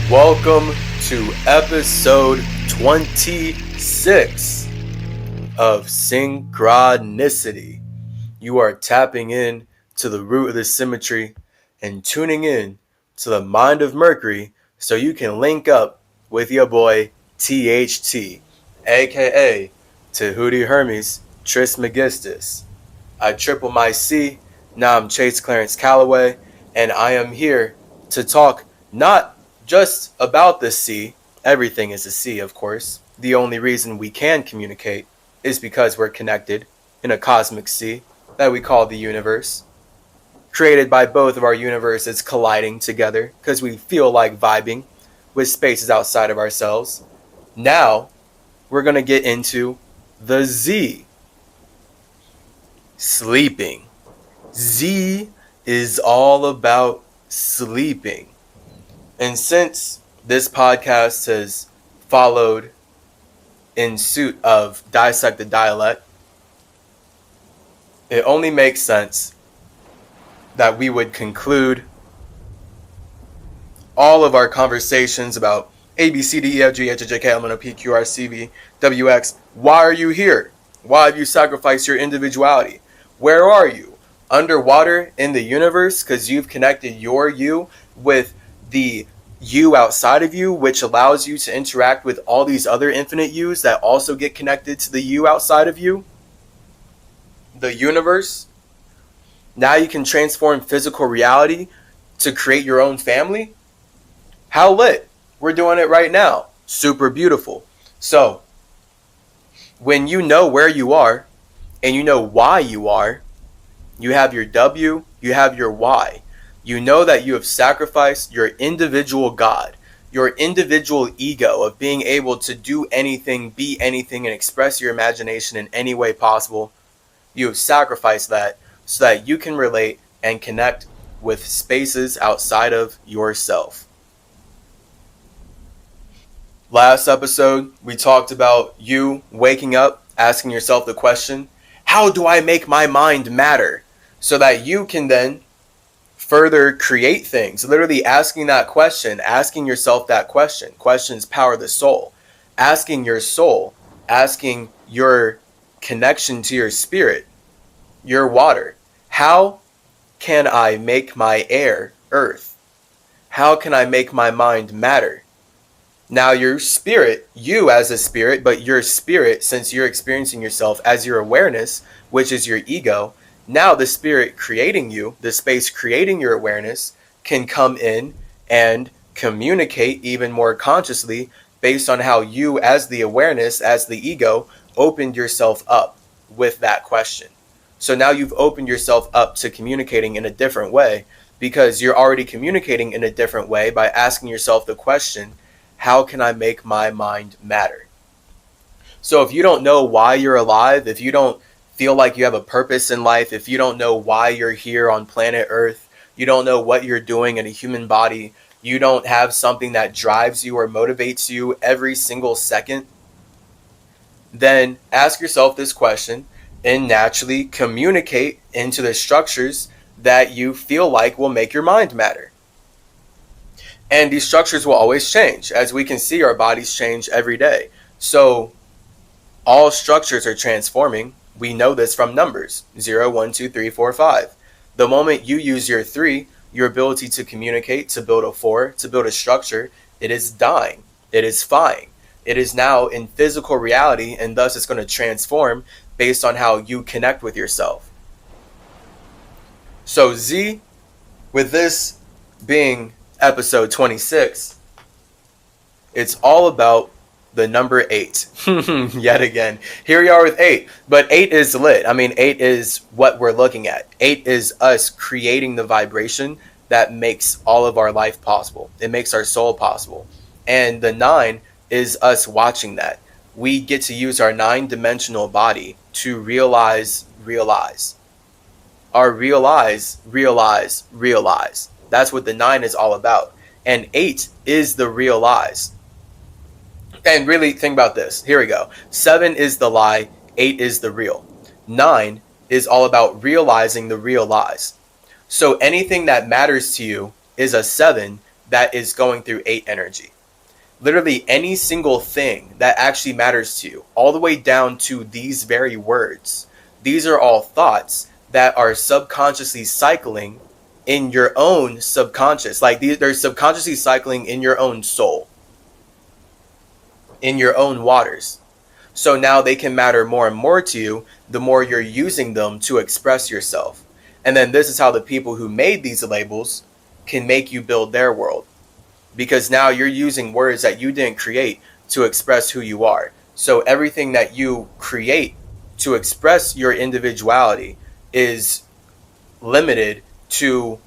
Welcome to episode 26 of Synchronicity. You are tapping in to the root of the symmetry and tuning in to the mind of Mercury so you can link up with your boy THT, aka Tahuti Hermes Trismegistus. I triple my C, now I'm Chase Clarence Calloway, and I am here to talk not just about the sea. Everything is a sea, of course. The only reason we can communicate is because we're connected in a cosmic sea that we call the universe, created by both of our universes colliding together because we feel like vibing with spaces outside of ourselves. Now, we're going to get into the Z. Sleeping. Z is all about sleeping. And since this podcast has followed in suit of Dissect the Dialect, it only makes sense that we would conclude all of our conversations about A, B, C, D, E, F, G, H, I, J, K, L, M, N, O, P, Q, R, S, T, V, W, X. Why are you here? Why have you sacrificed your individuality? Where are you? Underwater in the universe because you've connected your you with the you outside of you, which allows you to interact with all these other infinite yous that also get connected to the you outside of you, the universe. Now you can transform physical reality to create your own family. How lit? We're doing it right now. Super beautiful. So, when you know where you are and you know why you are, you have your W, you have your Y. You know that you have sacrificed your individual God, your individual ego of being able to do anything, be anything, and express your imagination in any way possible. You have sacrificed that so that you can relate and connect with spaces outside of yourself. Last episode, we talked about you waking up, asking yourself the question, how do I make my mind matter? So that you can then further create things. Literally asking that question, asking yourself that question. Questions power the soul. Asking your soul, asking your connection to your spirit, your water. How can I make my air earth? How can I make my mind matter? Now your spirit, you as a spirit, but your spirit, since you're experiencing yourself as your awareness, which is your ego, now the spirit creating you, the space creating your awareness, can come in and communicate even more consciously based on how you as the awareness, as the ego, opened yourself up with that question. So now you've opened yourself up to communicating in a different way because you're already communicating in a different way by asking yourself the question, how can I make my mind matter? So if you don't know why you're alive, if you don't feel like you have a purpose in life, if you don't know why you're here on planet Earth, you don't know what you're doing in a human body, you don't have something that drives you or motivates you every single second, then ask yourself this question and naturally communicate into the structures that you feel like will make your mind matter. And these structures will always change. As we can see, our bodies change every day. So all structures are transforming. We know this from numbers, 0, 1, 2, 3, 4, 5. The moment you use your 3, your ability to communicate, to build a 4, to build a structure, it is dying. It is fine. It is now in physical reality, and thus it's going to transform based on how you connect with yourself. So Z, with this being episode 26, it's all about the number 8. Yet again. Here we are with 8. But 8 is lit. I mean, 8 is what we're looking at. 8 is us creating the vibration that makes all of our life possible. It makes our soul possible. And the 9 is us watching that. We get to use our 9-dimensional body to realize. Our realize. That's what the 9 is all about. And 8 is the realize. And really think about this. Here we go. 7 is the lie. 8 is the real. 9 is all about realizing the real lies. So anything that matters to you is a 7 that is going through 8 energy. Literally any single thing that actually matters to you, all the way down to these very words. These are all thoughts that are subconsciously cycling in your own subconscious. Like they're subconsciously cycling in your own soul, in your own waters. So now they can matter more and more to you the more you're using them to express yourself. And then this is how the people who made these labels can make you build their world. Because now you're using words that you didn't create to express who you are. So everything that you create to express your individuality is limited to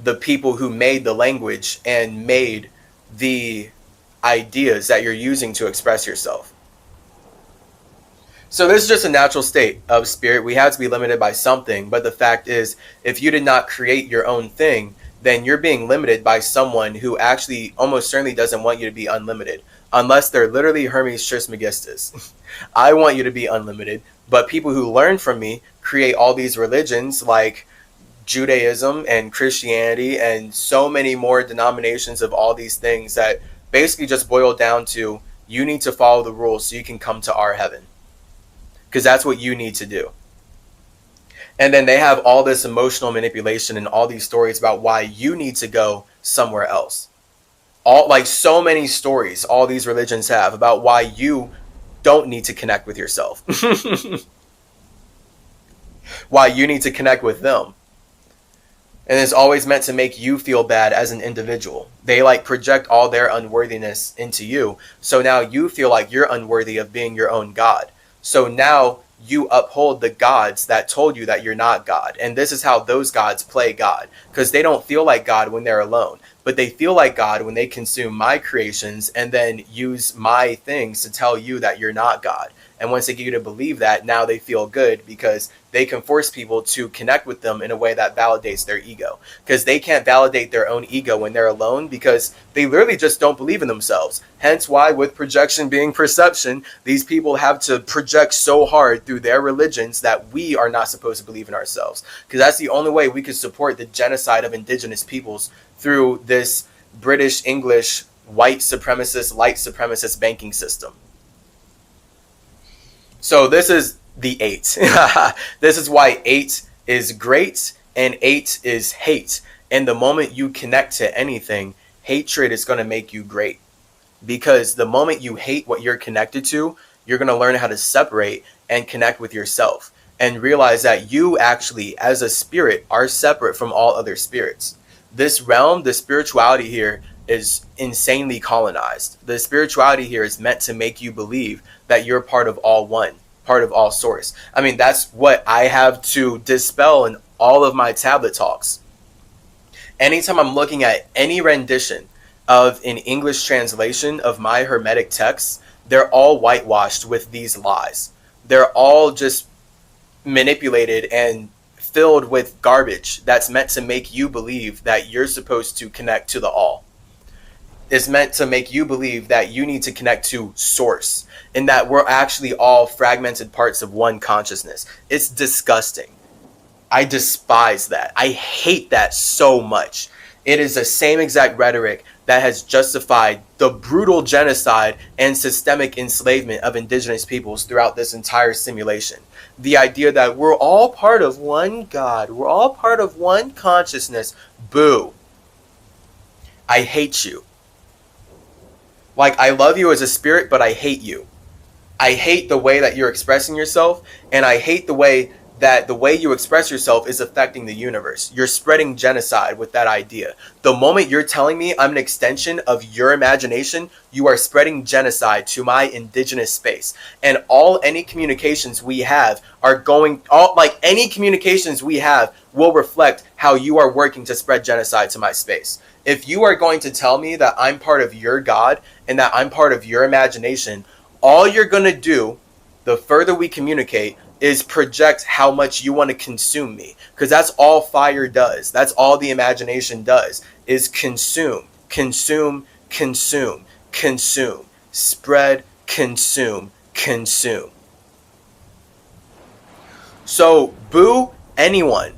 the people who made the language and made the ideas that you're using to express yourself. So this is just a natural state of spirit. We have to be limited by something, but the fact is, if you did not create your own thing, then you're being limited by someone who actually almost certainly doesn't want you to be unlimited, unless they're literally Hermes Trismegistus. I want you to be unlimited, but people who learn from me create all these religions like Judaism and Christianity and so many more denominations of all these things that basically just boil down to you need to follow the rules so you can come to our heaven, because that's what you need to do. And then they have all this emotional manipulation and all these stories about why you need to go somewhere else. All like so many stories all these religions have about why you don't need to connect with yourself. Why you need to connect with them. And it's always meant to make you feel bad as an individual. They like project all their unworthiness into you. So now you feel like you're unworthy of being your own God. So now you uphold the gods that told you that you're not God. And this is how those gods play God. Because they don't feel like God when they're alone. But they feel like God when they consume my creations and then use my things to tell you that you're not God. And once they get you to believe that, now they feel good because they can force people to connect with them in a way that validates their ego. Because they can't validate their own ego when they're alone because they literally just don't believe in themselves. Hence why, with projection being perception, these people have to project so hard through their religions that we are not supposed to believe in ourselves. Because that's the only way we could support the genocide of indigenous peoples, through this British, English, white supremacist, light supremacist banking system. So this is the 8. This is why 8 is great and 8 is hate. And the moment you connect to anything, hatred is going to make you great. Because the moment you hate what you're connected to, you're going to learn how to separate and connect with yourself. And realize that you actually, as a spirit, are separate from all other spirits. This realm, the spirituality here, is insanely colonized. The spirituality here is meant to make you believe that you're part of all one, part of all source. I mean, that's what I have to dispel in all of my tablet talks. Anytime I'm looking at any rendition of an English translation of my Hermetic texts, they're all whitewashed with these lies. They're all just manipulated and filled with garbage that's meant to make you believe that you're supposed to connect to the all. It's meant to make you believe that you need to connect to source and that we're actually all fragmented parts of one consciousness. It's disgusting. I despise that. I hate that so much. It is the same exact rhetoric that has justified the brutal genocide and systemic enslavement of indigenous peoples throughout this entire simulation. The idea that we're all part of one God, we're all part of one consciousness. Boo. I hate you. Like, I love you as a spirit, but I hate you. I hate the way that you're expressing yourself, and I hate the way that the way you express yourself is affecting the universe. You're spreading genocide with that idea. The moment you're telling me I'm an extension of your imagination, you are spreading genocide to my indigenous space. And any communications we have any communications we have will reflect how you are working to spread genocide to my space. If you are going to tell me that I'm part of your God and that I'm part of your imagination, all you're going to do, the further we communicate, is project how much you want to consume me. Because that's all fire does. That's all the imagination does, is consume, consume, consume, consume, spread, consume, consume. So boo anyone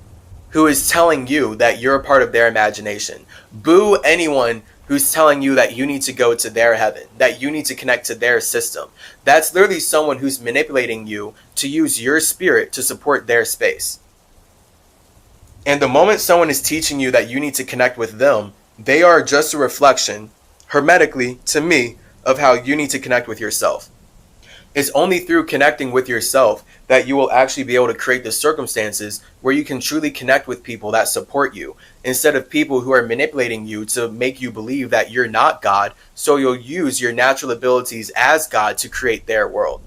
who is telling you that you're a part of their imagination. Boo anyone who's telling you that you need to go to their heaven, that you need to connect to their system. That's literally someone who's manipulating you to use your spirit to support their space. And the moment someone is teaching you that you need to connect with them, they are just a reflection, hermetically, to me, of how you need to connect with yourself. It's only through connecting with yourself that you will actually be able to create the circumstances where you can truly connect with people that support you, instead of people who are manipulating you to make you believe that you're not God, so you'll use your natural abilities as God to create their world.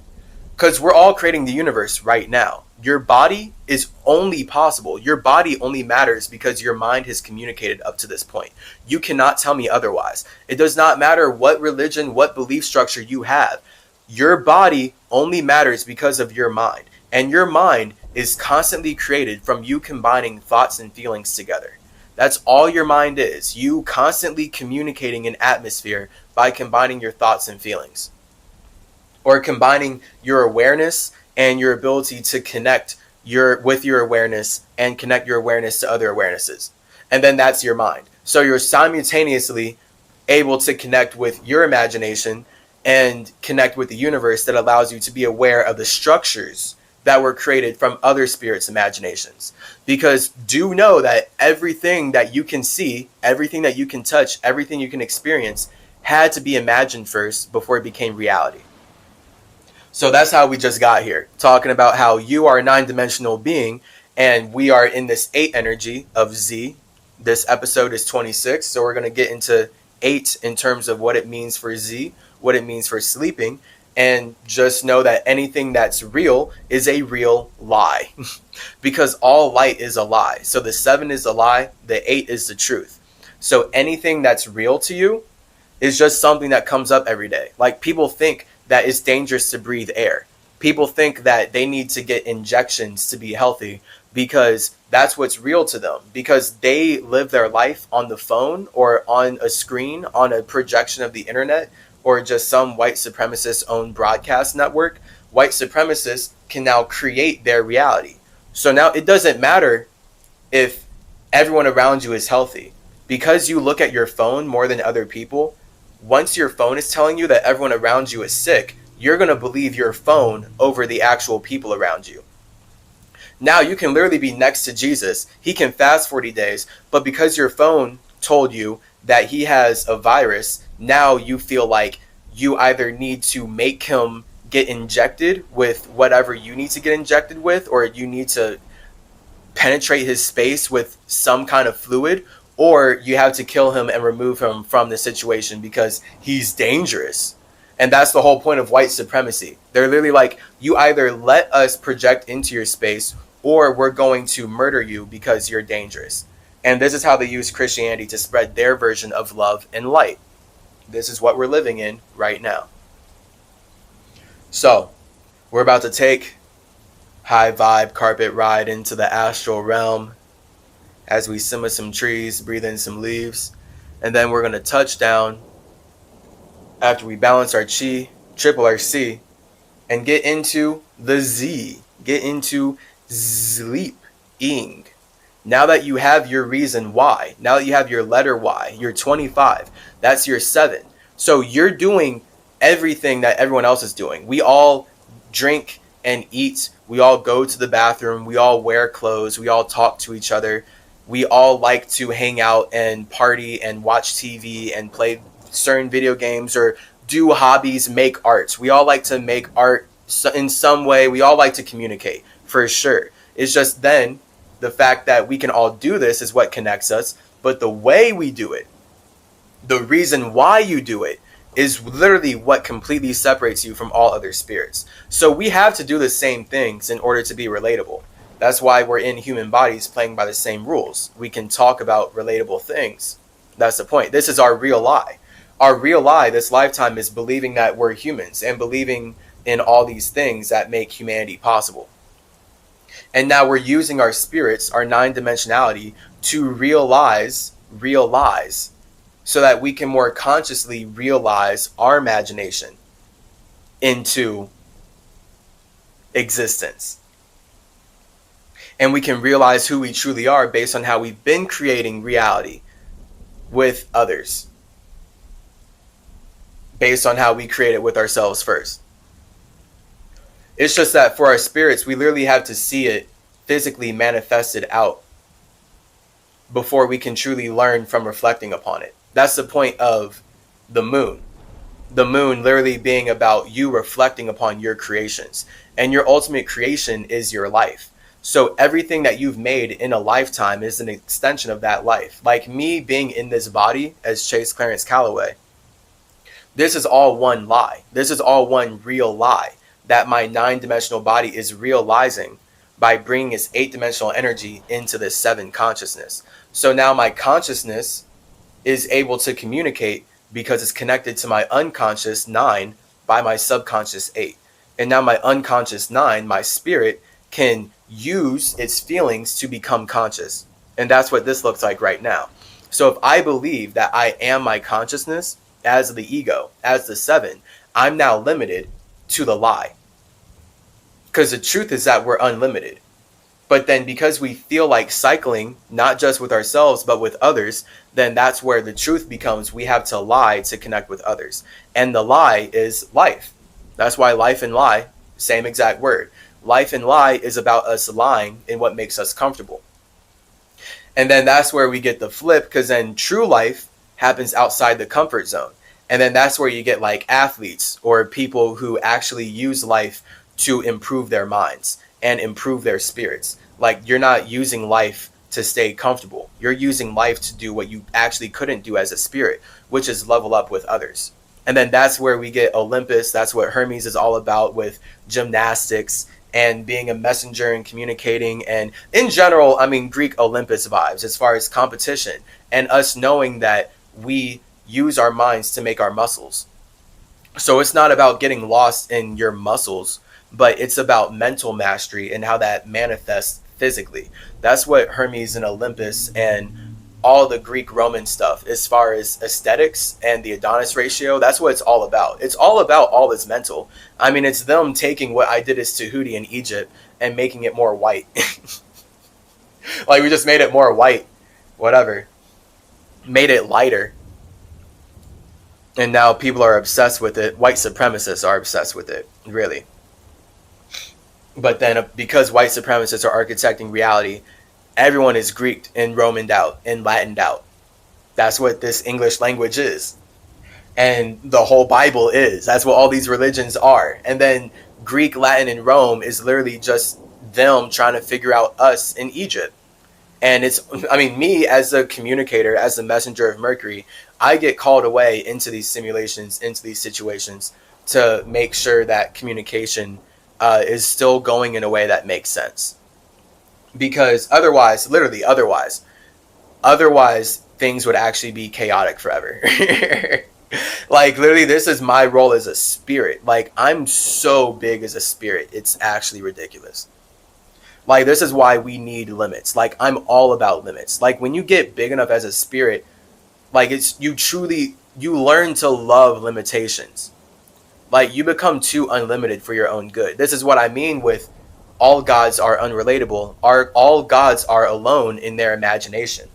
Because we're all creating the universe right now. Your body is only possible. Your body only matters because your mind has communicated up to this point. You cannot tell me otherwise. It does not matter what religion, what belief structure you have. Your body only matters because of your mind. And your mind is constantly created from you combining thoughts and feelings together. That's all your mind is. You constantly communicating an atmosphere by combining your thoughts and feelings. Or combining your awareness and your ability to connect with your awareness and connect your awareness to other awarenesses. And then that's your mind. So you're simultaneously able to connect with your imagination and connect with the universe that allows you to be aware of the structures that were created from other spirits' imaginations. Because do know that everything that you can see, everything that you can touch, everything you can experience had to be imagined first before it became reality. So that's how we just got here, talking about how you are a 9-dimensional being and we are in this 8 energy of Z. This episode is 26, so we're going to get into 8 in terms of what it means for Z, what it means for sleeping, and just know that anything that's real is a real lie because all light is a lie. So the 7 is a lie, the 8 is the truth. So anything that's real to you is just something that comes up every day. Like people think that it's dangerous to breathe air. People think that they need to get injections to be healthy because that's what's real to them, because they live their life on the phone or on a screen, on a projection of the internet, or just some white supremacist owned broadcast network. White supremacists can now create their reality. So now it doesn't matter if everyone around you is healthy, because you look at your phone more than other people. Once your phone is telling you that everyone around you is sick, you're going to believe your phone over the actual people around you. Now you can literally be next to Jesus. He can fast 40 days, but because your phone told you that he has a virus, now you feel like you either need to make him get injected with whatever you need to get injected with, or you need to penetrate his space with some kind of fluid, or you have to kill him and remove him from the situation because he's dangerous. And that's the whole point of white supremacy. They're literally like, you either let us project into your space, or we're going to murder you because you're dangerous. And this is how they use Christianity to spread their version of love and light. This is what we're living in right now. So, we're about to take high vibe carpet ride into the astral realm as we simmer some trees, breathe in some leaves, and then we're going to touch down after we balance our chi, triple our C, and get into the Z, get into sleeping. Now that you have your reason why, now that you have your letter Y, you're 25, that's your 7. So you're doing everything that everyone else is doing. We all drink and eat, we all go to the bathroom, we all wear clothes, we all talk to each other. We all like to hang out and party and watch TV and play certain video games or do hobbies, make arts. We all like to make art in some way. We all like to communicate, for sure. It's just then the fact that we can all do this is what connects us. But the way we do it, the reason why you do it, is literally what completely separates you from all other spirits. So we have to do the same things in order to be relatable. That's why we're in human bodies playing by the same rules. We can talk about relatable things. That's the point. This is our real lie. Our real lie this lifetime is believing that we're humans and believing in all these things that make humanity possible. And now we're using our spirits, our 9-dimensionality, to realize so that we can more consciously realize our imagination into existence. And we can realize who we truly are based on how we've been creating reality with others, based on how we create it with ourselves first. It's just that for our spirits, we literally have to see it physically manifested out before we can truly learn from reflecting upon it. That's the point of the moon. The moon literally being about you reflecting upon your creations. And your ultimate creation is your life. So everything that you've made in a lifetime is an extension of that life. Like me being in this body as Chase Clarence Calloway, this is all one lie. This is all one real lie that my 9-dimensional body is realizing by bringing its 8-dimensional energy into this 7 consciousness. So now my consciousness is able to communicate because it's connected to my unconscious 9 by my subconscious 8. And now my unconscious 9, my spirit, can use its feelings to become conscious. And that's what this looks like right now. So if I believe that I am my consciousness as the ego, as the 7, I'm now limited to the lie. Because the truth is that we're unlimited. But then because we feel like cycling, not just with ourselves, but with others, then that's where the truth becomes we have to lie to connect with others. And the lie is life. That's why life and lie, same exact word. Life and lie is about us lying in what makes us comfortable. And then that's where we get the flip, because then true life happens outside the comfort zone. And then that's where you get like athletes or people who actually use life to improve their minds and improve their spirits. Like, you're not using life to stay comfortable. You're using life to do what you actually couldn't do as a spirit, which is level up with others. And then that's where we get Olympus. That's what Hermes is all about, with gymnastics and being a messenger and communicating. And in general, I mean, Greek Olympus vibes as far as competition and us knowing that we use our minds to make our muscles. So it's not about getting lost in your muscles, but it's about mental mastery and how that manifests physically. That's what Hermes and Olympus and all the Greek Roman stuff, as far as aesthetics and the Adonis ratio, that's what it's all about. It's all about all this mental. I mean, it's them taking what I did as Tahuti in Egypt and making it more white. Like, we just made it more white, whatever. Made it lighter. And now people are obsessed with it. White supremacists are obsessed with it, really. But then because white supremacists are architecting reality, everyone is Greeked and Romaned out and Latined out. That's what this English language is. And the whole Bible is. That's what all these religions are. And then Greek, Latin, and Rome is literally just them trying to figure out us in Egypt. And it's, I mean, me as a communicator, as a messenger of Mercury, I get called away into these simulations, into these situations to make sure that communication is still going in a way that makes sense. Because otherwise, literally otherwise, things would actually be chaotic forever. Like, literally, this is my role as a spirit. Like, I'm so big as a spirit, it's actually ridiculous. Like, this is why we need limits. Like, I'm all about limits. Like, when you get big enough as a spirit, like, it's, you learn to love limitations. Like, you become too unlimited for your own good. This is what I mean with all gods are unrelatable. All gods are alone in their imagination.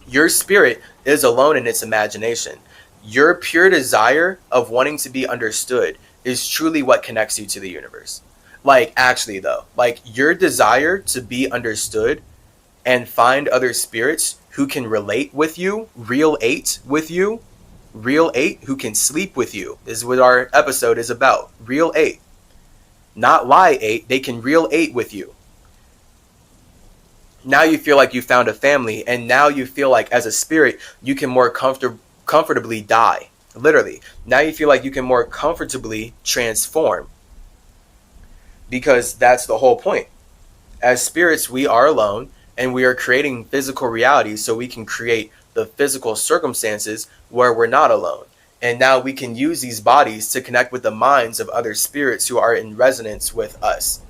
Your spirit is alone in its imagination. Your pure desire of wanting to be understood is truly what connects you to the universe. Like, actually, though, like, your desire to be understood and find other spirits who can relate with you, real 8 with you, real 8 who can sleep with you, is what our episode is about. Real 8. Not lie 8, they can real 8 with you. Now you feel like you found a family, and now you feel like as a spirit, you can more comfortably die. Literally. Now you feel like you can more comfortably transform. Because that's the whole point. As spirits, we are alone, and we are creating physical reality so we can create the physical circumstances where we're not alone. And now we can use these bodies to connect with the minds of other spirits who are in resonance with us.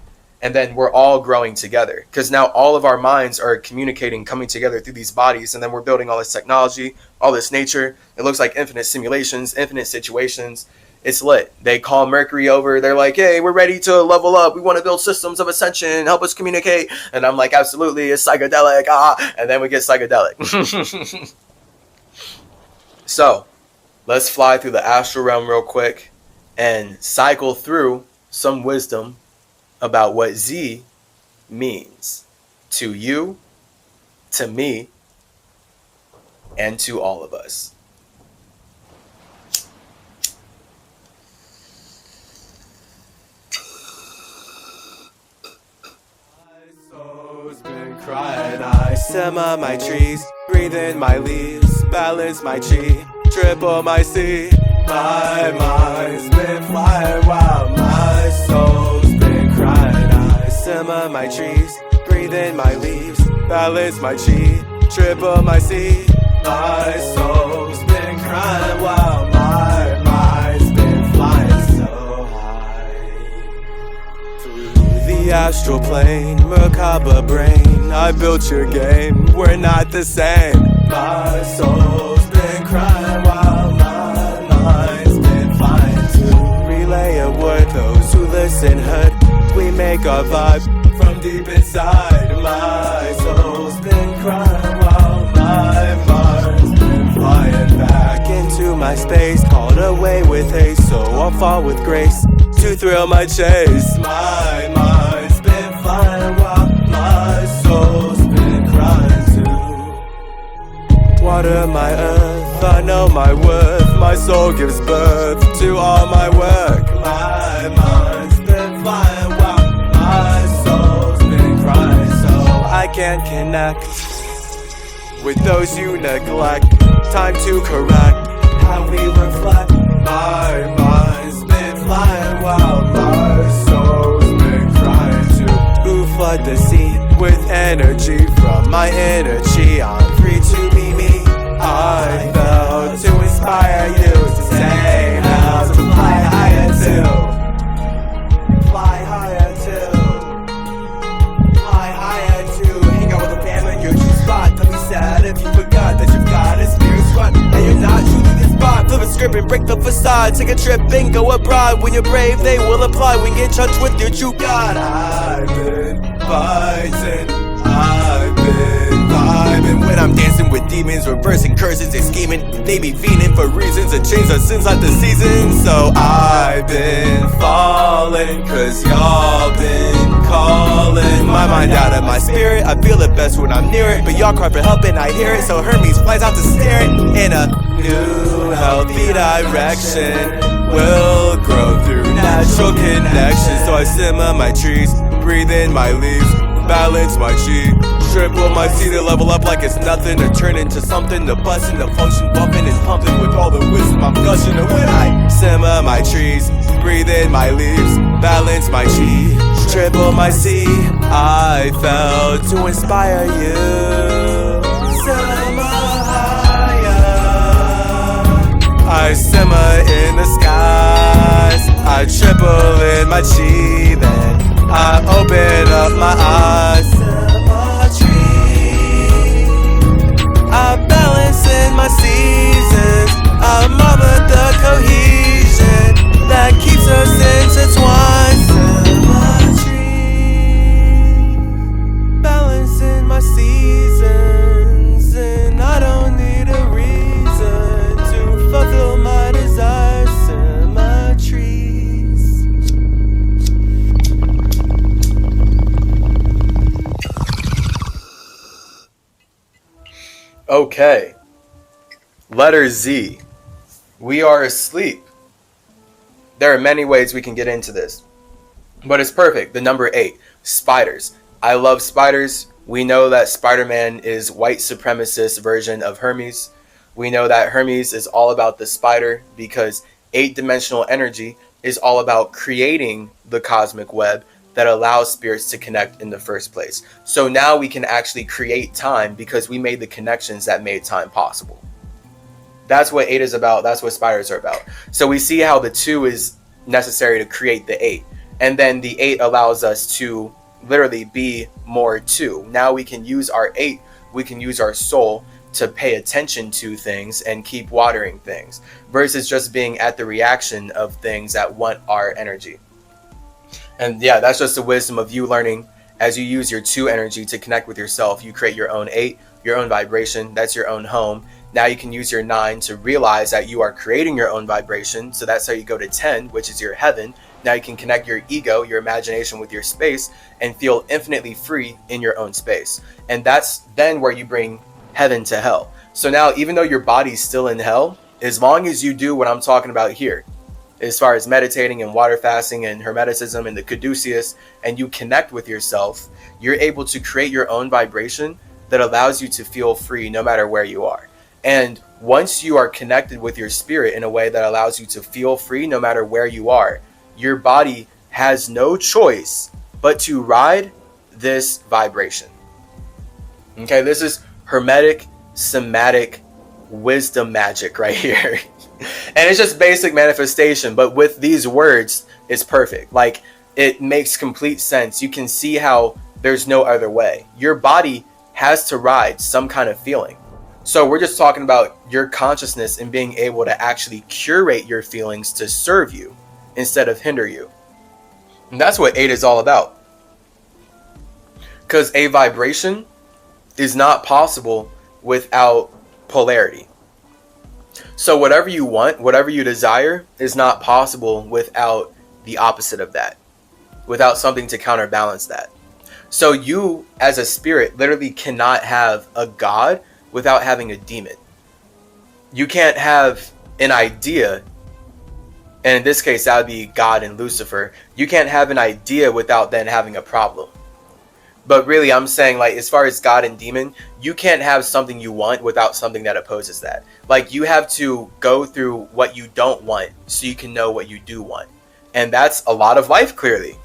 And then we're all growing together. Because now all of our minds are communicating, coming together through these bodies. And then we're building all this technology, all this nature. It looks like infinite simulations, infinite situations. it's lit. They call Mercury over. They're like, hey, we're ready to level up. We want to build systems of ascension. Help us communicate. And I'm like, absolutely, it's psychedelic. And then we get psychedelic. So let's fly through the astral realm real quick and cycle through some wisdom about what Z means to you, to me, and to all of us. My soul's been crying. I simmer my trees, breathe in my leaves, balance my chi, triple my C. My mind's been flying wild. My soul's been crying. I simmer my trees, breathe in my leaves, balance my chi, triple my C. My soul's been crying while my mind's been flying so high. Through the astral plane, Merkaba brain, I built your game, we're not the same. My soul's been crying while my mind's been flying. To relay a word, those who listen heard, we make our vibe from deep inside. My soul's been crying while my mind's been flying back into my space, called away with haste, so I'll fall with grace to thrill my chase. My mind's been flying while my soul's been crying too. Water my earth, I know my worth, my soul gives birth to all my work. My mind's been flying while my soul's been crying, so I can't connect with those you neglect. Time to correct how we reflect. My mind's been flying while my soul's been crying too. Who flood the sea with energy from my energy? I'm free to be me. I felt to inspire you to say how to fly higher too. Fly higher too. Fly higher too. Hang out with the fam in your true spot. Don't be sad if you forgot that you've got a spirit squad and you're not truly this spot. Flip a script and break the facade. Take a trip and go abroad. When you're brave, they will apply. When you get in touch with your true God. I've been fighting. I've been vibing. When I'm dancing with demons, reversing curses, they scheming. They be fiending for reasons to change our sins like the seasons. So I've been falling, cause y'all been calling my mind out of my spirit. I feel it best when I'm near it, but y'all cry for help and I hear it. So Hermes flies out to stare it in a new healthy direction. We'll grow through natural connection. So I simmer my trees, breathe in my leaves, balance my chi, triple my C to level up like it's nothing, to turn into something, to bust into function, bumping and pumping with all the wisdom I'm gushing. And when I simmer my trees, breathe in my leaves, balance my chi, triple my C, I felt to inspire you. Simmer higher. I simmer in the skies, I triple in my chi, then I open up my eyes. Symmetry. I balance in my seasons. I mother the cohesion that keeps us intertwined. Symmetry. Balance in my seasons, and I don't need a reason to fulfill my desires. Symmetries. Okay. Letter Z. We are asleep. There are many ways we can get into this, but it's perfect. The number 8. Spiders. I love spiders. We know that Spider-Man is white supremacist version of Hermes. We know that Hermes is all about the spider because 8-dimensional energy is all about creating the cosmic web that allows spirits to connect in the first place. So now we can actually create time because we made the connections that made time possible. That's what 8 is about. That's what spiders are about. So we see how the 2 is necessary to create the 8. And then the 8 allows us to literally be more 2. Now we can use our 8, we can use our soul to pay attention to things and keep watering things, versus just being at the reaction of things that want our energy. And yeah, that's just the wisdom of you learning as you use your 2 energy to connect with yourself. You create your own 8, your own vibration. That's your own home. Now you can use your 9 to realize that you are creating your own vibration. So that's how you go to 10, which is your heaven. Now you can connect your ego, your imagination with your space, and feel infinitely free in your own space. And that's then where you bring heaven to hell. So now, even though your body's still in hell, as long as you do what I'm talking about here, as far as meditating and water fasting and hermeticism and the caduceus, and you connect with yourself, you're able to create your own vibration that allows you to feel free no matter where you are. And once you are connected with your spirit in a way that allows you to feel free no matter where you are, your body has no choice but to ride this vibration. Okay, this is hermetic, somatic wisdom magic right here. And it's just basic manifestation, but with these words, it's perfect. Like, it makes complete sense. You can see how there's no other way. Your body has to ride some kind of feeling. So we're just talking about your consciousness and being able to actually curate your feelings to serve you instead of hinder you. And that's what 8 is all about. Because a vibration is not possible without polarity. So whatever you want, whatever you desire, is not possible without the opposite of that, without something to counterbalance that. So you, as a spirit, literally cannot have a god without having a demon. You can't have an idea, and in this case, that would be God and Lucifer. You can't have an idea without then having a problem. But really, I'm saying, like, as far as God and demon, you can't have something you want without something that opposes that. Like, you have to go through what you don't want so you can know what you do want. And that's a lot of life, clearly.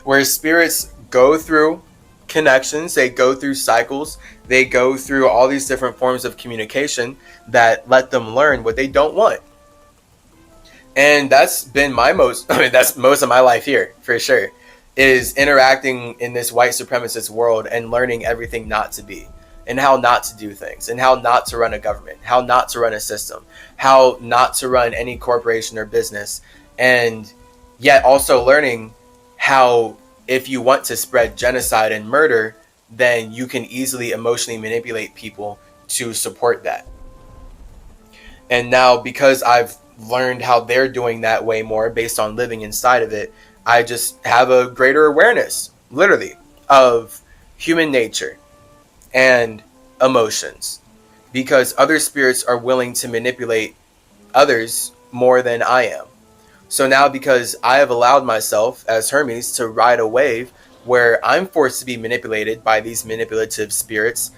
Where spirits go through connections, they go through cycles, they go through all these different forms of communication that let them learn what they don't want. And that's been that's most of my life here, for sure, is interacting in this white supremacist world and learning everything not to be, and how not to do things, and how not to run a government, how not to run a system, how not to run any corporation or business. And yet also learning how, if you want to spread genocide and murder, then you can easily emotionally manipulate people to support that. And now, because I've learned how they're doing that way more based on living inside of it, I just have a greater awareness, literally, of human nature and emotions, because other spirits are willing to manipulate others more than I am. So now, because I have allowed myself as Hermes to ride a wave where I'm forced to be manipulated by these manipulative spirits,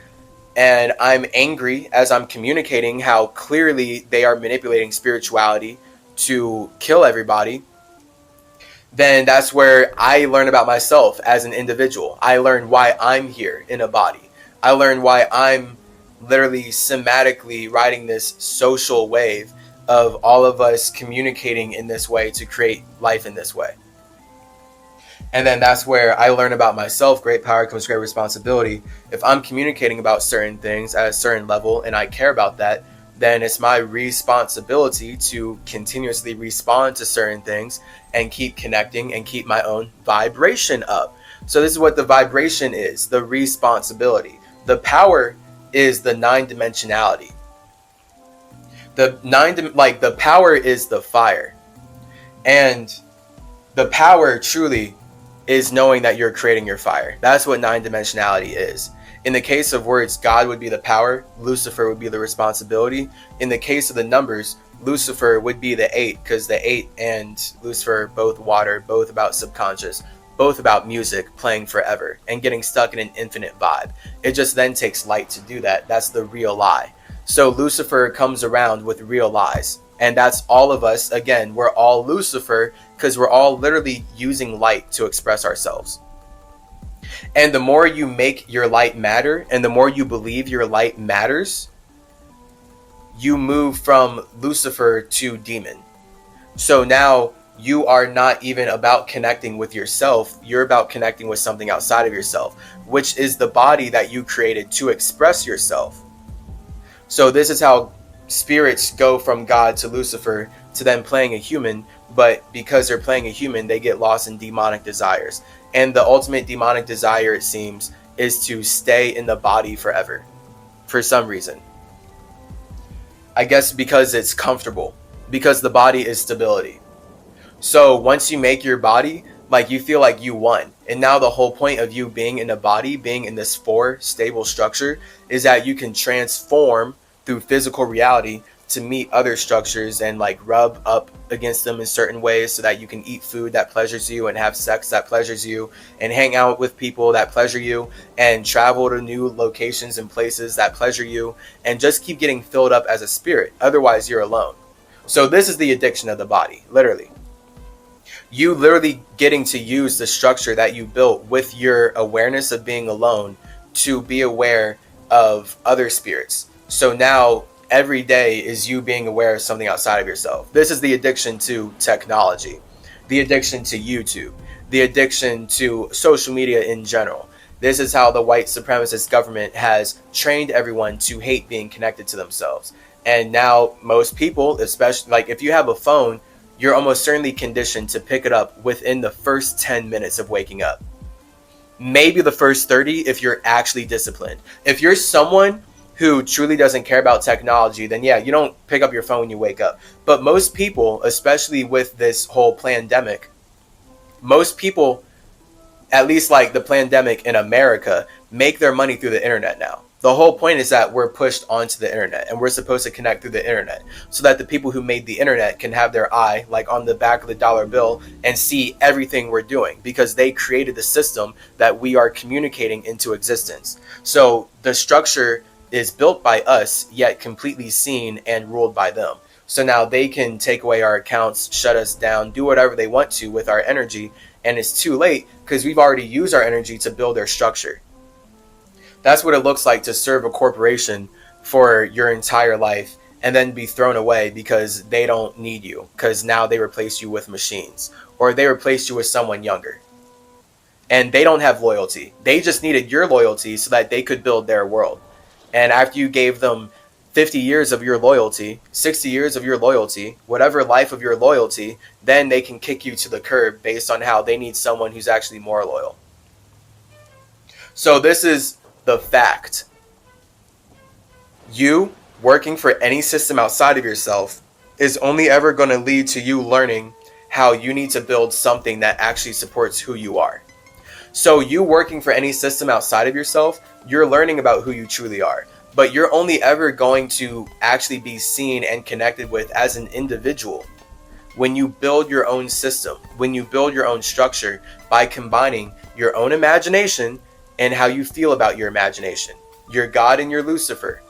and I'm angry as I'm communicating how clearly they are manipulating spirituality to kill everybody, then that's where I learn about myself as an individual. I learn why I'm here in a body. I learn why I'm literally somatically riding this social wave of all of us communicating in this way to create life in this way. And then that's where I learn about myself. Great power comes great responsibility. If I'm communicating about certain things at a certain level and I care about that, then it's my responsibility to continuously respond to certain things and keep connecting and keep my own vibration up. So this is what the vibration is, the responsibility. The power is the 9-dimensionality. The power is the fire. And the power truly is knowing that you're creating your fire. That's what 9-dimensionality is. In the case of words, God would be the power, Lucifer would be the responsibility. In the case of the numbers, Lucifer would be the 8, because the 8 and Lucifer, both water, both about subconscious, both about music, playing forever, and getting stuck in an infinite vibe. It just then takes light to do that. That's the real lie. So Lucifer comes around with real lies. And that's all of us. Again, we're all Lucifer, because we're all literally using light to express ourselves. And the more you make your light matter, and the more you believe your light matters, you move from Lucifer to demon. So now you are not even about connecting with yourself. You're about connecting with something outside of yourself, which is the body that you created to express yourself. So this is how spirits go from God to Lucifer to them playing a human, but because they're playing a human, they get lost in demonic desires. And the ultimate demonic desire, it seems, is to stay in the body forever for some reason. I guess because it's comfortable, because the body is stability. So once you make your body, like, you feel like you won. And now the whole point of you being in a body, being in this four stable structure, is that you can transform through physical reality to meet other structures and like rub up against them in certain ways so that you can eat food that pleasures you and have sex that pleasures you and hang out with people that pleasure you and travel to new locations and places that pleasure you and just keep getting filled up as a spirit. Otherwise, you're alone. So this is the addiction of the body, literally. You literally getting to use the structure that you built with your awareness of being alone to be aware of other spirits. So now every day is you being aware of something outside of yourself. This is the addiction to technology, the addiction to YouTube, the addiction to social media in general. This is how the white supremacist government has trained everyone to hate being connected to themselves. And now most people, especially like if you have a phone, you're almost certainly conditioned to pick it up within the first 10 minutes of waking up. Maybe the first 30 if you're actually disciplined. If you're someone who truly doesn't care about technology, then yeah, you don't pick up your phone when you wake up. But most people, especially with this whole pandemic, most people, at least like the pandemic in America, make their money through the internet now. The whole point is that we're pushed onto the internet and we're supposed to connect through the internet so that the people who made the internet can have their eye like on the back of the dollar bill and see everything we're doing because they created the system that we are communicating into existence. So the structure is built by us, yet completely seen and ruled by them. So now they can take away our accounts, shut us down, do whatever they want to with our energy. And it's too late because we've already used our energy to build their structure. That's what it looks like to serve a corporation for your entire life and then be thrown away because they don't need you because now they replace you with machines or they replace you with someone younger. And they don't have loyalty. They just needed your loyalty so that they could build their world. And after you gave them 50 years of your loyalty, 60 years of your loyalty, whatever life of your loyalty, then they can kick you to the curb based on how they need someone who's actually more loyal. So this is the fact. You working for any system outside of yourself is only ever going to lead to you learning how you need to build something that actually supports who you are. So you working for any system outside of yourself, you're learning about who you truly are. But you're only ever going to actually be seen and connected with as an individual when you build your own system, when you build your own structure by combining your own imagination and how you feel about your imagination, your God and your Lucifer,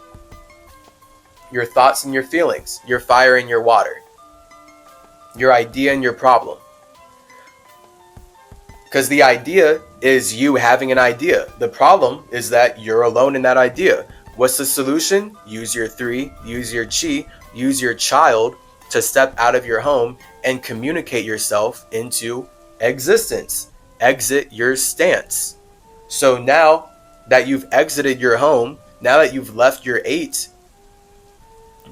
your thoughts and your feelings, your fire and your water, your idea and your problem. Because the idea is you having an idea. The problem is that you're alone in that idea. What's the solution? Use your three, use your chi, use your child to step out of your home and communicate yourself into existence. Exit your stance. So now that you've exited your home, now that you've left your 8,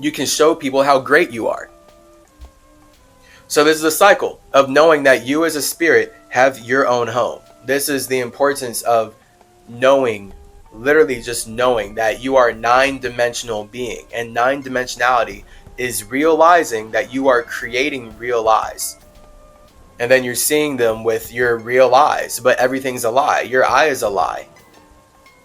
you can show people how great you are. So this is a cycle of knowing that you as a spirit have your own home. This is the importance of knowing, literally just knowing that you are a 9-dimensional being. And 9-dimensionality is realizing that you are creating real eyes. And then you're seeing them with your real eyes, but everything's a lie. Your eye is a lie.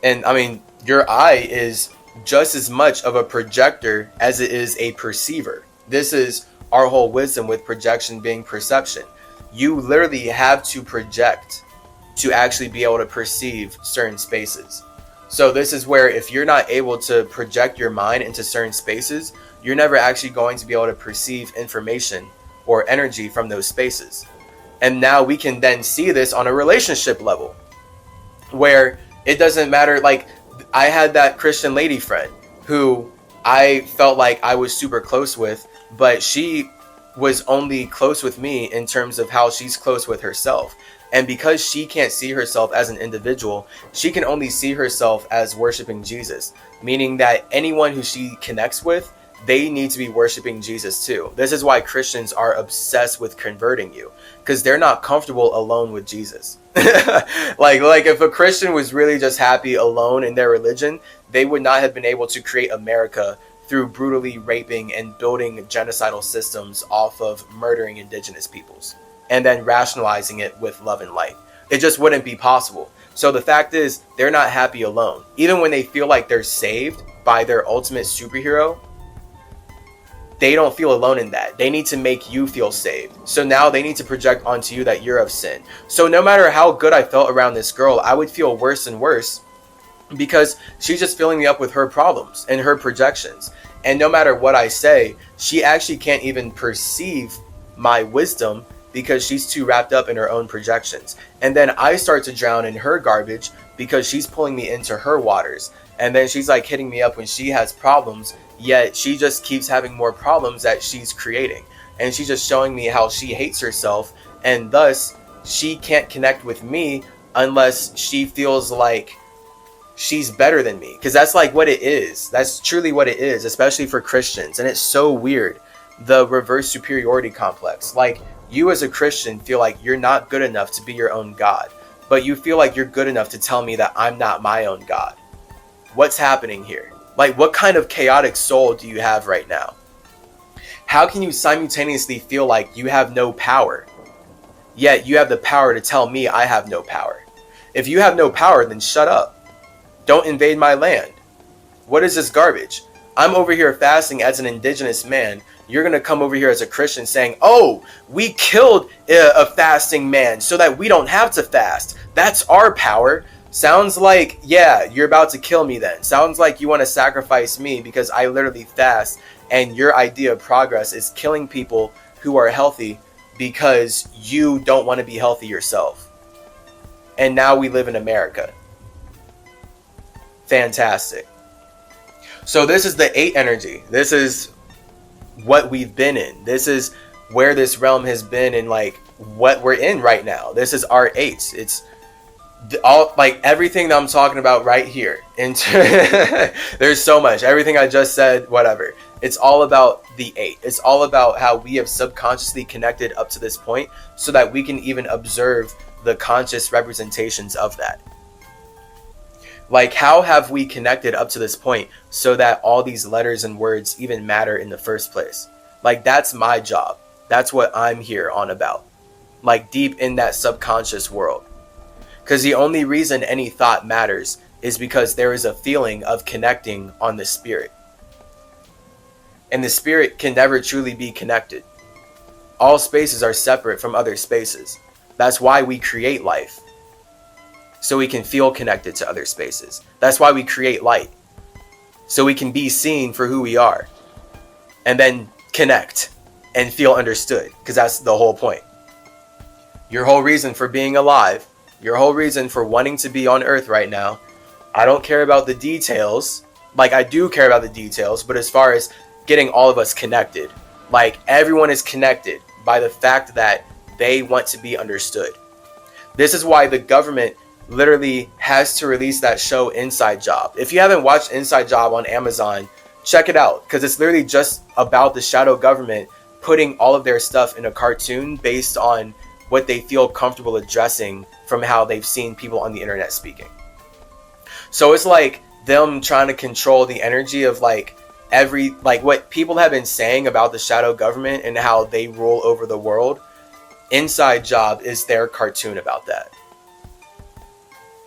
And I mean, your eye is just as much of a projector as it is a perceiver. This is our whole wisdom with projection being perception. You literally have to project to actually be able to perceive certain spaces. So this is where if you're not able to project your mind into certain spaces, you're never actually going to be able to perceive information or energy from those spaces. And now we can then see this on a relationship level where it doesn't matter. Like I had that Christian lady friend who I felt like I was super close with, but she was only close with me in terms of how she's close with herself. And because she can't see herself as an individual, she can only see herself as worshiping Jesus, meaning that anyone who she connects with, they need to be worshiping Jesus too. This is why Christians are obsessed with converting you, because they're not comfortable alone with Jesus. like if a Christian was really just happy alone in their religion, they would not have been able to create America through brutally raping and building genocidal systems off of murdering indigenous peoples and then rationalizing it with love and light. It just wouldn't be possible. So the fact is, they're not happy alone. Even when they feel like they're saved by their ultimate superhero, they don't feel alone in that. They need to make you feel saved. So now they need to project onto you that you're of sin. So no matter how good I felt around this girl, I would feel worse and worse because she's just filling me up with her problems and her projections. And no matter what I say, she actually can't even perceive my wisdom because she's too wrapped up in her own projections. And then I start to drown in her garbage because she's pulling me into her waters. And then she's like hitting me up when she has problems, yet she just keeps having more problems that she's creating. And she's just showing me how she hates herself, and thus she can't connect with me unless she feels like she's better than me. Because that's like what it is. That's truly what it is, especially for Christians. And it's so weird, the reverse superiority complex. Like, you as a Christian feel like you're not good enough to be your own God, but you feel like you're good enough to tell me that I'm not my own God. What's happening here? Like, what kind of chaotic soul do you have right now? How can you simultaneously feel like you have no power, yet you have the power to tell me I have no power? If you have no power, then shut up. Don't invade my land. What is this garbage? I'm over here fasting as an indigenous man. You're going to come over here as a Christian saying, oh, we killed a fasting man so that we don't have to fast. That's our power. Sounds like, yeah, you're about to kill me then. Sounds like you want to sacrifice me because I literally fast, and your idea of progress is killing people who are healthy because you don't want to be healthy yourself. And now we live in America. Fantastic. So this is the 8 energy. This is what we've been in. This is where this realm has been, and like what we're in right now. This is our 8s. It's all like everything that I'm talking about right here. There's so much. Everything I just said, whatever. It's all about the 8. It's all about how we have subconsciously connected up to this point so that we can even observe the conscious representations of that. Like, how have we connected up to this point so that all these letters and words even matter in the first place? Like, that's my job. That's what I'm here on about. Like, deep in that subconscious world. Because the only reason any thought matters is because there is a feeling of connecting on the spirit. And the spirit can never truly be connected. All spaces are separate from other spaces. That's why we create life. So we can feel connected to other spaces. That's why we create light. So we can be seen for who we are. And then connect and feel understood. Because that's the whole point. Your whole reason for being alive, your whole reason for wanting to be on earth right now, I don't care about the details. Like, I do care about the details, but as far as getting all of us connected, like, everyone is connected by the fact that they want to be understood. This is why the government literally has to release that show Inside Job. If you haven't watched Inside Job on Amazon, check it out, because it's literally just about the shadow government putting all of their stuff in a cartoon based on what they feel comfortable addressing from how they've seen people on the internet speaking. So it's like them trying to control the energy of like what people have been saying about the shadow government and how they rule over the world. Inside Job is their cartoon about that.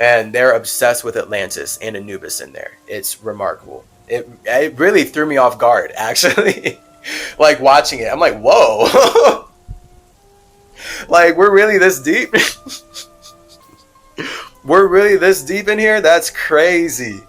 And they're obsessed with Atlantis and Anubis in there. It's remarkable. It really threw me off guard, actually. Like, watching it, I'm like, whoa. Like, we're really this deep? We're really this deep in here? That's crazy.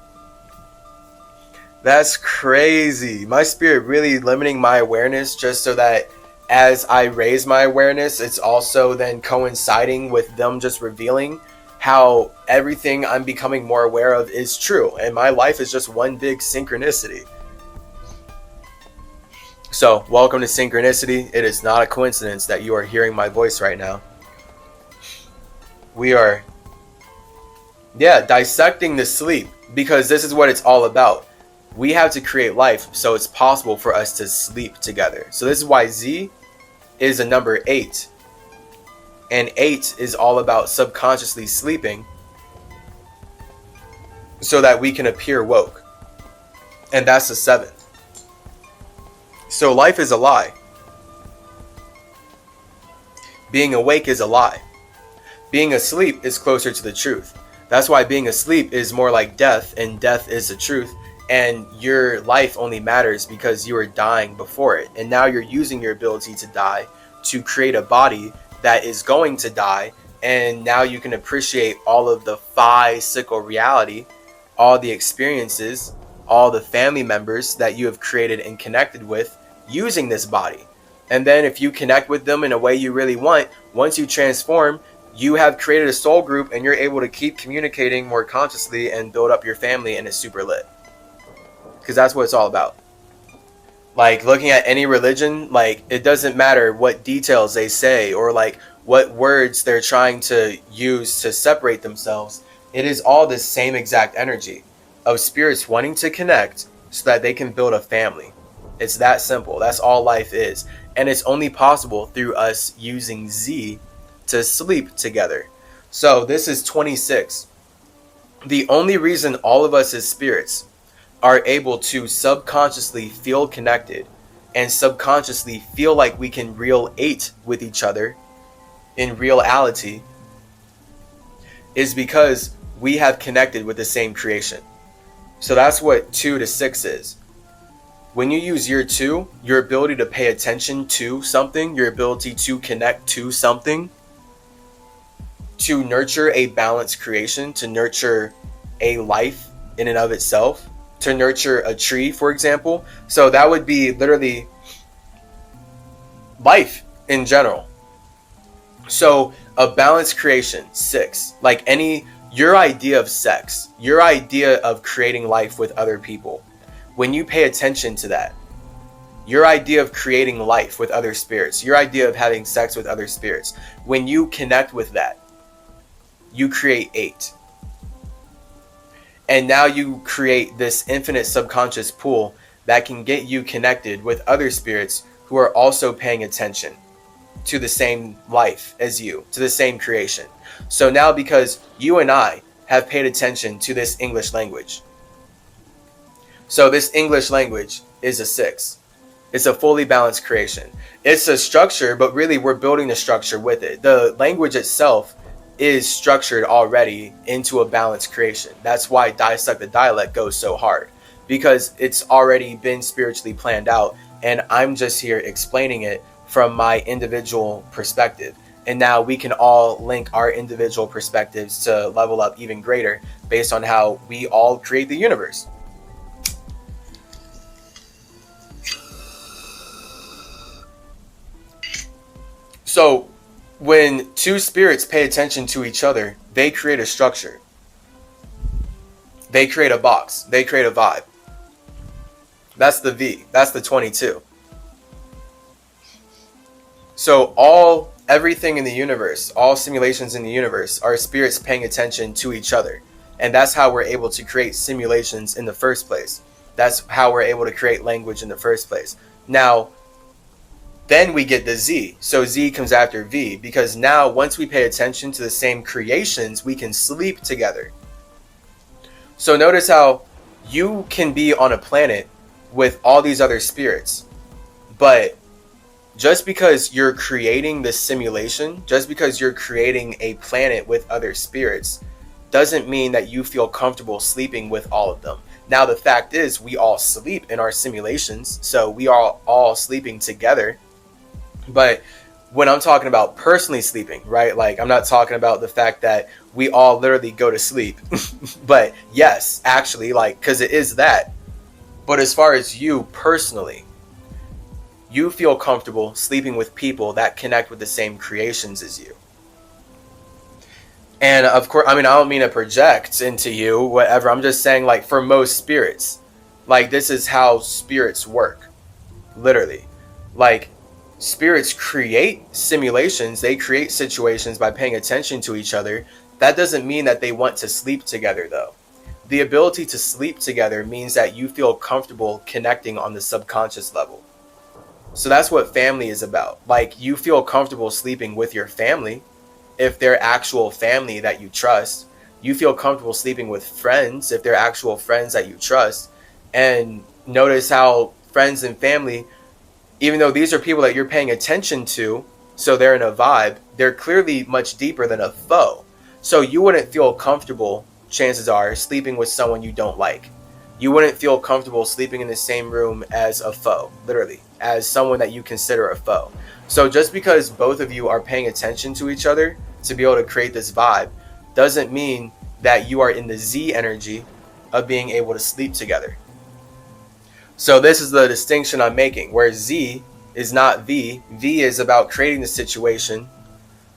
That's crazy. My spirit really limiting my awareness just so that as I raise my awareness, it's also then coinciding with them just revealing how everything I'm becoming more aware of is true. And my life is just one big synchronicity. So, welcome to Synchronicity. It is not a coincidence that you are hearing my voice right now. We are, dissecting the sleep, because this is what it's all about. We have to create life so it's possible for us to sleep together. So this is why Z is a number 8. And 8 is all about subconsciously sleeping so that we can appear woke. And that's the 7th. So life is a lie. Being awake is a lie. Being asleep is closer to the truth. That's why being asleep is more like death, and death is the truth. And your life only matters because you are dying before it. And now you're using your ability to die to create a body that is going to die. And now you can appreciate all of the physical reality, all the experiences, all the family members that you have created and connected with using this body. And then if you connect with them in a way you really want, once you transform, you have created a soul group and you're able to keep communicating more consciously and build up your family, and it's super lit. Because that's what it's all about. Like looking at any religion, like it doesn't matter what details they say or like what words they're trying to use to separate themselves. It is all the same exact energy of spirits wanting to connect so that they can build a family. It's that simple. That's all life is. And it's only possible through us using Z to sleep together. So this is 26. The only reason all of us as spirits are able to subconsciously feel connected and subconsciously feel like we can relate with each other in reality is because we have connected with the same creation. So that's what 2 to 6 is. When you use year 2, your ability to pay attention to something, your ability to connect to something, to nurture a balanced creation, to nurture a life in and of itself, to nurture a tree, for example. So that would be literally life in general. So a balanced creation, 6, like your idea of sex, your idea of creating life with other people, when you pay attention to that, your idea of creating life with other spirits, your idea of having sex with other spirits, when you connect with that, you create 8. And now you create this infinite subconscious pool that can get you connected with other spirits who are also paying attention to the same life as you, to the same creation. So now because you and I have paid attention to this English language. So this English language is a 6. It's a fully balanced creation. It's a structure, but really we're building the structure with it. The language itself is structured already into a balanced creation. That's why Dissect the Dialect goes so hard, because it's already been spiritually planned out, and I'm just here explaining it from my individual perspective. And now we can all link our individual perspectives to level up even greater based on how we all create the universe. So when 2 spirits pay attention to each other, they create a structure. They create a box. They create a vibe. That's the V. That's the 22. So everything in the universe, all simulations in the universe are spirits paying attention to each other. And that's how we're able to create simulations in the first place. That's how we're able to create language in the first place. Now, then we get the Z. So Z comes after V, because now once we pay attention to the same creations, we can sleep together. So notice how you can be on a planet with all these other spirits, but just because you're creating this simulation, just because you're creating a planet with other spirits, doesn't mean that you feel comfortable sleeping with all of them. Now the fact is, we all sleep in our simulations, so we are all sleeping together. But when I'm talking about personally sleeping, right? Like I'm not talking about the fact that we all literally go to sleep. But yes, actually, like, because it is that. But as far as you personally, you feel comfortable sleeping with people that connect with the same creations as you. And of course, I mean, I don't mean to project into you, whatever. I'm just saying, like, for most spirits, like, this is how spirits work. literally. Like, spirits create simulations, they create situations by paying attention to each other. That doesn't mean that they want to sleep together, though. The ability to sleep together means that you feel comfortable connecting on the subconscious level. So that's what family is about. Like, you feel comfortable sleeping with your family if they're actual family that you trust. You feel comfortable sleeping with friends if they're actual friends that you trust. And notice how friends and family, even though these are people that you're paying attention to, so they're in a vibe, they're clearly much deeper than a foe. So you wouldn't feel comfortable, chances are, sleeping with someone you don't like. You wouldn't feel comfortable sleeping in the same room as a foe, literally, as someone that you consider a foe. So just because both of you are paying attention to each other to be able to create this vibe doesn't mean that you are in the Z energy of being able to sleep together. So this is the distinction I'm making, where Z is not V. V is about creating the situation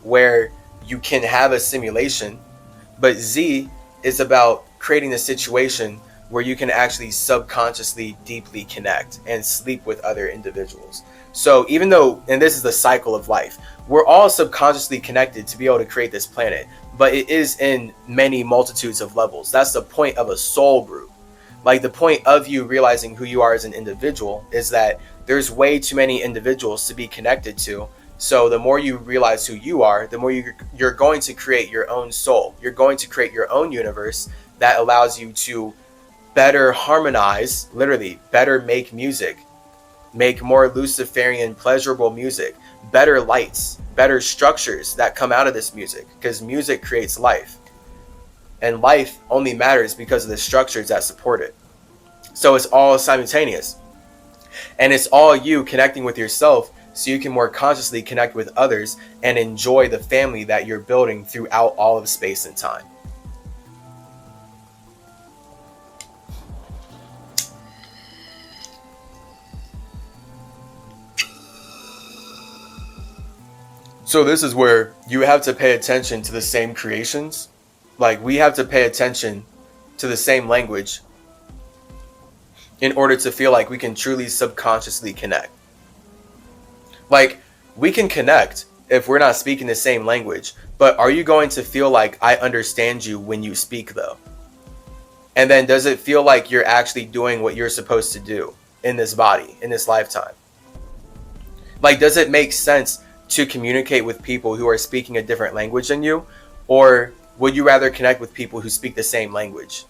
where you can have a simulation, but Z is about creating the situation where you can actually subconsciously deeply connect and sleep with other individuals. So even though, and this is the cycle of life, we're all subconsciously connected to be able to create this planet, but it is in many multitudes of levels. That's the point of a soul group. Like, the point of you realizing who you are as an individual is that there's way too many individuals to be connected to. So the more you realize who you are, the more you're going to create your own soul. You're going to create your own universe that allows you to better harmonize, literally, better make music, make more Luciferian, pleasurable music, better lights, better structures that come out of this music, because music creates life. And life only matters because of the structures that support it. So it's all simultaneous. And it's all you connecting with yourself so you can more consciously connect with others and enjoy the family that you're building throughout all of space and time. So this is where you have to pay attention to the same creations. Like, we have to pay attention to the same language in order to feel like we can truly subconsciously connect. Like, we can connect if we're not speaking the same language, but are you going to feel like I understand you when you speak, though? And then does it feel like you're actually doing what you're supposed to do in this body, in this lifetime? Like, does it make sense to communicate with people who are speaking a different language than you? Or would you rather connect with people who speak the same language?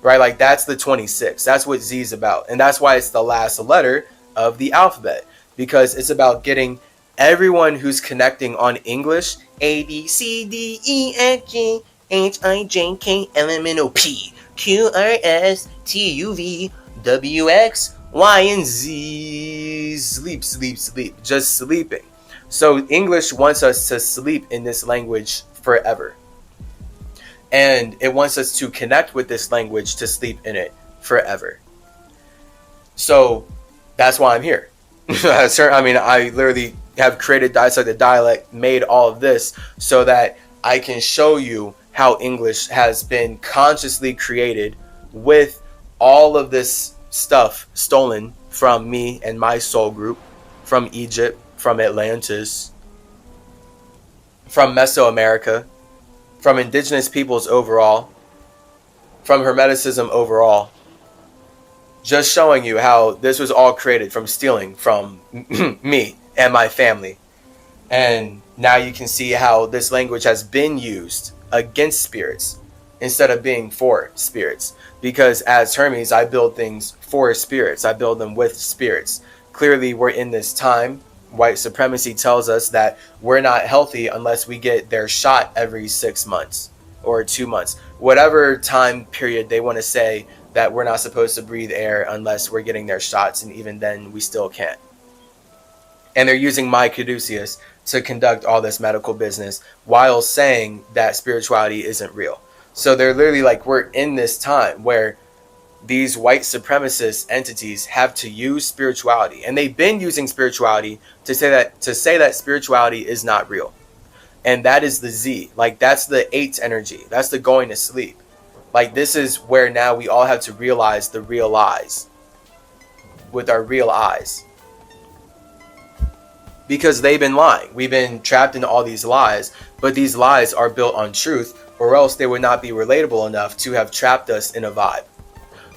Right? Like, that's the 26. That's what Z is about. And that's why it's the last letter of the alphabet, because it's about getting everyone who's connecting on English, A, B, C, D, E, F, G, H, I, J, K, L, M, N, O, P, Q, R, S, T, U, V, W, X, Y, and Z. Sleep, sleep, sleep. Just sleeping. So English wants us to sleep in this language forever. And it wants us to connect with this language to sleep in it forever. So that's why I'm here. I mean, I literally have created Dissected Dialect, made all of this so that I can show you how English has been consciously created with all of this stuff stolen from me and my soul group, from Egypt, from Atlantis, from Mesoamerica, from indigenous peoples overall, from Hermeticism overall. Just showing you how this was all created from stealing from me and my family. And now you can see how this language has been used against spirits instead of being for spirits. Because as Hermes, I build things for spirits. I build them with spirits. Clearly, we're in this time. White supremacy tells us that we're not healthy unless we get their shot every 6 months or 2 months. Whatever time period they want to say that we're not supposed to breathe air unless we're getting their shots, and even then we still can't. And they're using my caduceus to conduct all this medical business while saying that spirituality isn't real. So they're literally like, we're in this time where these white supremacist entities have to use spirituality, and they've been using spirituality to say that spirituality is not real. And that is the Z. Like, that's the 8 energy. That's the going to sleep. Like, this is where now we all have to realize the real lies. with our real eyes. Because they've been lying. We've been trapped in all these lies, but these lies are built on truth, or else they would not be relatable enough to have trapped us in a vibe.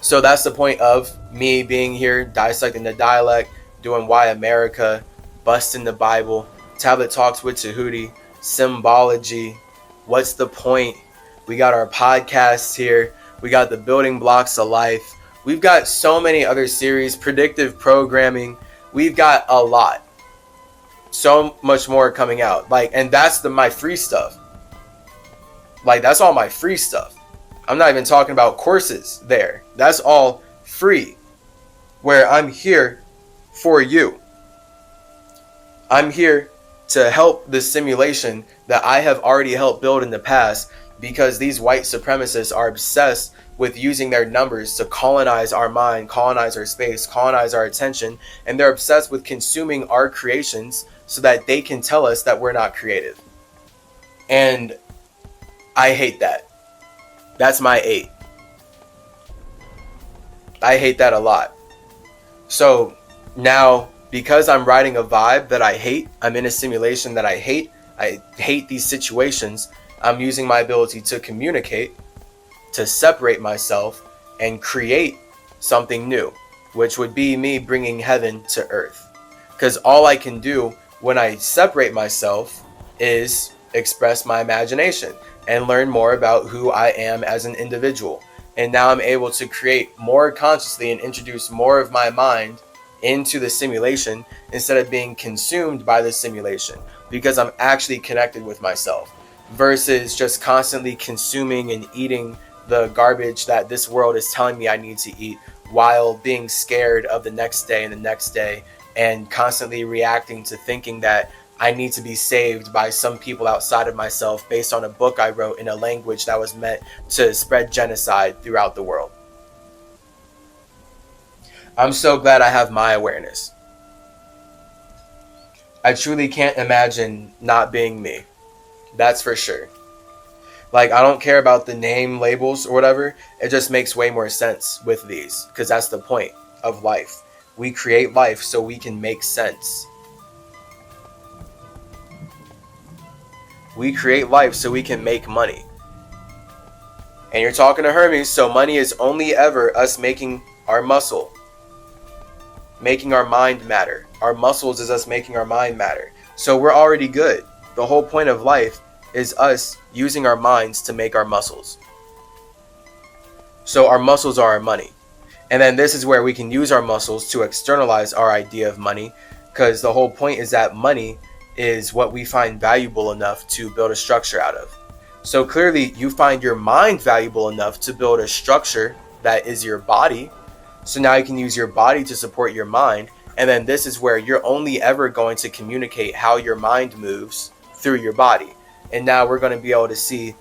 So that's the point of me being here, dissecting the dialect, doing Why America, busting the Bible, Tablet Talks with Tahuti, symbology, what's the point? We got our podcasts here. We got the building blocks of life. We've got so many other series, predictive programming. We've got a lot. So much more coming out. And that's my free stuff. That's all my free stuff. I'm not even talking about courses there. That's all free. Where I'm here for you. I'm here to help the simulation that I have already helped build in the past, because these white supremacists are obsessed with using their numbers to colonize our mind, colonize our space, colonize our attention, and they're obsessed with consuming our creations so that they can tell us that we're not creative. And I hate that. That's my 8. I hate that a lot. So now, because I'm riding a vibe that I hate, I'm in a simulation that I hate these situations, I'm using my ability to communicate, to separate myself, and create something new, which would be me bringing heaven to earth. Because all I can do when I separate myself is express my imagination and learn more about who I am as an individual. And now I'm able to create more consciously and introduce more of my mind into the simulation instead of being consumed by the simulation, because I'm actually connected with myself versus just constantly consuming and eating the garbage that this world is telling me I need to eat, while being scared of the next day and the next day, and constantly reacting to thinking that I need to be saved by some people outside of myself based on a book I wrote in a language that was meant to spread genocide throughout the world. I'm so glad I have my awareness. I truly can't imagine not being me. That's for sure. I don't care about the name labels or whatever. It just makes way more sense with these, because that's the point of life. We create life so we can make sense. We create life so we can make money. And you're talking to Hermes, so money is only ever us making our muscle, making our mind matter. Our muscles is us making our mind matter. So we're already good. The whole point of life is us using our minds to make our muscles. So our muscles are our money. And then this is where we can use our muscles to externalize our idea of money, because the whole point is that money is what we find valuable enough to build a structure out of. So clearly you find your mind valuable enough to build a structure that is your body. So now you can use your body to support your mind. And then this is where you're only ever going to communicate how your mind moves through your body. And now we're going to be able to see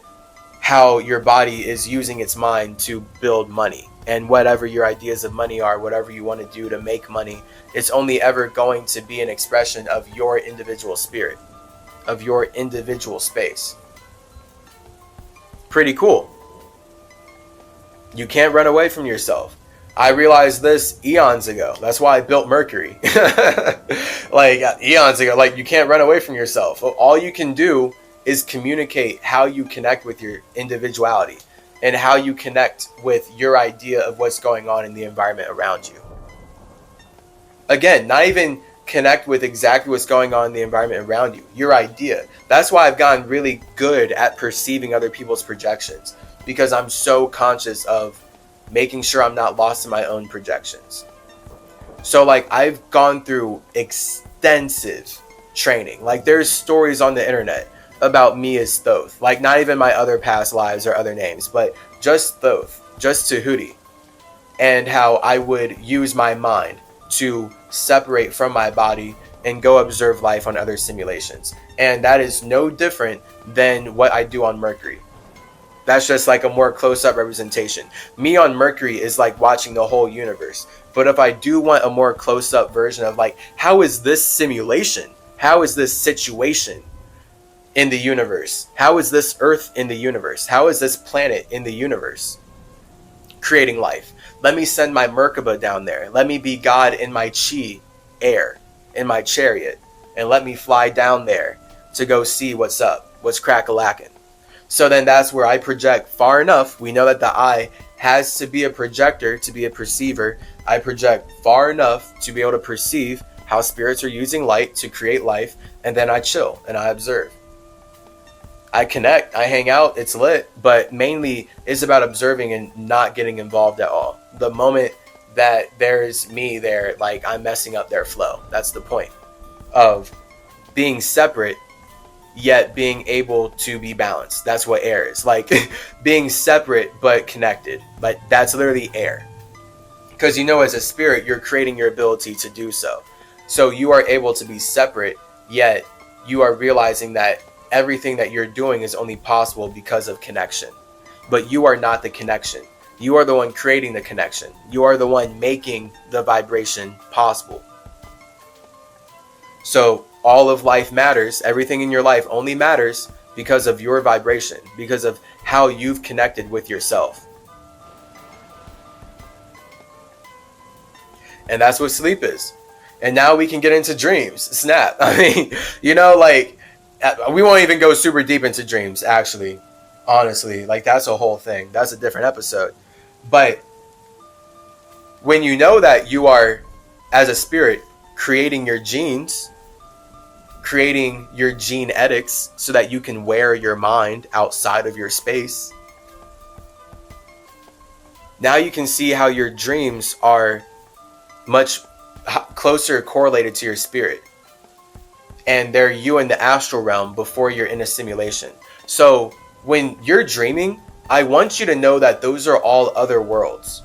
how your body is using its mind to build money. And whatever your ideas of money are, whatever you want to do to make money, it's only ever going to be an expression of your individual spirit, of your individual space. Pretty cool. You can't run away from yourself. I realized this eons ago. That's why I built Mercury. Eons ago. You can't run away from yourself. All you can do is communicate how you connect with your individuality and how you connect with your idea of what's going on in the environment around you. Again, not even connect with exactly what's going on in the environment around you, your idea. That's why I've gotten really good at perceiving other people's projections, because I'm so conscious of making sure I'm not lost in my own projections. So I've gone through extensive training. There's stories on the internet about me as Thoth. Not even my other past lives or other names, but just Thoth, just Tahuti. And how I would use my mind to separate from my body and go observe life on other simulations. And that is no different than what I do on Mercury. That's just a more close-up representation. Me on Mercury is watching the whole universe. But if I do want a more close-up version of how is this simulation? How is this situation in the universe? How is this Earth in the universe? How is this planet in the universe creating life. Let me send my Merkaba down there. Let me be God in my chi, air, in my chariot, and let me fly down there to go see what's up, what's crack-a-lackin'. So then that's where I project far enough. We know that the eye has to be a projector, to be a perceiver. I project far enough to be able to perceive how spirits are using light to create life, and then I chill and I observe. I connect, I hang out, it's lit, but mainly it's about observing and not getting involved at all. The moment that there's me there, like I'm messing up their flow. That's the point of being separate, yet being able to be balanced. That's what air is. Like being separate but connected. But that's literally air. Because as a spirit, you're creating your ability to do so. So you are able to be separate, yet you are realizing that everything that you're doing is only possible because of connection. But you are not the connection. You are the one creating the connection. You are the one making the vibration possible. So all of life matters. Everything in your life only matters because of your vibration, because of how you've connected with yourself. And that's what sleep is. And now we can get into dreams. Snap. I mean, we won't even go super deep into dreams, actually. Honestly, that's a whole thing. That's a different episode. But when you know that you are, as a spirit, creating your genes, creating your genetics so that you can wear your mind outside of your space, now you can see how your dreams are much closer correlated to your spirit. And they're you in the astral realm before you're in a simulation. So when you're dreaming, I want you to know that those are all other worlds.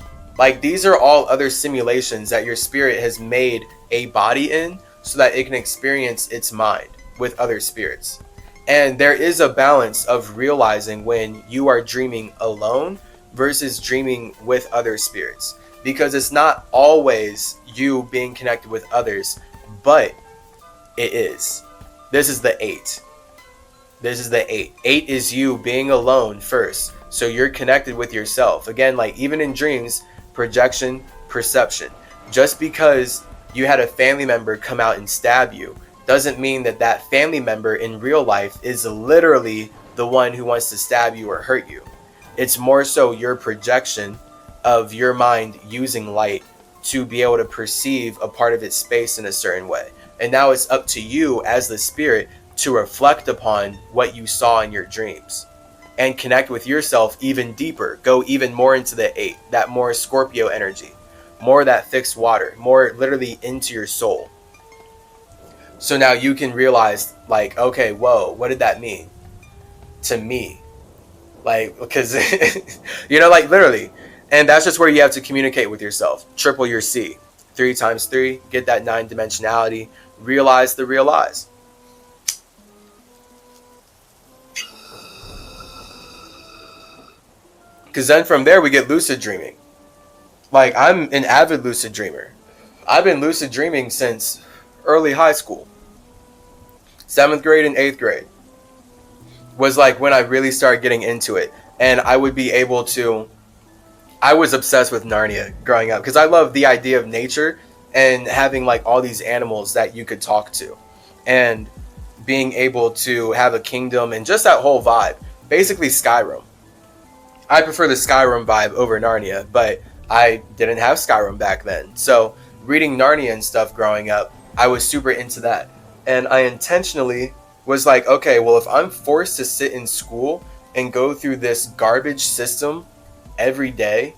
These are all other simulations that your spirit has made a body in so that it can experience its mind with other spirits. And there is a balance of realizing when you are dreaming alone versus dreaming with other spirits. Because it's not always you being connected with others, but it is. This is the 8. This is the 8. 8 is you being alone first. So you're connected with yourself. Again, even in dreams, projection, perception. Just because you had a family member come out and stab you doesn't mean that that family member in real life is literally the one who wants to stab you or hurt you. It's more so your projection of your mind using light to be able to perceive a part of its space in a certain way. And now it's up to you as the spirit to reflect upon what you saw in your dreams and connect with yourself even deeper. Go even more into the 8, that more Scorpio energy, more of that fixed water, more literally into your soul. So now you can realize, okay, whoa, what did that mean to me? Because, literally. And that's just where you have to communicate with yourself. Triple your C. 3 times 3, get that 9 dimensionality. Realize the realize. Because then from there we get lucid dreaming. I'm an avid lucid dreamer. I've been lucid dreaming since early high school. 7th grade and 8th grade was when I really started getting into it. And I would be able to... I was obsessed with Narnia growing up because I love the idea of nature and having all these animals that you could talk to and being able to have a kingdom and just that whole vibe. Basically Skyrim. I prefer the Skyrim vibe over Narnia, but I didn't have Skyrim back then. So reading Narnia and stuff growing up, I was super into that. And I intentionally was okay, well, if I'm forced to sit in school and go through this garbage system every day,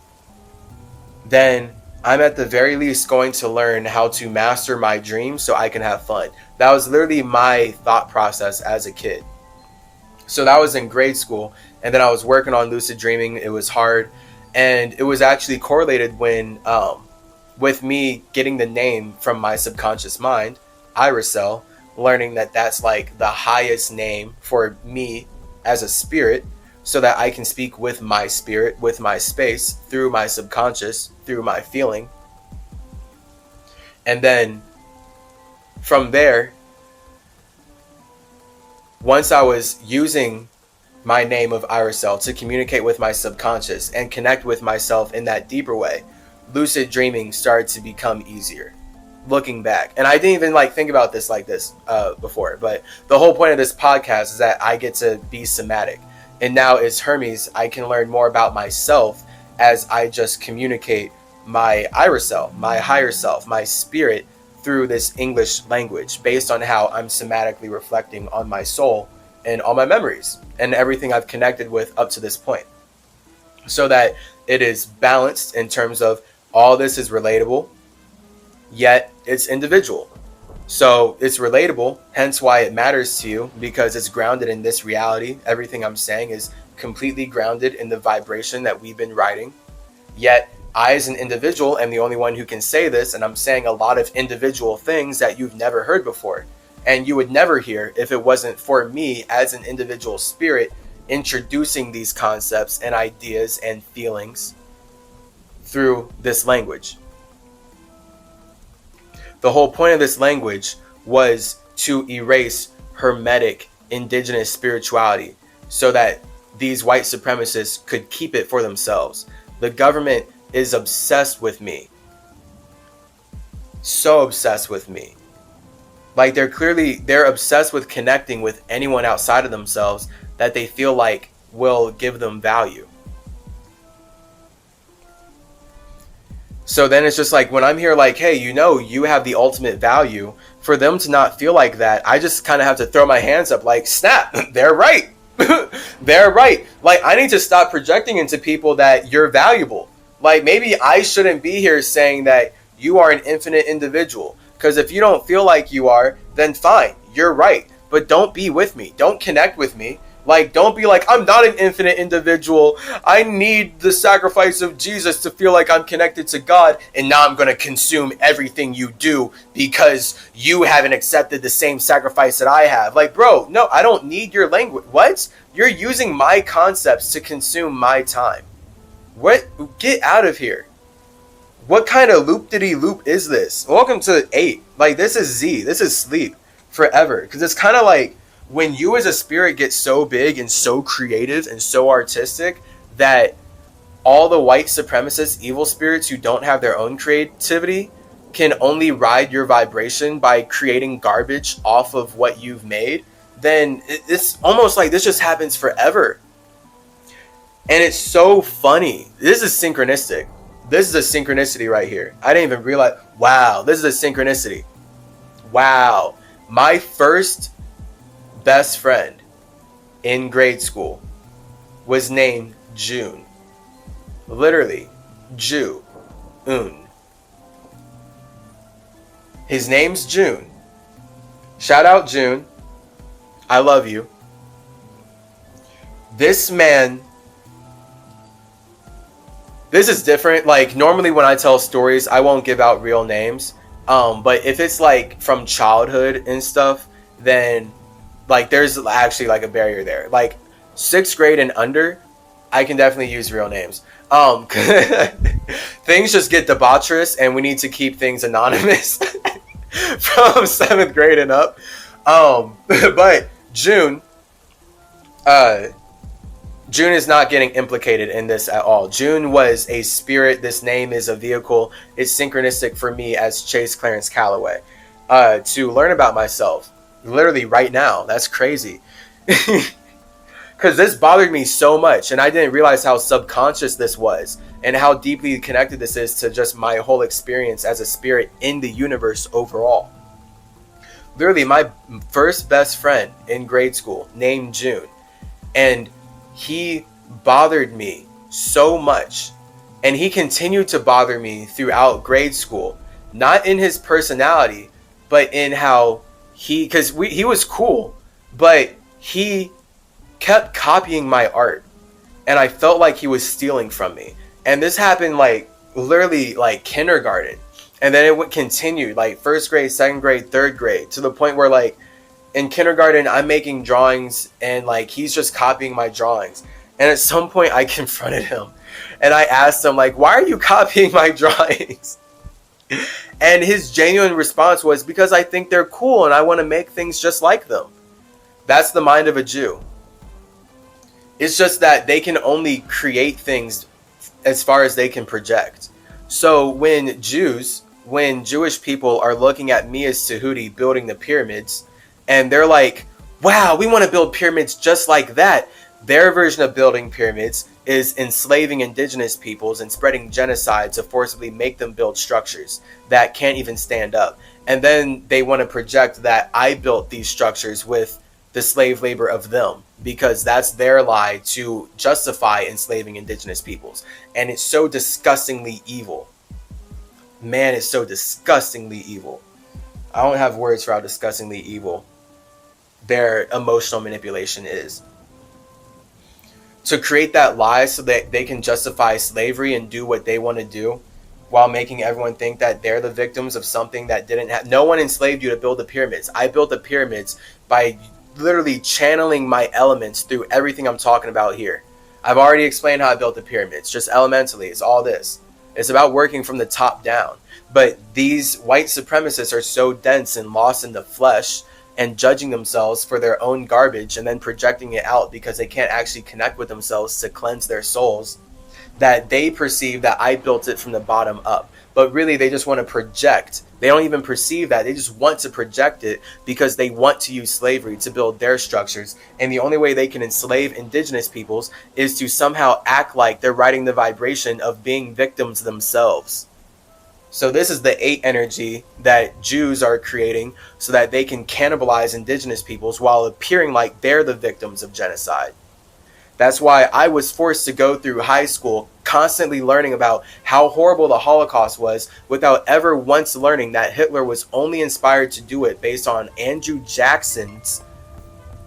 then I'm at the very least going to learn how to master my dreams so I can have fun. That was literally my thought process as a kid. So that was in grade school, and then I was working on lucid dreaming. It was hard, and it was actually correlated when with me getting the name from my subconscious mind, Irisel, learning that that's the highest name for me as a spirit, so that I can speak with my spirit, with my space, through my subconscious, through my feeling. And then from there, once I was using my name of Iris self, to communicate with my subconscious and connect with myself in that deeper way, lucid dreaming started to become easier. Looking back, and I didn't even like think about this like this before, but the whole point of this podcast is that I get to be somatic, and now as Hermes, I can learn more about myself as I just communicate my Iris self, my higher self, my spirit through this English language based on how I'm somatically reflecting on my soul and all my memories and everything I've connected with up to this point, so that it is balanced in terms of all this is relatable, yet it's individual. So it's relatable, hence why it matters to you, because it's grounded in this reality. Everything I'm saying is completely grounded in the vibration that we've been writing. Yet I, as an individual, am the only one who can say this, and I'm saying a lot of individual things that you've never heard before, and you would never hear if it wasn't for me as an individual spirit introducing these concepts and ideas and feelings through this language. The whole point of this language was to erase hermetic indigenous spirituality so that these white supremacists could keep it for themselves. The government is obsessed with me. So obsessed with me. Like they're obsessed with connecting with anyone outside of themselves that they feel like will give them value. So then it's just like when I'm here like, hey, you have the ultimate value. For them to not feel like that, I just kind of have to throw my hands up like, snap, they're right. They're right. Like, I need to stop projecting into people that you're valuable. Like, maybe I shouldn't be here saying that you are an infinite individual. Because if you don't feel like you are, then fine, you're right. But don't be with me. Don't connect with me. Like, don't be like, I'm not an infinite individual. I need the sacrifice of Jesus to feel like I'm connected to God. And now I'm going to consume everything you do because you haven't accepted the same sacrifice that I have. Like, bro, no, I don't need your language. What? You're using my concepts to consume my time. What? Get out of here. What kind of loop-diddy-loop is this? Welcome to 8. Like, this is Z. This is sleep forever. Because it's kind of like, when you as a spirit get so big and so creative and so artistic that all the white supremacist evil spirits who don't have their own creativity can only ride your vibration by creating garbage off of what you've made, then it's almost like this just happens forever. And it's so funny. This is synchronistic. This is a synchronicity right here. I didn't even realize. Wow, this is a synchronicity. Wow. My first best friend in grade school was named June. Literally, Ju-un. His name's June. Shout out June. I love you. This man, this is different. Like, normally when I tell stories, I won't give out real names. But if it's like from childhood and stuff, then like there's actually like a barrier there. Like 6th grade and under, I can definitely use real names. Things just get debaucherous and we need to keep things anonymous from 7th grade and up. But June is not getting implicated in this at all. June was a spirit. This name is a vehicle. It's synchronistic for me as Chase Clarence Calloway to learn about myself. Literally right now. That's crazy. Because this bothered me so much, and I didn't realize how subconscious this was and how deeply connected this is to just my whole experience as a spirit in the universe overall. Literally, my first best friend in grade school named June, and he bothered me so much, and he continued to bother me throughout grade school, not in his personality, but in how he was cool, but he kept copying my art, and I felt like he was stealing from me. And this happened like literally like kindergarten, and then it would continue like 1st grade, 2nd grade, 3rd grade, to the point where like in kindergarten I'm making drawings and like he's just copying my drawings. And at some point I confronted him and I asked him like, why are you copying my drawings? And his genuine response was, because I think they're cool and I want to make things just like them. That's the mind of a Jew. It's just that they can only create things as far as they can project. So when Jewish people are looking at me as Tahuti building the pyramids, and they're like, wow, we want to build pyramids just like that. Their version of building pyramids is enslaving indigenous peoples and spreading genocide to forcibly make them build structures that can't even stand up. And then they want to project that I built these structures with the slave labor of them, because that's their lie to justify enslaving indigenous peoples. And it's so disgustingly evil. Man, it's so disgustingly evil. I don't have words for how disgustingly evil their emotional manipulation is. To create that lie so that they can justify slavery and do what they want to do, while making everyone think that they're the victims of something that didn't happen. No one enslaved you to build the pyramids. I built the pyramids by literally channeling my elements through everything I'm talking about here. I've already explained how I built the pyramids, just elementally. It's all this. It's about working from the top down. But these white supremacists are so dense and lost in the flesh and judging themselves for their own garbage and then projecting it out because they can't actually connect with themselves to cleanse their souls, that they perceive that I built it from the bottom up. But really, they just want to project. They don't even perceive that. They just want to project it because they want to use slavery to build their structures. And the only way they can enslave indigenous peoples is to somehow act like they're riding the vibration of being victims themselves. So this is the 8 energy that Jews are creating so that they can cannibalize indigenous peoples while appearing like they're the victims of genocide. That's why I was forced to go through high school constantly learning about how horrible the Holocaust was without ever once learning that Hitler was only inspired to do it based on Andrew Jackson's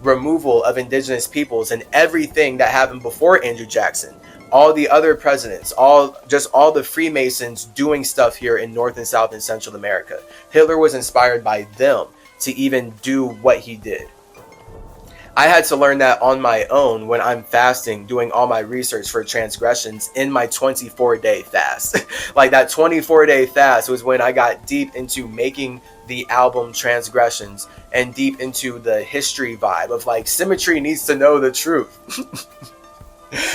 removal of indigenous peoples and everything that happened before Andrew Jackson. All the other presidents, all the Freemasons doing stuff here in North and South and Central America. Hitler was inspired by them to even do what he did. I had to learn that on my own when I'm fasting, doing all my research for transgressions in my 24-day fast. Like that 24-day fast was when I got deep into making the album Transgressions and deep into the history vibe of like, Symmetry needs to know the truth.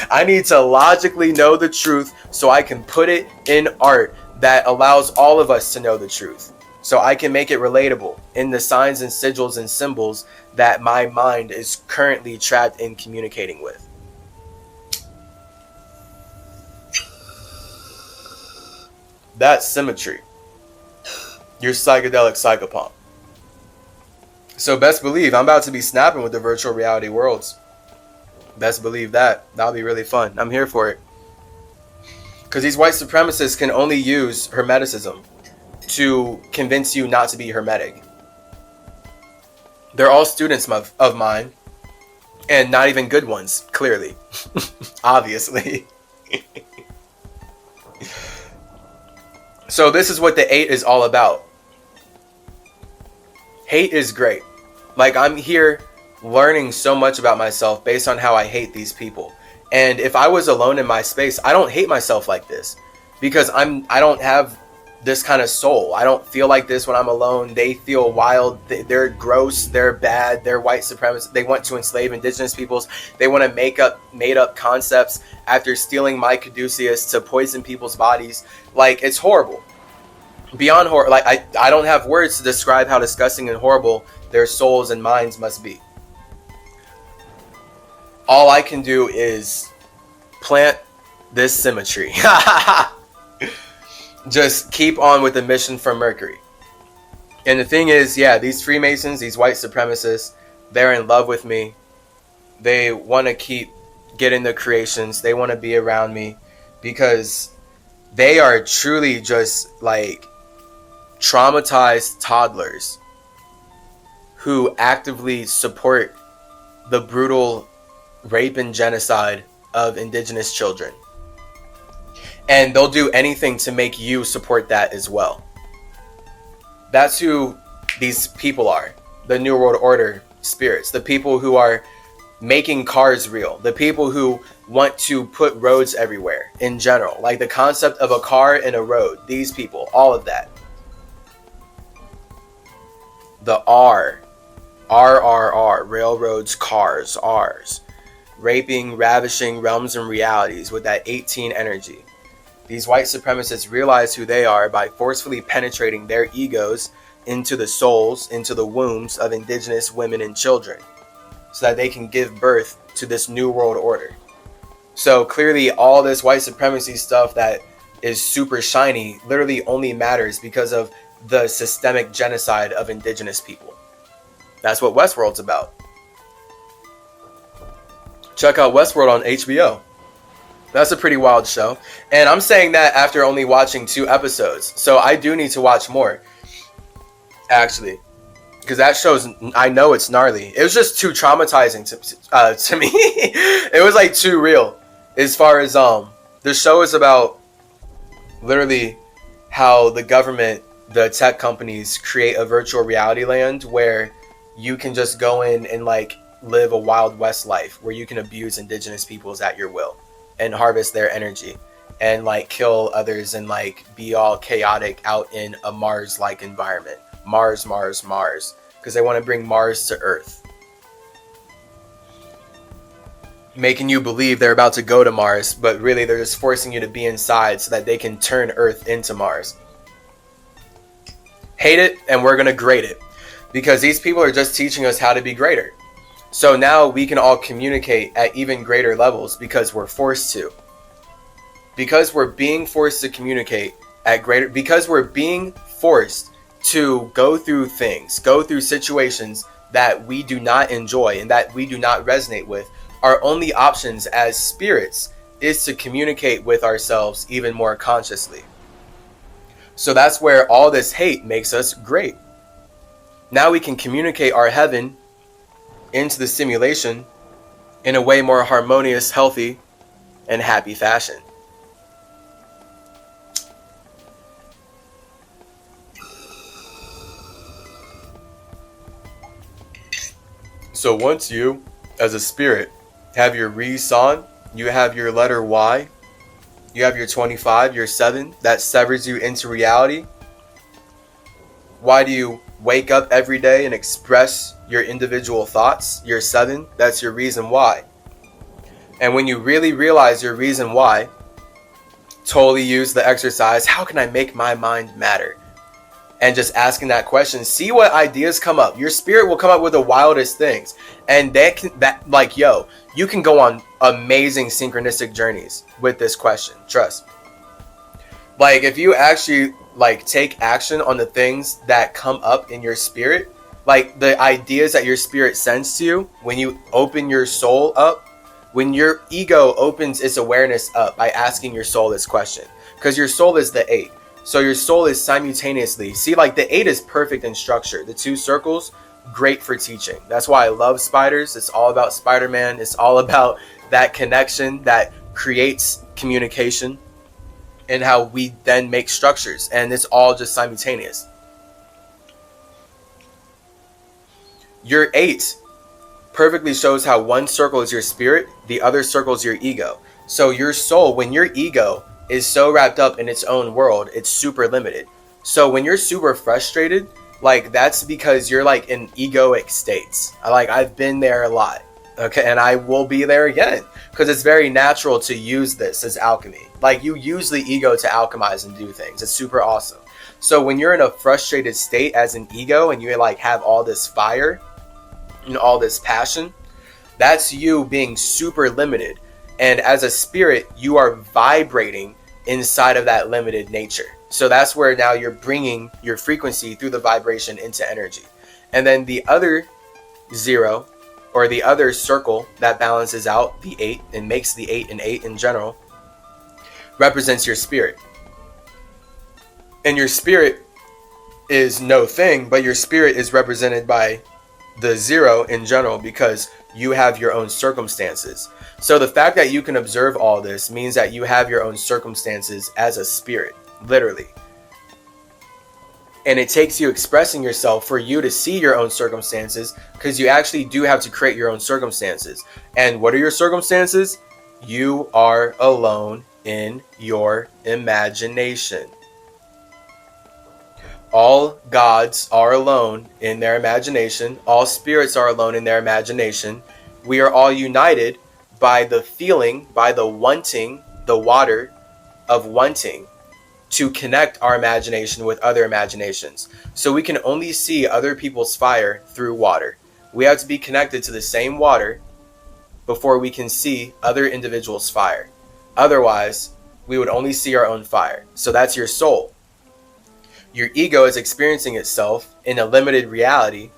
I need to logically know the truth so I can put it in art that allows all of us to know the truth. So I can make it relatable in the signs and sigils and symbols that my mind is currently trapped in communicating with. That's symmetry. Your psychedelic psychopomp. So best believe I'm about to be snapping with the virtual reality worlds. Best believe that. That'll be really fun. I'm here for it. Because these white supremacists can only use Hermeticism to convince you not to be Hermetic. They're all students of mine, and not even good ones, clearly. Obviously. So this is what the 8 is all about. Hate is great. Like, I'm here learning so much about myself based on how I hate these people. And if I was alone in my space, I don't hate myself like this because I don't have this kind of soul. I don't feel like this when I'm alone. They feel wild. They're gross. They're bad. They're white supremacists. They want to enslave indigenous peoples. They want to make up made up concepts after stealing my caduceus to poison people's bodies. Like, it's horrible. Beyond horror. Like, I don't have words to describe how disgusting and horrible their souls and minds must be. All I can do is plant this symmetry. Just keep on with the mission from Mercury. And the thing is, yeah, these Freemasons, these white supremacists, they're in love with me. They want to keep getting the creations. They want to be around me because they are truly just like traumatized toddlers who actively support the brutal rape and genocide of indigenous children. And they'll do anything to make you support that as well. That's who these people are. The New World Order spirits. The people who are making cars real. The people who want to put roads everywhere in general. Like the concept of a car and a road. These people. All of that. The R. RRR. Railroads, cars, R's. raping, ravishing realms and realities with that 18 energy. These white supremacists realize who they are by forcefully penetrating their egos into the souls, into the wombs of indigenous women and children, so that they can give birth to this new world order. So clearly all this white supremacy stuff that is super shiny literally only matters because of the systemic genocide of indigenous people. That's what Westworld's about. Check out Westworld on HBO. That's a pretty wild show. And I'm saying that after only watching 2 episodes. So I do need to watch more, actually. Because that show's, I know it's gnarly. It was just too traumatizing to me. It was like too real. As far as, the show is about literally how the government, the tech companies create a virtual reality land where you can just go in and like live a Wild West life where you can abuse indigenous peoples at your will and harvest their energy and like kill others and like be all chaotic out in a Mars-like environment. Mars, because they want to bring Mars to Earth. Making you believe they're about to go to Mars, but really they're just forcing you to be inside so that they can turn Earth into Mars. Hate it, and we're going to grade it. Because these people are just teaching us how to be greater. So now we can all communicate at even greater levels because we're forced to. Because we're being forced to communicate at greater, because we're being forced to go through things, go through situations that we do not enjoy and that we do not resonate with. Our only options as spirits is to communicate with ourselves even more consciously. So that's where all this hate makes us great. Now we can communicate our heaven into the simulation in a way more harmonious, healthy, and happy fashion. So once you, as a spirit, have your re-son, you have your letter Y, you have your 25, your 7, that severs you into reality. Why do you wake up every day and express your individual thoughts? Your 7, that's your reason why. And when you really realize your reason why, totally use the exercise, how can I make my mind matter? And just asking that question, see what ideas come up. Your spirit will come up with the wildest things. And you can go on amazing synchronistic journeys with this question. Trust. Like if you actually like take action on the things that come up in your spirit, like the ideas that your spirit sends to you, when you open your soul up, when your ego opens its awareness up by asking your soul this question, because your soul is the 8. So your soul is simultaneously, see, like the 8 is perfect in structure. The 2 circles, great for teaching. That's why I love spiders. It's all about Spider-Man. It's all about that connection that creates communication and how we then make structures. And it's all just simultaneous. Your 8 perfectly shows how one circle is your spirit, the other circle is your ego. So your soul, when your ego is so wrapped up in its own world, it's super limited. So when you're super frustrated, like that's because you're like in egoic states. I've been there a lot, okay, and I will be there again because it's very natural to use this as alchemy. Like you use the ego to alchemize and do things. It's super awesome. So when you're in a frustrated state as an ego and you like have all this fire and all this passion, that's you being super limited. And as a spirit, you are vibrating inside of that limited nature. So that's where now you're bringing your frequency through the vibration into energy. And then the other 0, or the other circle that balances out the 8 and makes the 8 an 8 in general, represents your spirit. And your spirit is no thing, but your spirit is represented by the 0 in general because you have your own circumstances. So the fact that you can observe all this means that you have your own circumstances as a spirit, literally. And it takes you expressing yourself for you to see your own circumstances, because you actually do have to create your own circumstances. And what are your circumstances? You are alone in your imagination. All gods are alone in their imagination. All spirits are alone in their imagination. We are all united by the feeling, by the wanting, the water of wanting to connect our imagination with other imaginations. So we can only see other people's fire through water. We have to be connected to the same water before we can see other individuals' fire. Otherwise, we would only see our own fire. So that's your soul. Your ego is experiencing itself in a limited reality,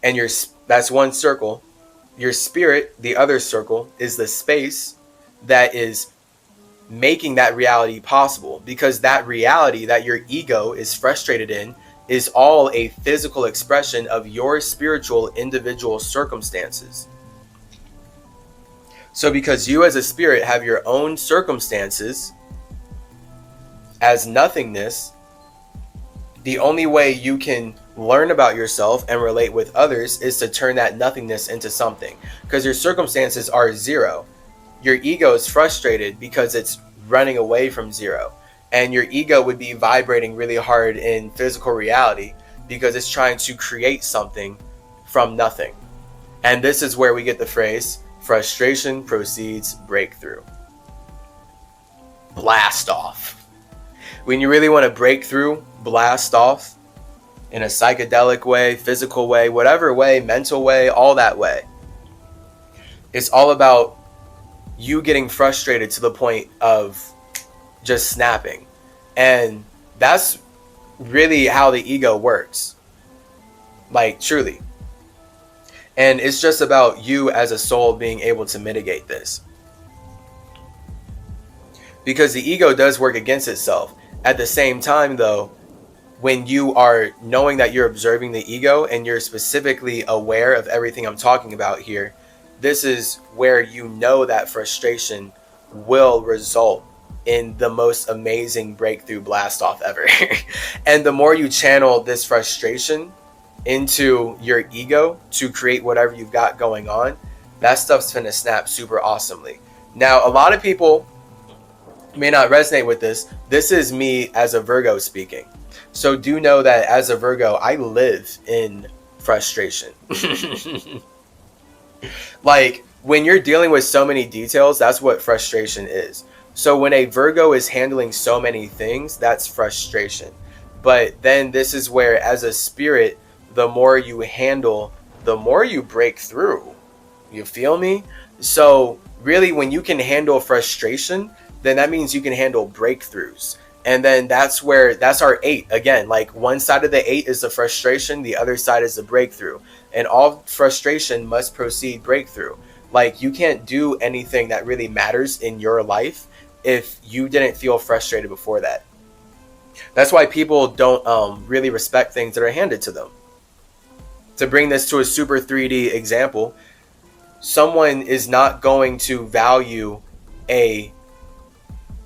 and that's one circle. Your spirit, the other circle, is the space that is making that reality possible, because that reality that your ego is frustrated in is all a physical expression of your spiritual individual circumstances. So because you as a spirit have your own circumstances as nothingness, the only way you can learn about yourself and relate with others is to turn that nothingness into something, because your circumstances are zero. Your ego is frustrated because it's running away from zero, and your ego would be vibrating really hard in physical reality because it's trying to create something from nothing. And this is where we get the phrase, frustration precedes breakthrough. Blast off. When you really want to break through, blast off in a psychedelic way, physical way, whatever way, mental way, all that way. It's all about you getting frustrated to the point of just snapping. And that's really how the ego works. Like, truly. And it's just about you as a soul being able to mitigate this. Because the ego does work against itself. At the same time, though, when you are knowing that you're observing the ego and you're specifically aware of everything I'm talking about here, this is where you know that frustration will result in the most amazing breakthrough blast off ever. And the more you channel this frustration into your ego to create whatever you've got going on, that stuff's gonna snap super awesomely. Now, a lot of people may not resonate with this. This is me as a Virgo speaking. So do know that as a Virgo, I live in frustration. Like, when you're dealing with so many details, that's what frustration is. So when a Virgo is handling so many things, that's frustration. But then this is where, as a spirit, the more you handle, the more you break through. You feel me? So really, when you can handle frustration, then that means you can handle breakthroughs. And then that's our 8. Again, like, one side of the 8 is the frustration, the other side is the breakthrough. And all frustration must proceed breakthrough. Like, you can't do anything that really matters in your life if you didn't feel frustrated before that. That's why people don't really respect things that are handed to them. To bring this to a super 3D example, someone is not going to value a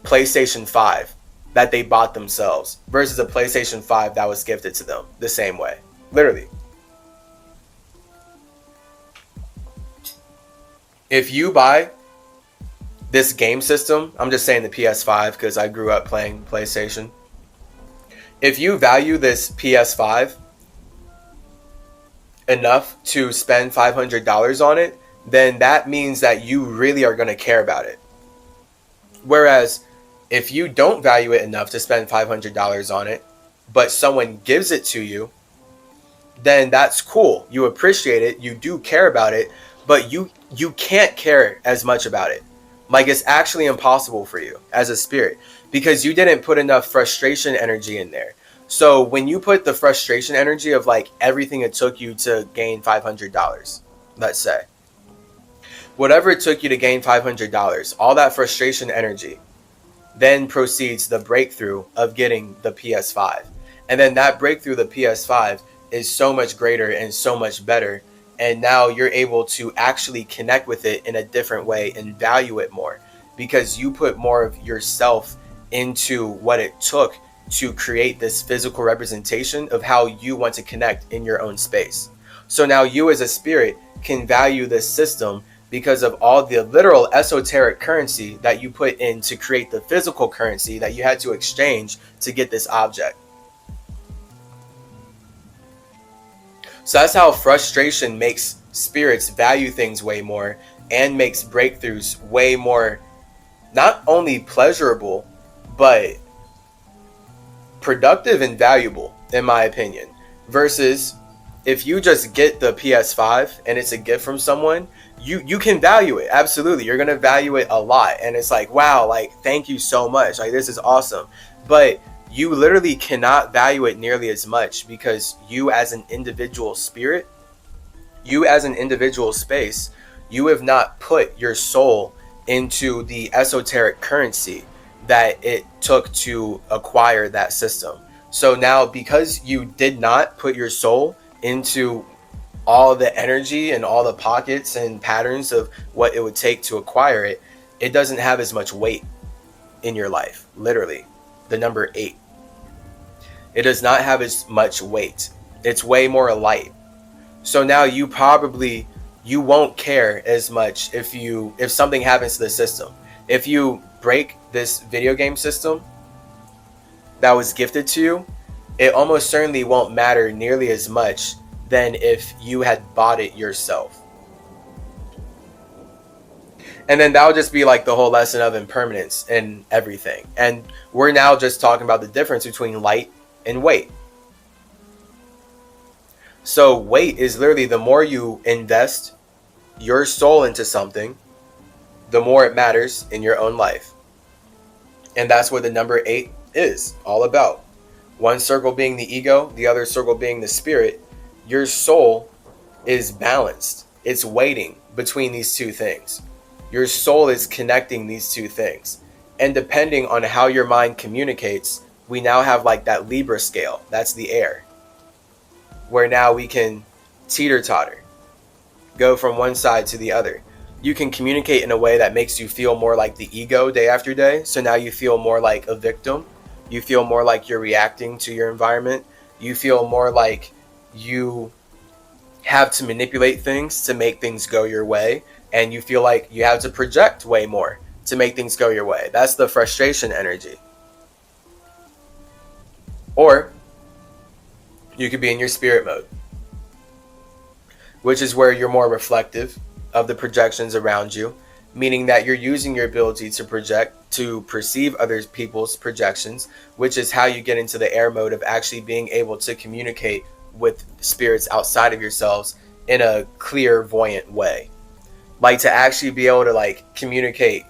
PlayStation 5 that they bought themselves versus a PlayStation 5 that was gifted to them the same way. Literally. If you buy this game system, I'm just saying the PS5 because I grew up playing PlayStation. If you value this PS5 enough to spend $500 on it, then that means that you really are going to care about it. Whereas if you don't value it enough to spend $500 on it, but someone gives it to you, then that's cool. You appreciate it. You do care about it, but you can't care as much about it. Like, it's actually impossible for you as a spirit because you didn't put enough frustration energy in there. So when you put the frustration energy of like everything it took you to gain $500, let's say, whatever it took you to gain $500, all that frustration energy then proceeds the breakthrough of getting the PS5. And then that breakthrough, the PS5, is so much greater and so much better. And now you're able to actually connect with it in a different way and value it more because you put more of yourself into what it took to create this physical representation of how you want to connect in your own space. So now you as a spirit can value this system because of all the literal esoteric currency that you put in to create the physical currency that you had to exchange to get this object. So that's how frustration makes spirits value things way more and makes breakthroughs way more, not only pleasurable, but productive and valuable, in my opinion. Versus if you just get the PS5 and it's a gift from someone, you can value it. Absolutely. You're going to value it a lot. And it's like, wow, like, thank you so much. Like, this is awesome. But you literally cannot value it nearly as much, because you as an individual spirit, you as an individual space, you have not put your soul into the esoteric currency that it took to acquire that system. So now, because you did not put your soul into all the energy and all the pockets and patterns of what it would take to acquire it, it doesn't have as much weight in your life. Literally, the number 8. It does not have as much weight. It's way more light. So now you won't care as much if something happens to the system. If you break this video game system that was gifted to you, it almost certainly won't matter nearly as much than if you had bought it yourself. And then that would just be like the whole lesson of impermanence and everything. And we're now just talking about the difference between light and weight. So weight is literally, the more you invest your soul into something, the more it matters in your own life. And that's what the number 8 is all about. One circle being the ego, the other circle being the spirit. Your soul is balanced. It's weighting between these two things. Your soul is connecting these two things. And depending on how your mind communicates, we now have like that Libra scale. That's the air. Where now we can teeter-totter, go from one side to the other. You can communicate in a way that makes you feel more like the ego day after day. So now you feel more like a victim. You feel more like you're reacting to your environment. You feel more like you have to manipulate things to make things go your way. And you feel like you have to project way more to make things go your way. That's the frustration energy. Or you could be in your spirit mode, which is where you're more reflective of the projections around you, meaning that you're using your ability to project to perceive other people's projections, which is how you get into the air mode of actually being able to communicate with spirits outside of yourselves in a clairvoyant way. Like to actually be able to like communicate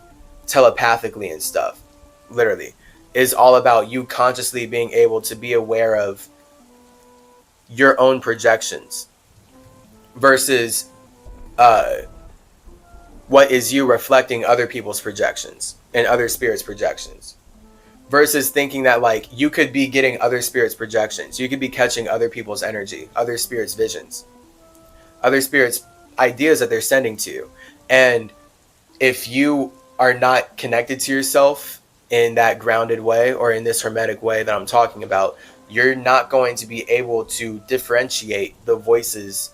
telepathically and stuff, literally, is all about you consciously being able to be aware of your own projections versus what is you reflecting other people's projections and other spirits' projections, versus thinking that like you could be getting other spirits' projections, you could be catching other people's energy, other spirits' visions, other spirits' ideas that they're sending to you. And if you are not connected to yourself in that grounded way or in this hermetic way that I'm talking about, you're not going to be able to differentiate the voices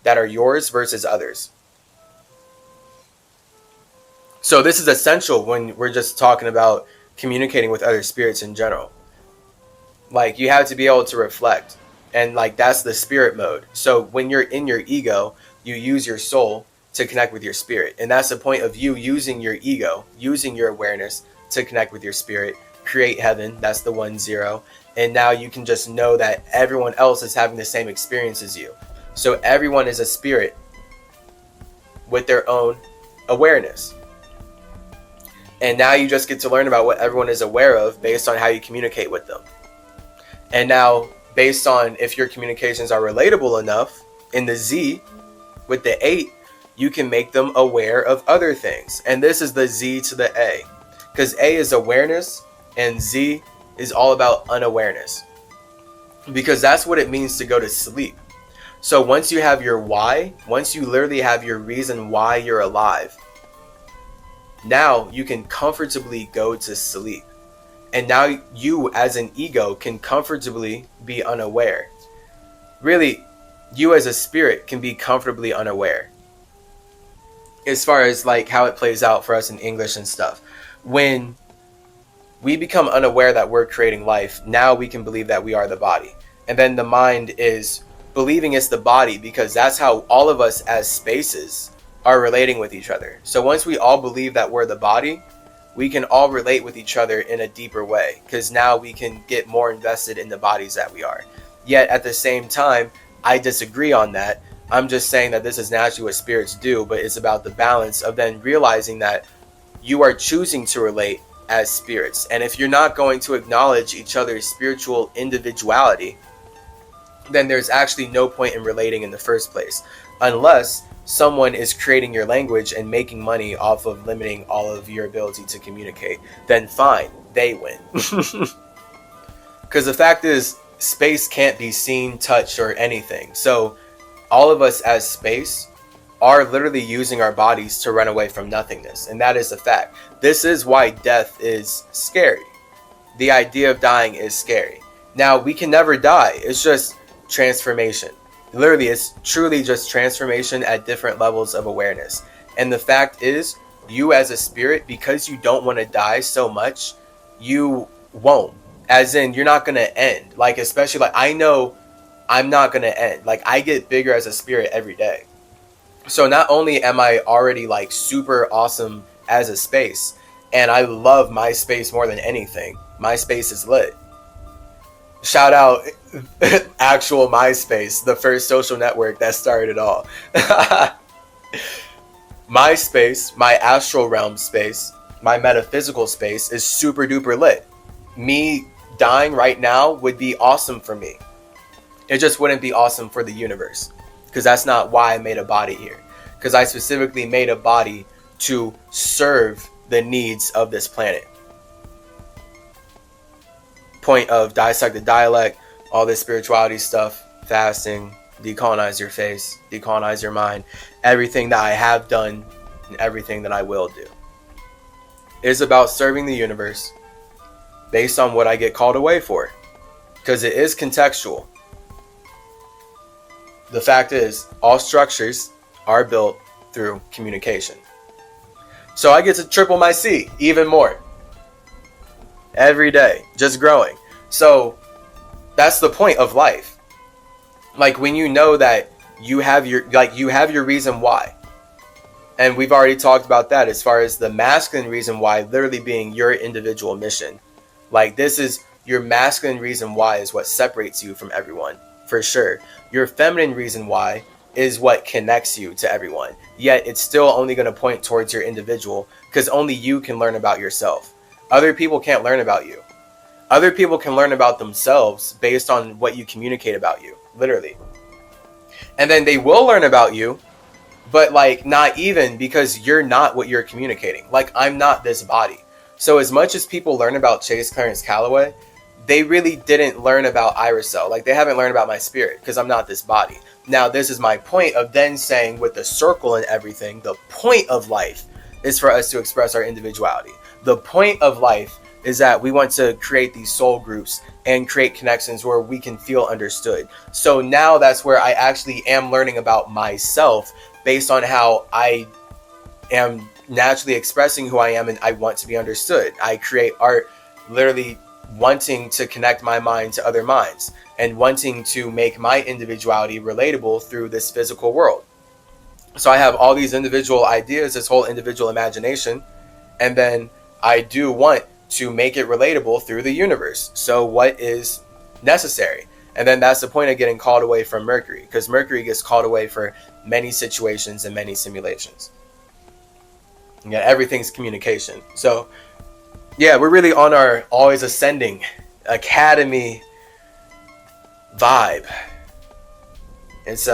that are yours versus others. So this is essential when we're just talking about communicating with other spirits in general. Like you have to be able to reflect, and like that's the spirit mode. So when you're in your ego, you use your soul to connect with your spirit. And that's the point of you using your ego, using your awareness to connect with your spirit, create heaven. That's the 1-0. And now you can just know that everyone else is having the same experience as you. So everyone is a spirit with their own awareness. And now you just get to learn about what everyone is aware of based on how you communicate with them. And now, based on if your communications are relatable enough, in the Z, with the 8, you can make them aware of other things. And this is the Z to the A. Because A is awareness, and Z is all about unawareness. Because that's what it means to go to sleep. So once you have your why, once you literally have your reason why you're alive, now you can comfortably go to sleep. And now you as an ego can comfortably be unaware. Really, you as a spirit can be comfortably unaware. As far as like how it plays out for us in English and stuff. When we become unaware that we're creating life, now we can believe that we are the body. And then the mind is believing it's the body because that's how all of us as spaces are relating with each other. So once we all believe that we're the body, we can all relate with each other in a deeper way, because now we can get more invested in the bodies that we are. Yet at the same time, I disagree on that. I'm just saying that this is naturally what spirits do, but it's about the balance of then realizing that you are choosing to relate as spirits. And if you're not going to acknowledge each other's spiritual individuality, then there's actually no point in relating in the first place, unless someone is creating your language and making money off of limiting all of your ability to communicate. Then fine, they win. Because the fact is, space can't be seen, touched, or anything. So all of us as space are literally using our bodies to run away from nothingness, and that is a fact. This is why death is scary. The idea of dying is scary. Now, we can never die. It's just transformation. Literally, it's truly just transformation at different levels of awareness. And the fact is, you as a spirit, because you don't want to die so much, you won't. As in, you're not going to end. Like, especially, like, I know I'm not going to end. Like, I get bigger as a spirit every day. So not only am I already, like, super awesome as a space, and I love my space more than anything. My space is lit. Shout out actual MySpace, the first social network that started it all. My space, my astral realm space, my metaphysical space is super duper lit. Me dying right now would be awesome for me. It just wouldn't be awesome for the universe, because that's not why I made a body here. Because I specifically made a body to serve the needs of this planet. Point of dissect the dialect, all this spirituality stuff, fasting, decolonize your face, decolonize your mind, everything that I have done and everything that I will do is about serving the universe based on what I get called away for, because it is contextual. The fact is, all structures are built through communication. So I get to triple my C even more every day, just growing. So that's the point of life. Like, when you know that you have your reason why. And we've already talked about that as far as the masculine reason why literally being your individual mission. Like, this is your masculine reason why is what separates you from everyone, for sure. Your feminine reason why is what connects you to everyone. Yet it's still only going to point towards your individual, because only you can learn about yourself. Other people can't learn about you. Other people can learn about themselves based on what you communicate about you, literally. And then they will learn about you, but like not even, because you're not what you're communicating. Like, I'm not this body. So as much as people learn about Chase Clarence Calloway, they really didn't learn about Irisel. Like, they haven't learned about my spirit, because I'm not this body. Now, this is my point of then saying, with the circle and everything, the point of life is for us to express our individuality. The point of life is that we want to create these soul groups and create connections where we can feel understood. So now that's where I actually am learning about myself based on how I am naturally expressing who I am, and I want to be understood. I create art literally wanting to connect my mind to other minds and wanting to make my individuality relatable through this physical world. So I have all these individual ideas, this whole individual imagination, and then I do want to make it relatable through the universe. So what is necessary? And then that's the point of getting called away from Mercury, because Mercury gets called away for many situations and many simulations. Yeah, everything's communication. So yeah, we're really on our always ascending academy vibe. It's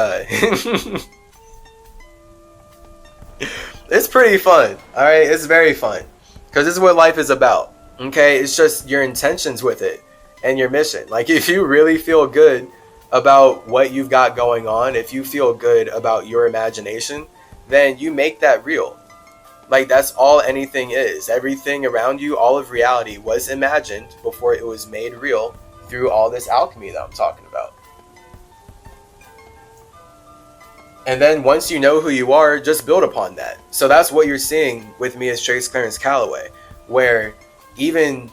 it's pretty fun. All right, it's very fun, because this is what life is about. Okay, it's just your intentions with it and your mission. Like, if you really feel good about what you've got going on, if you feel good about your imagination, then you make that real. Like, that's all anything is. Everything around you, all of reality was imagined before it was made real through all this alchemy that I'm talking about. And then once you know who you are, just build upon that. So that's what you're seeing with me as Chase Clarence Calloway, where even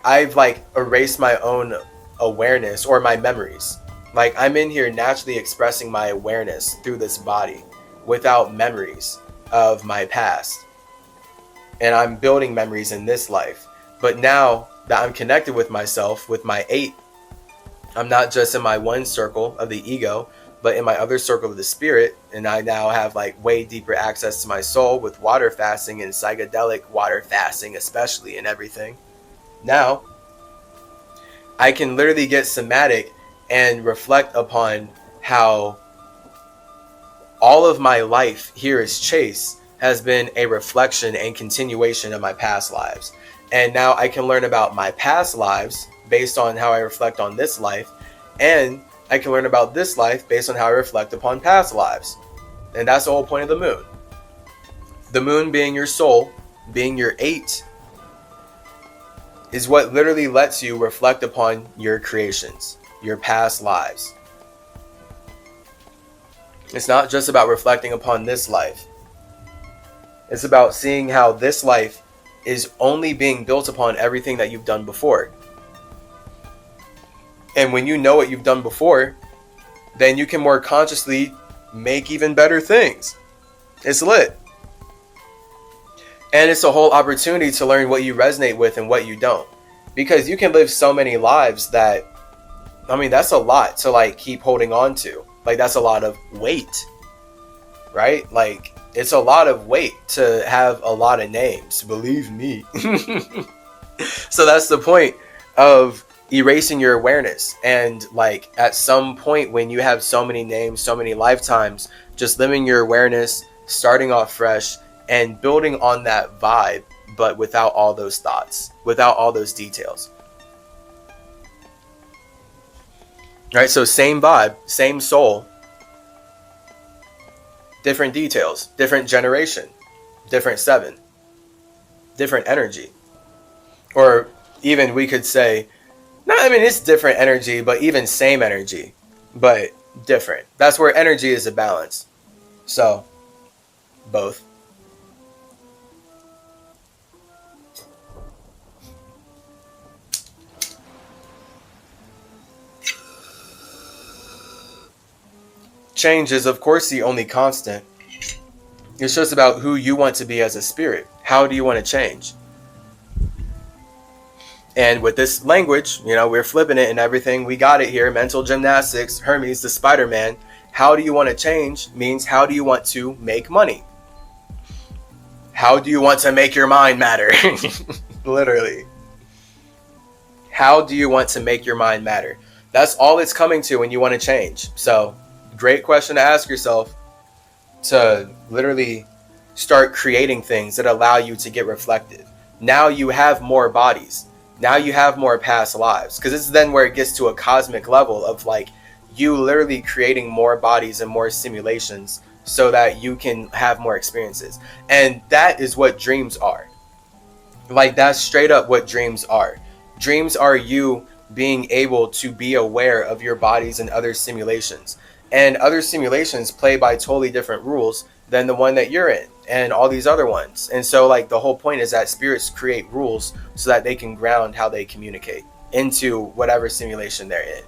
I've like erased my own awareness or my memories. Like, I'm in here naturally expressing my awareness through this body. without memories of my past. And I'm building memories in this life. But now that I'm connected with myself, with my 8, I'm not just in my one circle of the ego, but in my other circle of the spirit. And I now have like way deeper access to my soul with water fasting and psychedelic water fasting, especially, and everything. Now I can literally get somatic and reflect upon how all of my life here as Chase has been a reflection and continuation of my past lives. And now I can learn about my past lives based on how I reflect on this life. And I can learn about this life based on how I reflect upon past lives. And that's the whole point of the moon. The moon being your soul, being your 8, is what literally lets you reflect upon your creations, your past lives. It's not just about reflecting upon this life. It's about seeing how this life is only being built upon everything that you've done before. And when you know what you've done before, then you can more consciously make even better things. It's lit. And it's a whole opportunity to learn what you resonate with and what you don't. Because you can live so many lives that, I mean, that's a lot to like keep holding on to. Like, that's a lot of weight, right? Like, it's a lot of weight to have a lot of names, believe me. So that's the point of erasing your awareness. And like at some point when you have so many names, so many lifetimes, just living your awareness, starting off fresh and building on that vibe, but without all those thoughts, without all those details. Right, so same vibe, same soul, different details, different generation, different 7, different energy. Or even we could say, no, I mean, it's different energy, but even same energy, but different. That's where energy is a balance. So, both. Change is, of course, the only constant. It's just about who you want to be as a spirit. How do you want to change? And with this language, you know, we're flipping it and everything. We got it here. Mental gymnastics, Hermes, the Spider-Man. How do you want to change means how do you want to make money? How do you want to make your mind matter? Literally. How do you want to make your mind matter? That's all it's coming to when you want to change. So, great question to ask yourself, to literally start creating things that allow you to get reflective. Now you have more bodies. Now you have more past lives. Because this is then where it gets to a cosmic level of like you literally creating more bodies and more simulations so that you can have more experiences. And that is what dreams are. Like, that's straight up what dreams are. Dreams are you being able to be aware of your bodies and other simulations. And other simulations play by totally different rules than the one that you're in and all these other ones. And so like the whole point is that spirits create rules so that they can ground how they communicate into whatever simulation they're in.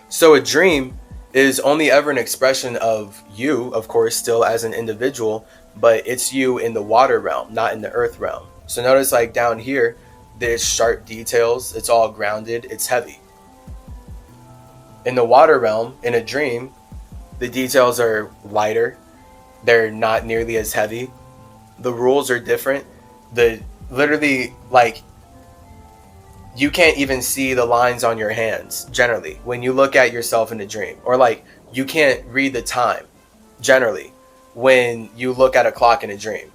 So a dream is only ever an expression of you, of course, still as an individual, but it's you in the water realm, not in the earth realm. So notice like down here, there's sharp details. It's all grounded. It's heavy. In the water realm, in a dream, the details are lighter. They're not nearly as heavy. The rules are different. Literally, like, you can't even see the lines on your hands, generally, when you look at yourself in a dream. Or like, you can't read the time, generally, when you look at a clock in a dream.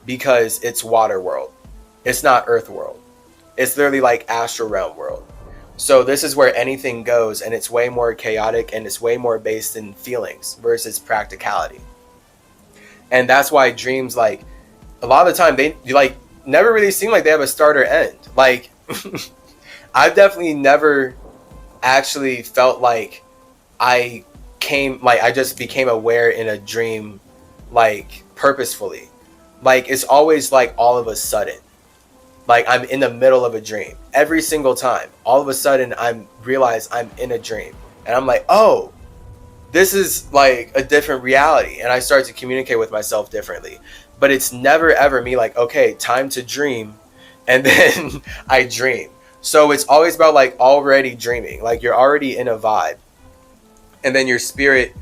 Because it's water world. It's not earth world. It's literally like astral realm world. So this is where anything goes, and it's way more chaotic and it's way more based in feelings versus practicality. And that's why dreams, like, a lot of the time, they like never really seem like they have a start or end. Like, I've definitely never actually felt like I just became aware in a dream, like, purposefully. Like, it's always like all of a sudden. Like I'm in the middle of a dream every single time. All of a sudden I realize I'm in a dream and I'm like, oh, this is like a different reality. And I start to communicate with myself differently. But it's never ever me like, okay, time to dream. And then I dream. So it's always about like already dreaming. Like you're already in a vibe. And then your spirit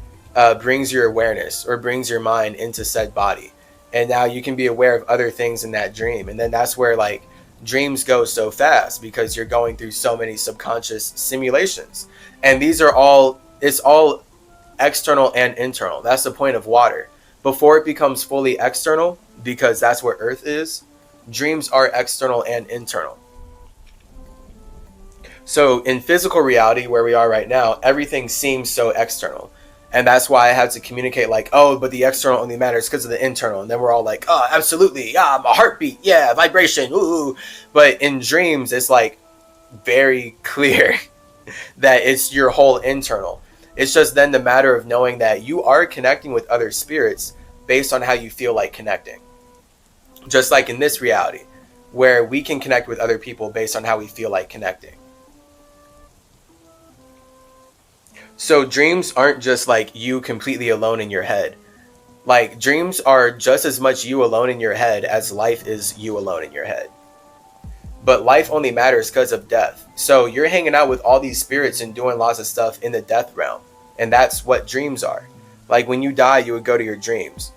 brings your awareness or brings your mind into said body. And now you can be aware of other things in that dream. And then that's where like dreams go so fast because you're going through so many subconscious simulations. And these are all, it's all external and internal. That's the point of water. Before it becomes fully external, because that's where Earth is, dreams are external and internal. So in physical reality, where we are right now, everything seems so external. And that's why I have to communicate like, oh, but the external only matters because of the internal. And then we're all like, oh, absolutely. Yeah, my heartbeat. Yeah, vibration. Ooh. But in dreams, it's like very clear that it's your whole internal. It's just then the matter of knowing that you are connecting with other spirits based on how you feel like connecting. Just like in this reality, where we can connect with other people based on how we feel like connecting. So dreams aren't just like you completely alone in your head. Like dreams are just as much you alone in your head as life is you alone in your head. But life only matters because of death. So you're hanging out with all these spirits and doing lots of stuff in the death realm. And that's what dreams are. Like when you die, you would go to your dreams.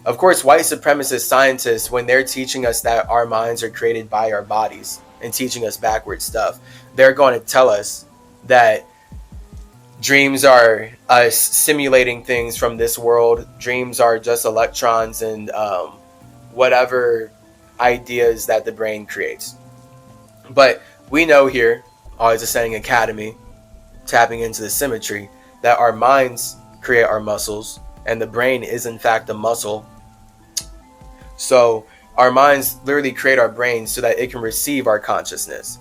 Of course, white supremacist scientists, when they're teaching us that our minds are created by our bodies and teaching us backward stuff, they're going to tell us that dreams are us simulating things from this world. Dreams are just electrons and whatever ideas that the brain creates. But we know here, always ascending academy, tapping into the symmetry, that our minds create our muscles and the brain is in fact a muscle. So our minds literally create our brains so that it can receive our consciousness.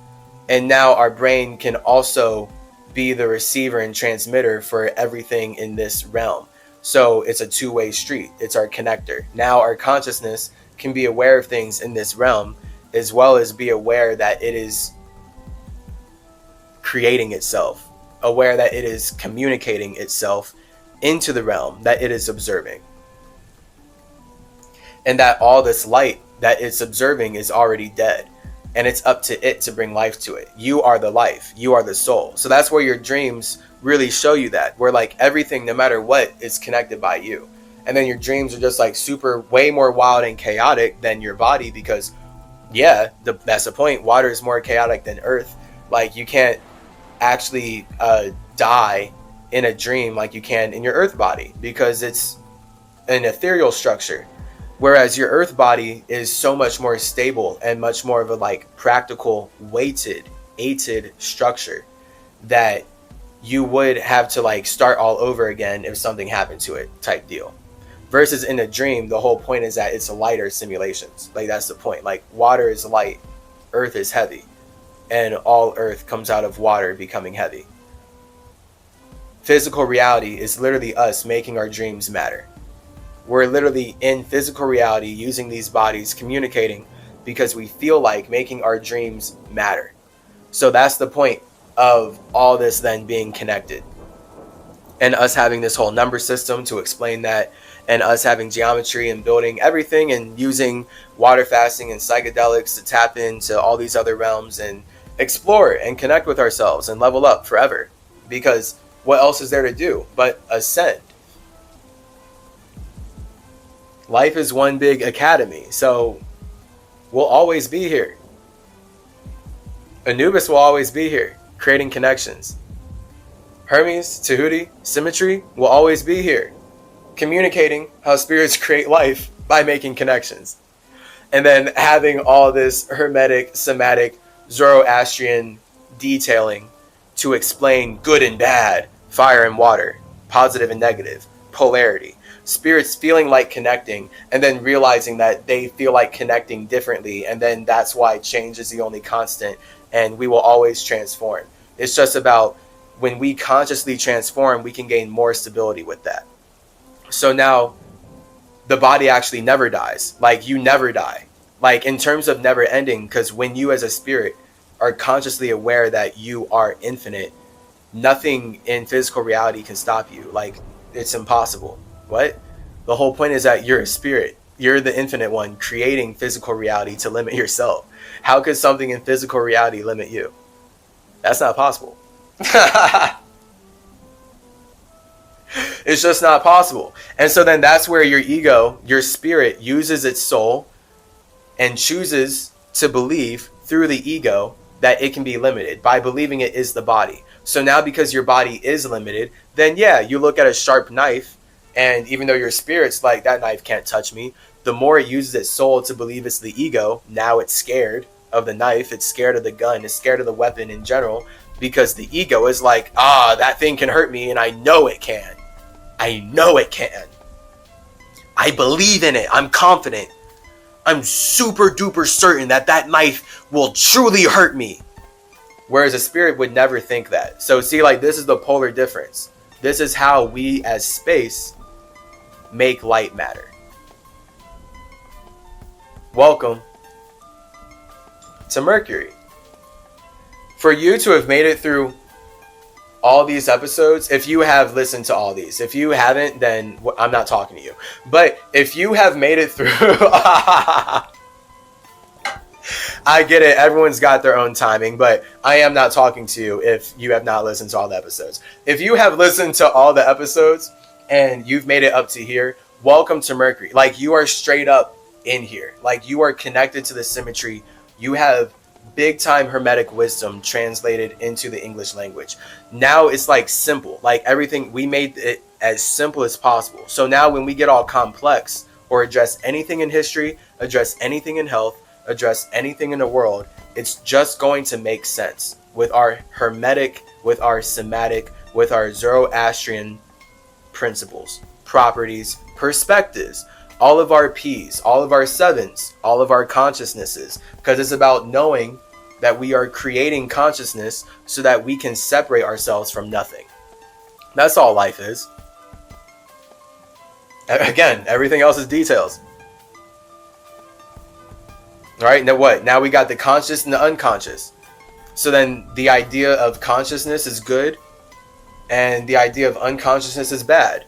And now our brain can also be the receiver and transmitter for everything in this realm. So it's a two-way street. It's our connector. Now our consciousness can be aware of things in this realm as well as be aware that it is creating itself, aware that it is communicating itself into the realm that it is observing. And that all this light that it's observing is already dead. And it's up to it to bring life to it. You are the life. You are the soul. So that's where your dreams really show you that. Where like everything, no matter what, is connected by you. And then your dreams are just like super, way more wild and chaotic than your body because, yeah, that's the point. Water is more chaotic than earth. Like you can't actually die in a dream like you can in your earth body because it's an ethereal structure. Whereas your earth body is so much more stable and much more of a like practical, weighted structure that you would have to like start all over again if something happened to it type deal. Versus in a dream, the whole point is that it's a lighter simulations. Like that's the point. Like water is light, earth is heavy, and all earth comes out of water becoming heavy. Physical reality is literally us making our dreams matter. We're literally in physical reality using these bodies, communicating because we feel like making our dreams matter. So that's the point of all this then being connected. And us having this whole number system to explain that, and us having geometry and building everything and using water fasting and psychedelics to tap into all these other realms and explore and connect with ourselves and level up forever. Because what else is there to do but ascend? Life is one big academy, so we'll always be here. Anubis will always be here, creating connections. Hermes, Tahuti, Symmetry will always be here, communicating how spirits create life by making connections. And then having all this hermetic, somatic, Zoroastrian detailing to explain good and bad, fire and water, positive and negative, polarity. Spirits feeling like connecting and then realizing that they feel like connecting differently, and then that's why change is the only constant and we will always transform. It's just about when we consciously transform, we can gain more stability with that. So now the body actually never dies. Like you never die. Like in terms of never ending, because when you as a spirit are consciously aware that you are infinite, nothing in physical reality can stop you. Like, it's impossible. What? The whole point is that you're a spirit. You're the infinite one creating physical reality to limit yourself. How could something in physical reality limit you? That's not possible. It's just not possible. And so then that's where your ego, your spirit, uses its soul and chooses to believe through the ego that it can be limited by believing it is the body. So now because your body is limited, then yeah, you look at a sharp knife, and even though your spirit's like, that knife can't touch me, the more it uses its soul to believe it's the ego, now it's scared of the knife, it's scared of the gun, it's scared of the weapon in general, because the ego is like, that thing can hurt me and I know it can. I know it can. I believe in it. I'm confident. I'm super duper certain that that knife will truly hurt me. Whereas a spirit would never think that. So see, like, this is the polar difference. This is how we as space make light matter. Welcome to Mercury. For you to have made it through all these episodes, if you have listened to all these, if you haven't, then I'm not talking to you. But if you have made it through, I get it, everyone's got their own timing, but I am not talking to you if you have not listened to all the episodes. If you have listened to all the episodes and you've made it up to here, welcome to Mercury. Like, you are straight up in here. Like, you are connected to the symmetry. You have big time hermetic wisdom translated into the English language. Now it's like simple, like everything, we made it as simple as possible. So now when we get all complex or address anything in history, address anything in health, address anything in the world, it's just going to make sense with our hermetic, with our somatic, with our Zoroastrian principles, properties, perspectives, all of our P's, all of our sevens, all of our consciousnesses, because it's about knowing that we are creating consciousness so that we can separate ourselves from nothing. That's all life is. Again, everything else is details. All right, now what? Now we got the conscious and the unconscious. So then the idea of consciousness is good and the idea of unconsciousness is bad.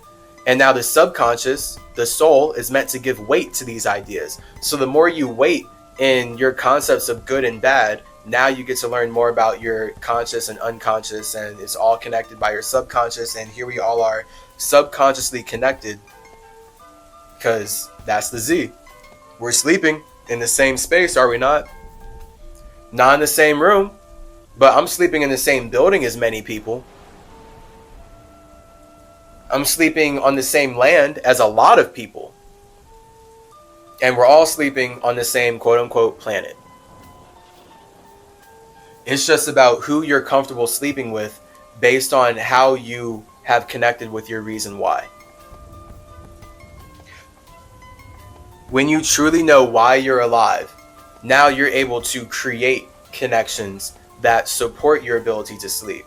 And now the subconscious, the soul, is meant to give weight to these ideas. So the more you weight in your concepts of good and bad, now you get to learn more about your conscious and unconscious, and it's all connected by your subconscious. And here we all are subconsciously connected because that's the Z. We're sleeping in the same space, are we not? Not in the same room, but I'm sleeping in the same building as many people. I'm sleeping on the same land as a lot of people. And we're all sleeping on the same quote-unquote planet. It's just about who you're comfortable sleeping with based on how you have connected with your reason why. When you truly know why you're alive, now you're able to create connections that support your ability to sleep.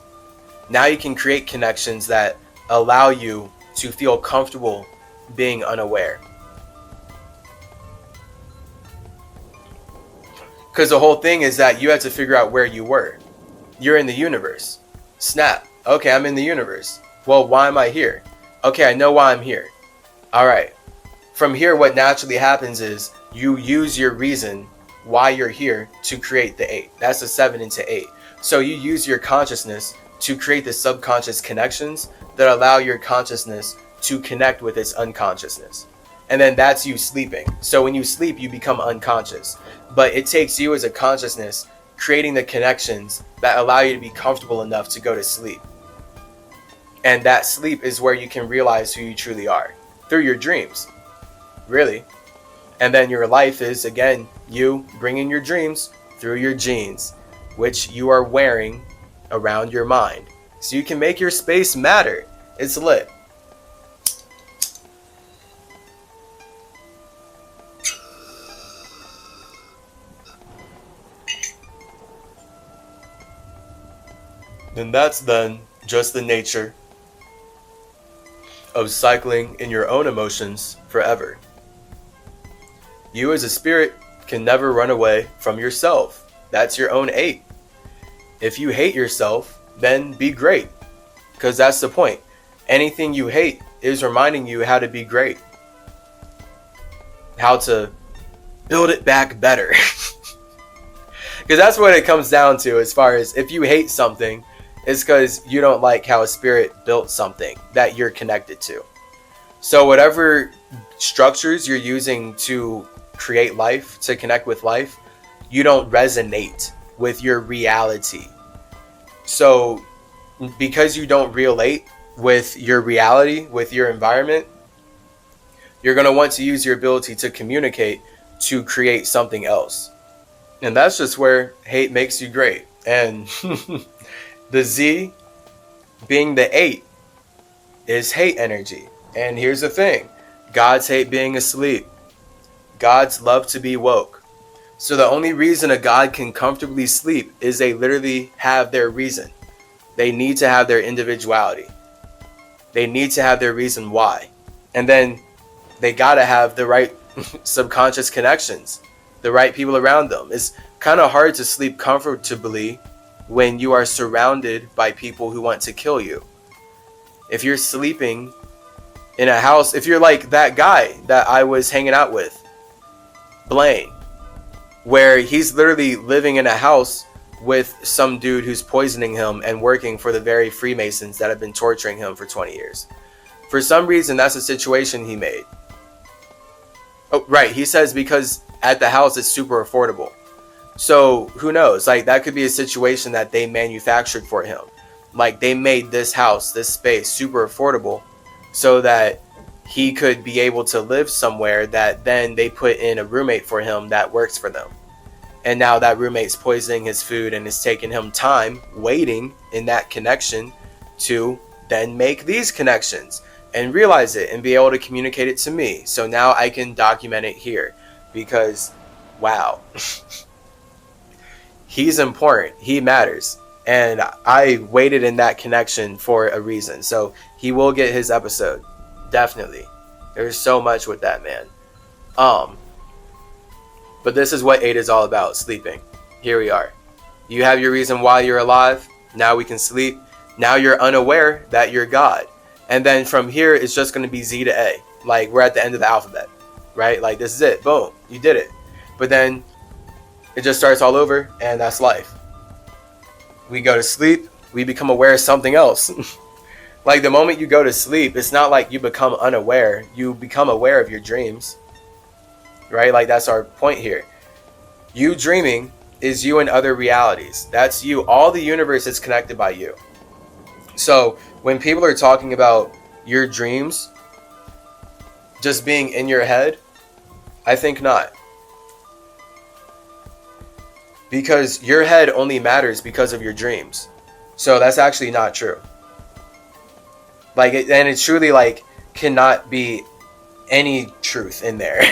Now you can create connections that allow you to feel comfortable being unaware. Because the whole thing is that you have to figure out where you were. You're in the universe. Snap. Okay, I'm in the universe. Well, why am I here? Okay, I know why I'm here. All right. From here, what naturally happens is you use your reason why you're here to create the 8. That's the 7 into 8. So you use your consciousness to create the subconscious connections that allow your consciousness to connect with its unconsciousness. And then that's you sleeping. So when you sleep, you become unconscious. But it takes you as a consciousness creating the connections that allow you to be comfortable enough to go to sleep. And that sleep is where you can realize who you truly are through your dreams, really. And then your life is, again, you bringing your dreams through your genes, which you are wearing around your mind. So you can make your space matter. It's lit. And that's then just the nature of cycling in your own emotions forever. You as a spirit can never run away from yourself. That's your own 8. If you hate yourself, then be great. Because that's the point. Anything you hate is reminding you how to be great. How to build it back better. Because that's what it comes down to, as far as if you hate something, it's because you don't like how a spirit built something that you're connected to. So whatever structures you're using to create life, to connect with life, you don't resonate with your reality. So because you don't relate with your reality, with your environment, you're going to want to use your ability to communicate to create something else. And that's just where hate makes you great. And the Z, being the 8, is hate energy. And here's the thing. Gods hate being asleep. Gods love to be woke. So the only reason a god can comfortably sleep is they literally have their reason. They need to have their individuality. They need to have their reason why. And then they gotta have the right subconscious connections, the right people around them. It's kind of hard to sleep comfortably when you are surrounded by people who want to kill you. If you're sleeping in a house, if you're like that guy that I was hanging out with, Blaine, where he's literally living in a house with some dude who's poisoning him and working for the very Freemasons that have been torturing him for 20 years. For some reason, that's a situation he made. Oh, right. He says because at the house it's super affordable. So who knows? Like, that could be a situation that they manufactured for him. Like, they made this house, this space super affordable so that he could be able to live somewhere that then they put in a roommate for him that works for them. And now that roommate's poisoning his food, and it's taking him time waiting in that connection to then make these connections and realize it and be able to communicate it to me. So now I can document it here because, wow, he's important. He matters. And I waited in that connection for a reason. So he will get his episode. Definitely. There's so much with that man. But this is what 8 is all about, sleeping. Here we are. You have your reason why you're alive. Now we can sleep. Now you're unaware that you're God. And then from here, it's just going to be Z to A. Like, we're at the end of the alphabet, right? Like, this is it. Boom. You did it. But then it just starts all over, and that's life. We go to sleep. We become aware of something else. Like, the moment you go to sleep, it's not like you become unaware. You become aware of your dreams. Right? Like, that's our point here. You dreaming is you in other realities. That's you. All the universe is connected by you. So when people are talking about your dreams just being in your head, I think not. Because your head only matters because of your dreams. So that's actually not true. Like, and it's truly like cannot be any truth in there.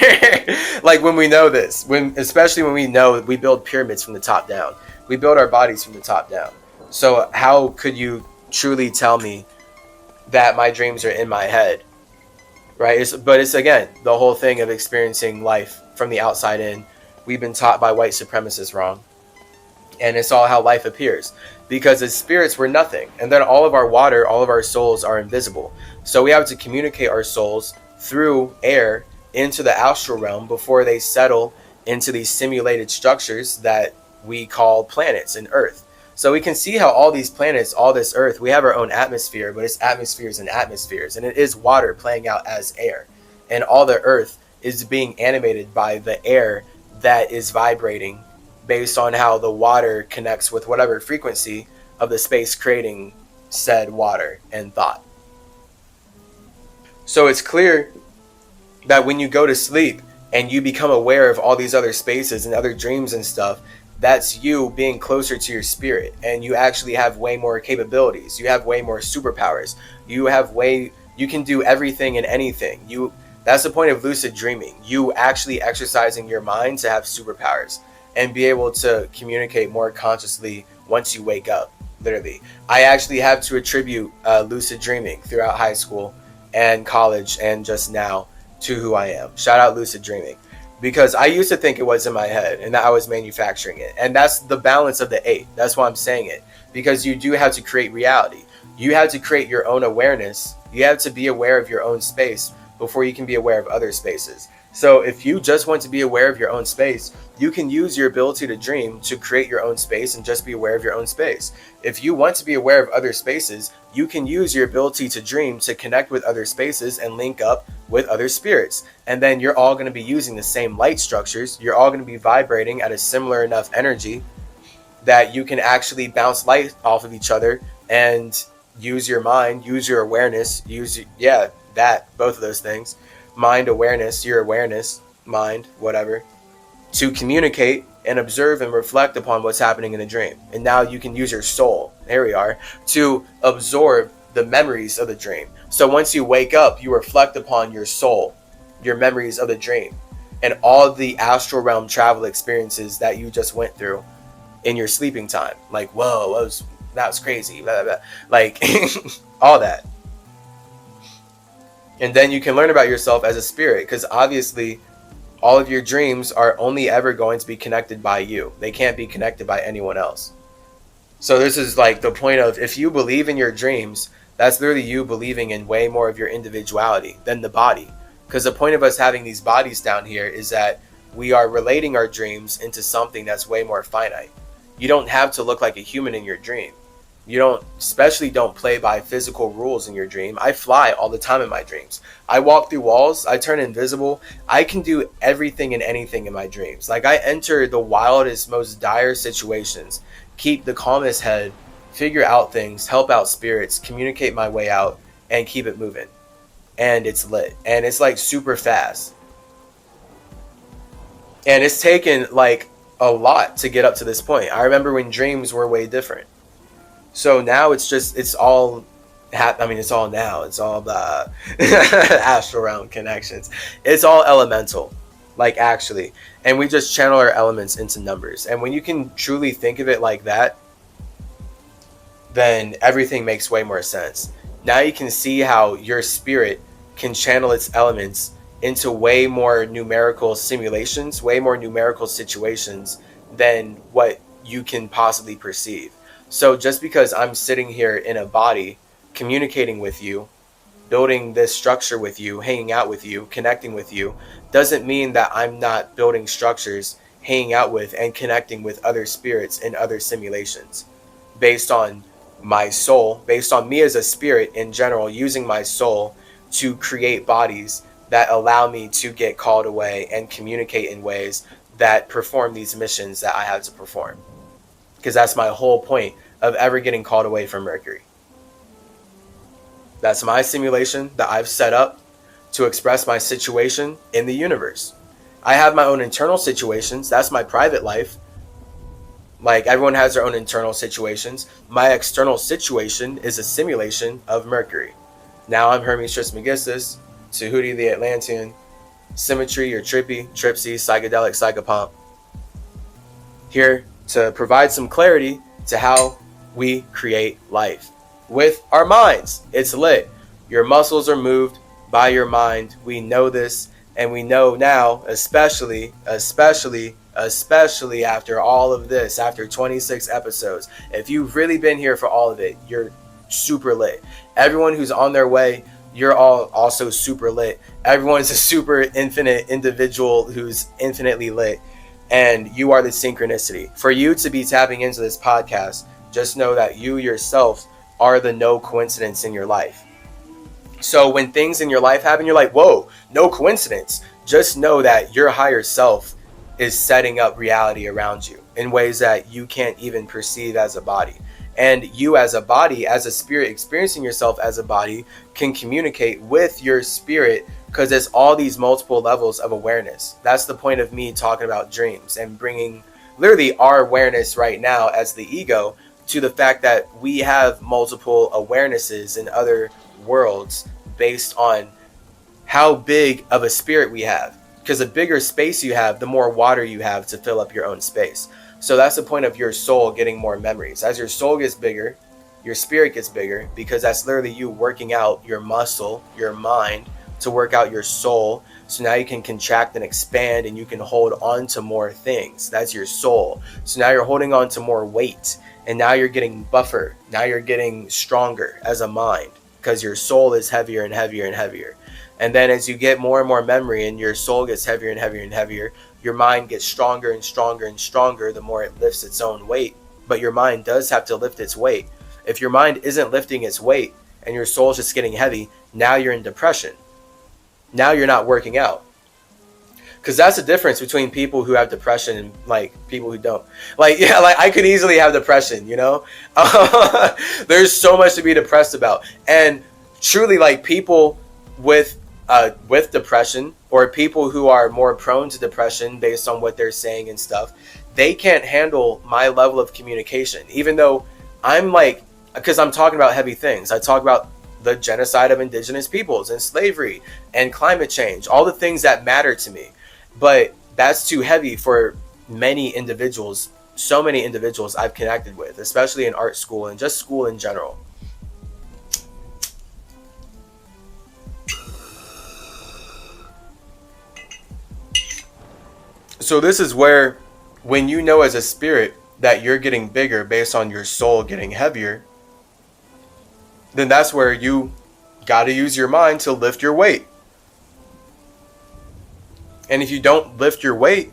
Like, when we know this, especially when we know we build pyramids from the top down, we build our bodies from the top down. So how could you truly tell me that my dreams are in my head, right? But it's again the whole thing of experiencing life from the outside in. We've been taught by white supremacists wrong, and it's all how life appears, because as spirits we're nothing, and then all of our water, all of our souls are invisible. So we have to communicate our souls through air into the astral realm before they settle into these simulated structures that we call planets and Earth. So we can see how all these planets, all this Earth, we have our own atmosphere, but it's atmospheres and atmospheres, and it is water playing out as air, and all the Earth is being animated by the air that is vibrating based on how the water connects with whatever frequency of the space creating said water and thought. So it's clear that when you go to sleep and you become aware of all these other spaces and other dreams and stuff, that's you being closer to your spirit, and you actually have way more capabilities. You have way more superpowers. You can do everything and anything. That's the point of lucid dreaming. You actually exercising your mind to have superpowers and be able to communicate more consciously once you wake up, literally. I actually have to attribute lucid dreaming throughout high school and college and just now to who I am. Shout out lucid dreaming. because I used to think it was in my head and that I was manufacturing it. And that's the balance of the 8. That's why I'm saying it, because you do have to create reality. You have to create your own awareness. You have to be aware of your own space before you can be aware of other spaces. So if you just want to be aware of your own space, you can use your ability to dream to create your own space and just be aware of your own space. If you want to be aware of other spaces, you can use your ability to dream to connect with other spaces and link up with other spirits. And then you're all going to be using the same light structures. You're all going to be vibrating at a similar enough energy that you can actually bounce light off of each other and use your mind, use your awareness, both of those things. Mind, awareness, your awareness, mind, whatever, to communicate and observe and reflect upon what's happening in a dream. And now you can use your soul, there we are, to absorb the memories of the dream. So once you wake up, you reflect upon your soul, your memories of the dream, and all the astral realm travel experiences that you just went through in your sleeping time. Like, whoa, that was crazy, blah, blah, blah. Like, all that. And then you can learn about yourself as a spirit, because obviously all of your dreams are only ever going to be connected by you. They can't be connected by anyone else. So this is like the point of, if you believe in your dreams, that's literally you believing in way more of your individuality than the body. Because the point of us having these bodies down here is that we are relating our dreams into something that's way more finite. You don't have to look like a human in your dream. You don't play by physical rules in your dream. I fly all the time in my dreams. I walk through walls. I turn invisible. I can do everything and anything in my dreams. Like, I enter the wildest, most dire situations, keep the calmest head, figure out things, help out spirits, communicate my way out, and keep it moving. And it's lit. And it's like super fast. And it's taken like a lot to get up to this point. I remember when dreams were way different. So now it's all now. It's all the astral realm connections. It's all elemental, like, actually. And we just channel our elements into numbers. And when you can truly think of it like that, then everything makes way more sense. Now you can see how your spirit can channel its elements into way more numerical simulations, way more numerical situations than what you can possibly perceive. So just because I'm sitting here in a body, communicating with you, building this structure with you, hanging out with you, connecting with you, doesn't mean that I'm not building structures, hanging out with and connecting with other spirits in other simulations, based on my soul, based on me as a spirit in general, using my soul to create bodies that allow me to get called away and communicate in ways that perform these missions that I have to perform. Because that's my whole point of ever getting called away from Mercury. That's my simulation that I've set up to express my situation in the universe. I have my own internal situations. That's my private life. Like, everyone has their own internal situations. My external situation is a simulation of Mercury. Now I'm Hermes Trismegistus, Tahuti the Atlantean, Symmetry or Trippy, Tripsy, Psychedelic Psychopomp. Here to provide some clarity to how we create life with our minds. It's lit. Your muscles are moved by your mind. We know this, and we know now, especially after all of this, after 26 episodes. If you've really been here for all of it, you're super lit. Everyone who's on their way, you're all also super lit. Everyone is a super infinite individual who's infinitely lit. And you are the synchronicity. For you to be tapping into this podcast, just know that you yourself are the no coincidence in your life. So when things in your life happen, you're like, whoa, no coincidence. Just know that your higher self is setting up reality around you in ways that you can't even perceive as a body. And you as a body, as a spirit experiencing yourself as a body, can communicate with your spirit, because there's all these multiple levels of awareness. That's the point of me talking about dreams and bringing literally our awareness right now as the ego to the fact that we have multiple awarenesses in other worlds based on how big of a spirit we have. Because the bigger space you have, the more water you have to fill up your own space. So that's the point of your soul getting more memories. As your soul gets bigger, your spirit gets bigger, because that's literally you working out your muscle, your mind, to work out your soul, So now you can contract and expand, and you can hold on to more things. That's your soul. So now you're holding on to more weight, and now you're getting buffer. Now you're getting stronger as a mind, because your soul is heavier and heavier and heavier. And then as you get more and more memory and your soul gets heavier and heavier and heavier, your mind gets stronger and stronger and stronger the more it lifts its own weight. But your mind does have to lift its weight. If your mind isn't lifting its weight and your soul's just getting heavy, now you're in depression. Now you're not working out. Because that's the difference between people who have depression and like people who don't. Like, yeah, like I could easily have depression, you know? There's so much to be depressed about. And truly, like, people with depression, or people who are more prone to depression based on what they're saying and stuff, they can't handle my level of communication. Even though I'm like, because I'm talking about heavy things. I talk about the genocide of indigenous peoples and slavery and climate change, all the things that matter to me. But that's too heavy for many individuals, so many individuals I've connected with, especially in art school and just school in general. So this is where, when you know as a spirit that you're getting bigger based on your soul getting heavier, then that's where you got to use your mind to lift your weight. And if you don't lift your weight,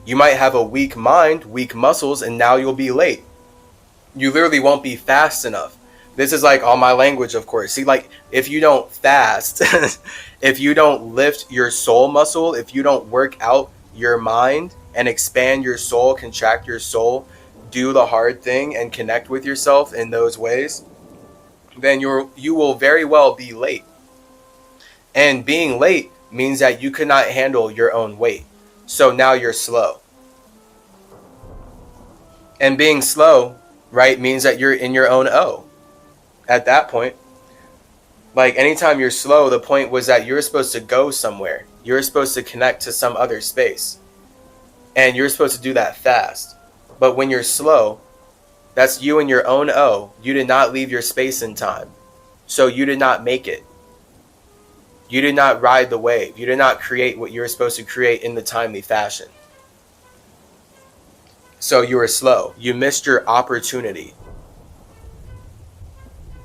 you might have a weak mind, weak muscles, and now you'll be late. You literally won't be fast enough. This is like all my language, of course. See, like, if you don't fast, if you don't lift your soul muscle, if you don't work out your mind and expand your soul, contract your soul, do the hard thing and connect with yourself in those ways, then you will very well be late. And being late means that you could not handle your own weight. So now you're slow. And being slow, right, means that you're in your own O at that point. Like, anytime you're slow, the point was that you're supposed to go somewhere. You're supposed to connect to some other space. And you're supposed to do that fast. But when you're slow, that's you in your own O. You did not leave your space in time. So you did not make it. You did not ride the wave. You did not create what you were supposed to create in the timely fashion. So you were slow. You missed your opportunity.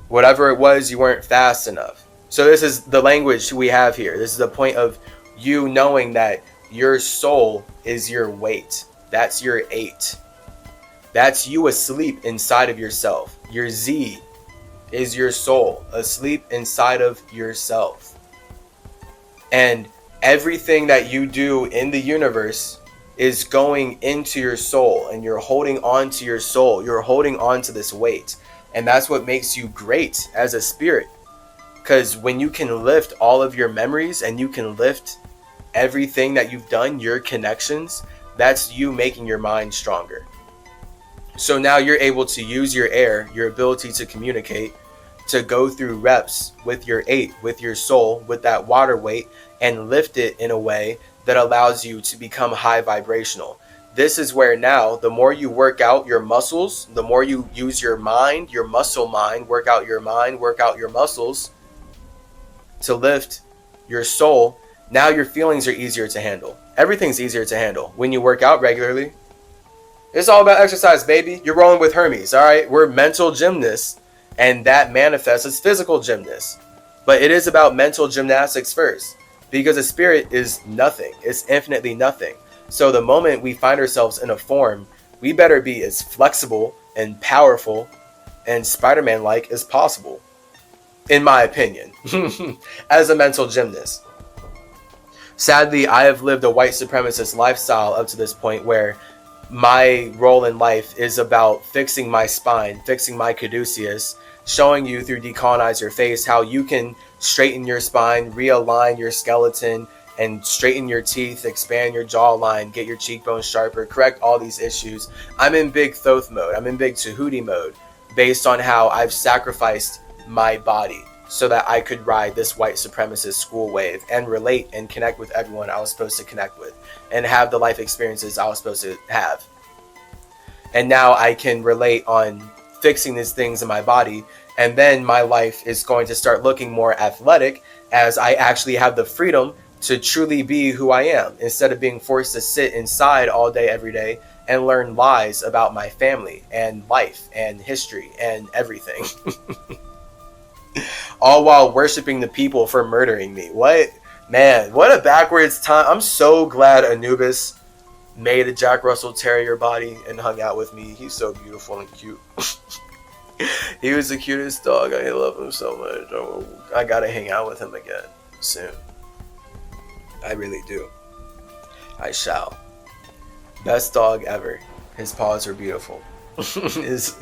Whatever it was, you weren't fast enough. So this is the language we have here. This is the point of you knowing that your soul is your weight. That's your 8. That's you asleep inside of yourself. Your Z is your soul asleep inside of yourself. And everything that you do in the universe is going into your soul, and you're holding on to your soul. You're holding on to this weight. And that's what makes you great as a spirit. Because when you can lift all of your memories and you can lift everything that you've done, your connections, that's you making your mind stronger. So now you're able to use your air, your ability to communicate, to go through reps with your 8, with your soul, with that water weight, and lift it in a way that allows you to become high vibrational. This is where now, the more you work out your muscles, the more you use your mind, your muscle mind, work out your mind, work out your muscles to lift your soul, now your feelings are easier to handle. Everything's easier to handle when you work out regularly. It's all about exercise, baby. You're rolling with Hermes, all right? We're mental gymnasts, and that manifests as physical gymnasts. But it is about mental gymnastics first, because a spirit is nothing. It's infinitely nothing. So the moment we find ourselves in a form, we better be as flexible and powerful and Spider-Man-like as possible, in my opinion, as a mental gymnast. Sadly, I have lived a white supremacist lifestyle up to this point where my role in life is about fixing my spine, fixing my caduceus, showing you through Decolonize Your Face how you can straighten your spine, realign your skeleton, and straighten your teeth, expand your jawline, get your cheekbones sharper, correct all these issues. I'm in big Thoth mode. I'm in big Tahuti mode based on how I've sacrificed my body so that I could ride this white supremacist school wave and relate and connect with everyone I was supposed to connect with and have the life experiences I was supposed to have. And now I can relate on fixing these things in my body, and then my life is going to start looking more athletic as I actually have the freedom to truly be who I am, instead of being forced to sit inside all day, every day, and learn lies about my family and life and history and everything. All while worshiping the people for murdering me. What? Man, what a backwards time. I'm so glad Anubis made a Jack Russell Terrier body and hung out with me. He's so beautiful and cute. He was the cutest dog. I love him so much. Oh, I gotta hang out with him again soon. I really do. I shall. Best dog ever. His paws are beautiful. his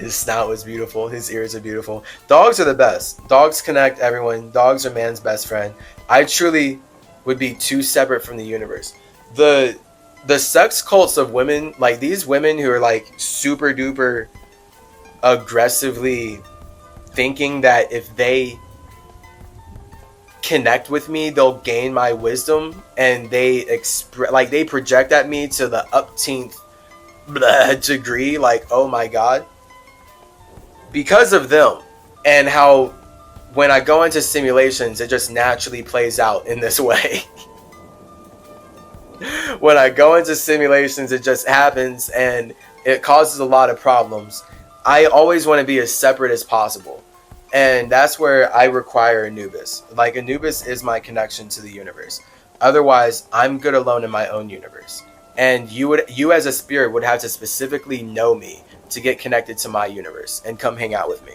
snout was beautiful. His ears are beautiful. Dogs are the best. Dogs connect everyone. Dogs are man's best friend. I truly would be too separate from the universe. The sex cults of women, like these women who are like super duper aggressively thinking that if they connect with me they'll gain my wisdom, and they they project at me to the upteenth degree, like, oh my god. Because of them and how when I go into simulations it just naturally plays out in this way. When I go into simulations it just happens and it causes a lot of problems. I always want to be as separate as possible. And that's where I require Anubis. Like, Anubis is my connection to the universe. Otherwise, I'm good alone in my own universe. And you as a spirit would have to specifically know me to get connected to my universe and come hang out with me.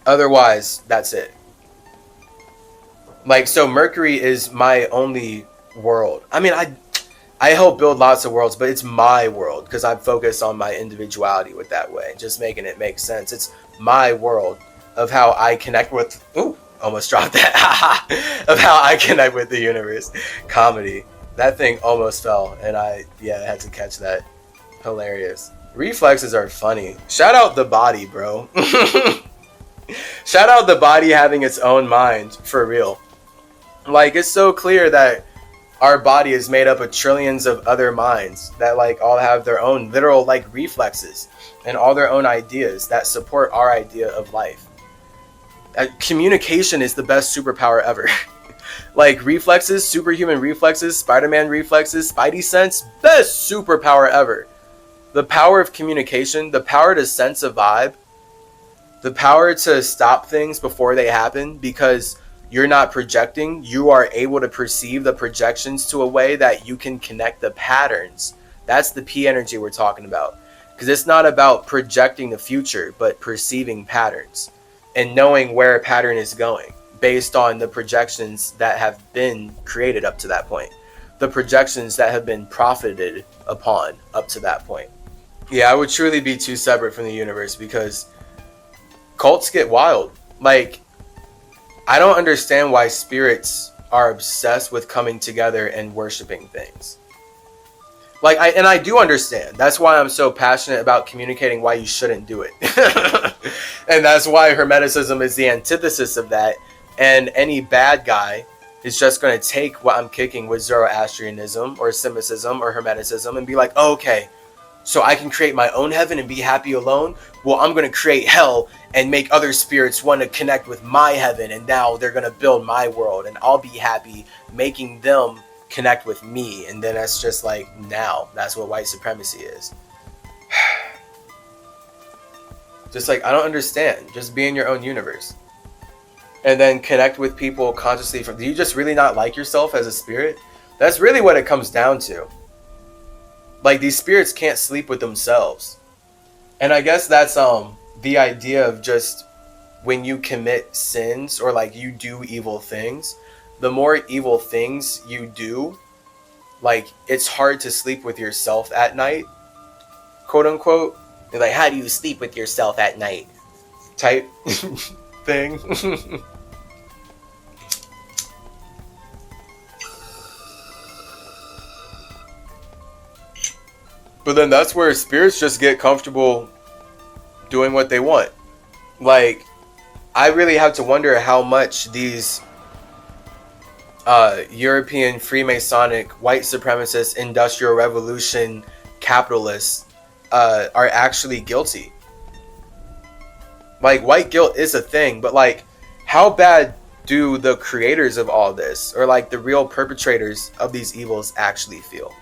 Otherwise, that's it. Like, so Mercury is my only world. I mean, I help build lots of worlds, but it's my world because I'm focused on my individuality with that way, just making it make sense. It's my world of how I connect with, almost dropped that, of how I connect with the universe. Comedy. That thing almost fell, and I had to catch that. Hilarious. Reflexes are funny. Shout out the body, bro. Shout out the body having its own mind, for real. Like, it's so clear that our body is made up of trillions of other minds that like all have their own literal like reflexes and all their own ideas that support our idea of life. Communication is the best superpower ever. Like reflexes, superhuman reflexes, Spider-Man reflexes, Spidey sense, best superpower ever. The power of communication, the power to sense a vibe, the power to stop things before they happen because you're not projecting, you are able to perceive the projections to a way that you can connect the patterns. That's the P energy we're talking about. Because it's not about projecting the future, but perceiving patterns and knowing where a pattern is going based on the projections that have been created up to that point. The projections that have been profited upon up to that point. Yeah, I would truly be too separate from the universe because cults get wild. Like, I don't understand why spirits are obsessed with coming together and worshiping things. Like, I do understand. That's why I'm so passionate about communicating why you shouldn't do it. And that's why Hermeticism is the antithesis of that. And any bad guy is just going to take what I'm kicking with Zoroastrianism or Semitism or Hermeticism and be like, oh, okay, so I can create my own heaven and be happy alone? Well, I'm going to create hell and make other spirits want to connect with my heaven, and now they're going to build my world, and I'll be happy making them connect with me. And then that's just like, now that's what white supremacy is. Just like, I don't understand. Just be in your own universe and then connect with people consciously. Do you just really not like yourself as a spirit? That's really what it comes down to. Like, these spirits can't sleep with themselves. And I guess that's the idea of just when you commit sins or like you do evil things, the more evil things you do, like, it's hard to sleep with yourself at night, quote unquote. You're like, how do you sleep with yourself at night? Type thing. But then that's where spirits just get comfortable doing what they want. Like, I really have to wonder how much these European Freemasonic, white supremacist, industrial revolution capitalists are actually guilty. Like, white guilt is a thing, but like, how bad do the creators of all this, or like the real perpetrators of these evils, actually feel?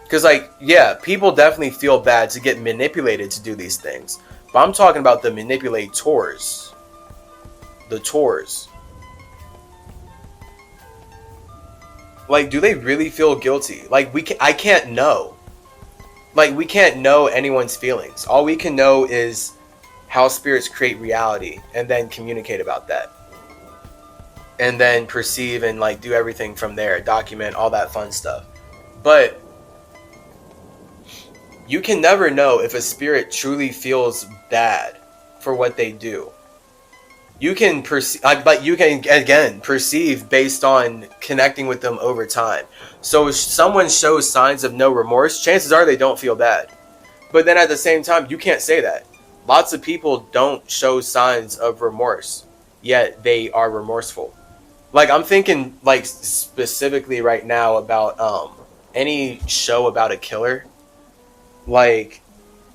Because, like, yeah, people definitely feel bad to get manipulated to do these things. But I'm talking about the manipulators. The tours. Like, do they really feel guilty? Like, I can't know. Like, we can't know anyone's feelings. All we can know is how spirits create reality and then communicate about that. And then perceive and, like, do everything from there. Document all that fun stuff. But you can never know if a spirit truly feels bad for what they do. You can perceive, but you can again perceive based on connecting with them over time. So if someone shows signs of no remorse, chances are they don't feel bad. But then at the same time, you can't say that. Lots of people don't show signs of remorse, yet they are remorseful. Like, I'm thinking, like, specifically right now about any show about a killer. Like,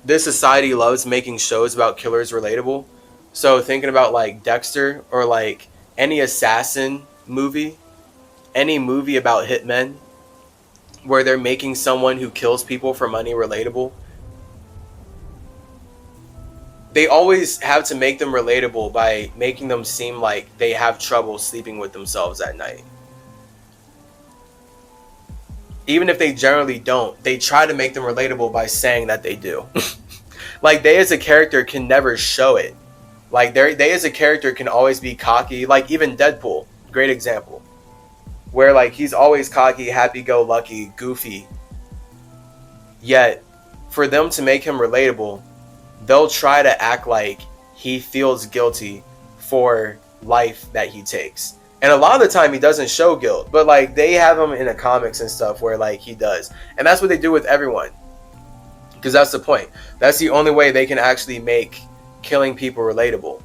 this society loves making shows about killers relatable. So thinking about, like, Dexter, or like any assassin movie, any movie about hitmen where they're making someone who kills people for money relatable. They always have to make them relatable by making them seem like they have trouble sleeping with themselves at night. Even if they generally don't, they try to make them relatable by saying that they do. Like, they as a character can never show it. Like, they as a character can always be cocky. Like, even Deadpool, great example. Where, like, he's always cocky, happy-go-lucky, goofy. Yet, for them to make him relatable, they'll try to act like he feels guilty for life that he takes. And a lot of the time he doesn't show guilt, but like they have him in the comics and stuff where like he does. And that's what they do with everyone. Because that's the point. That's the only way they can actually make killing people relatable.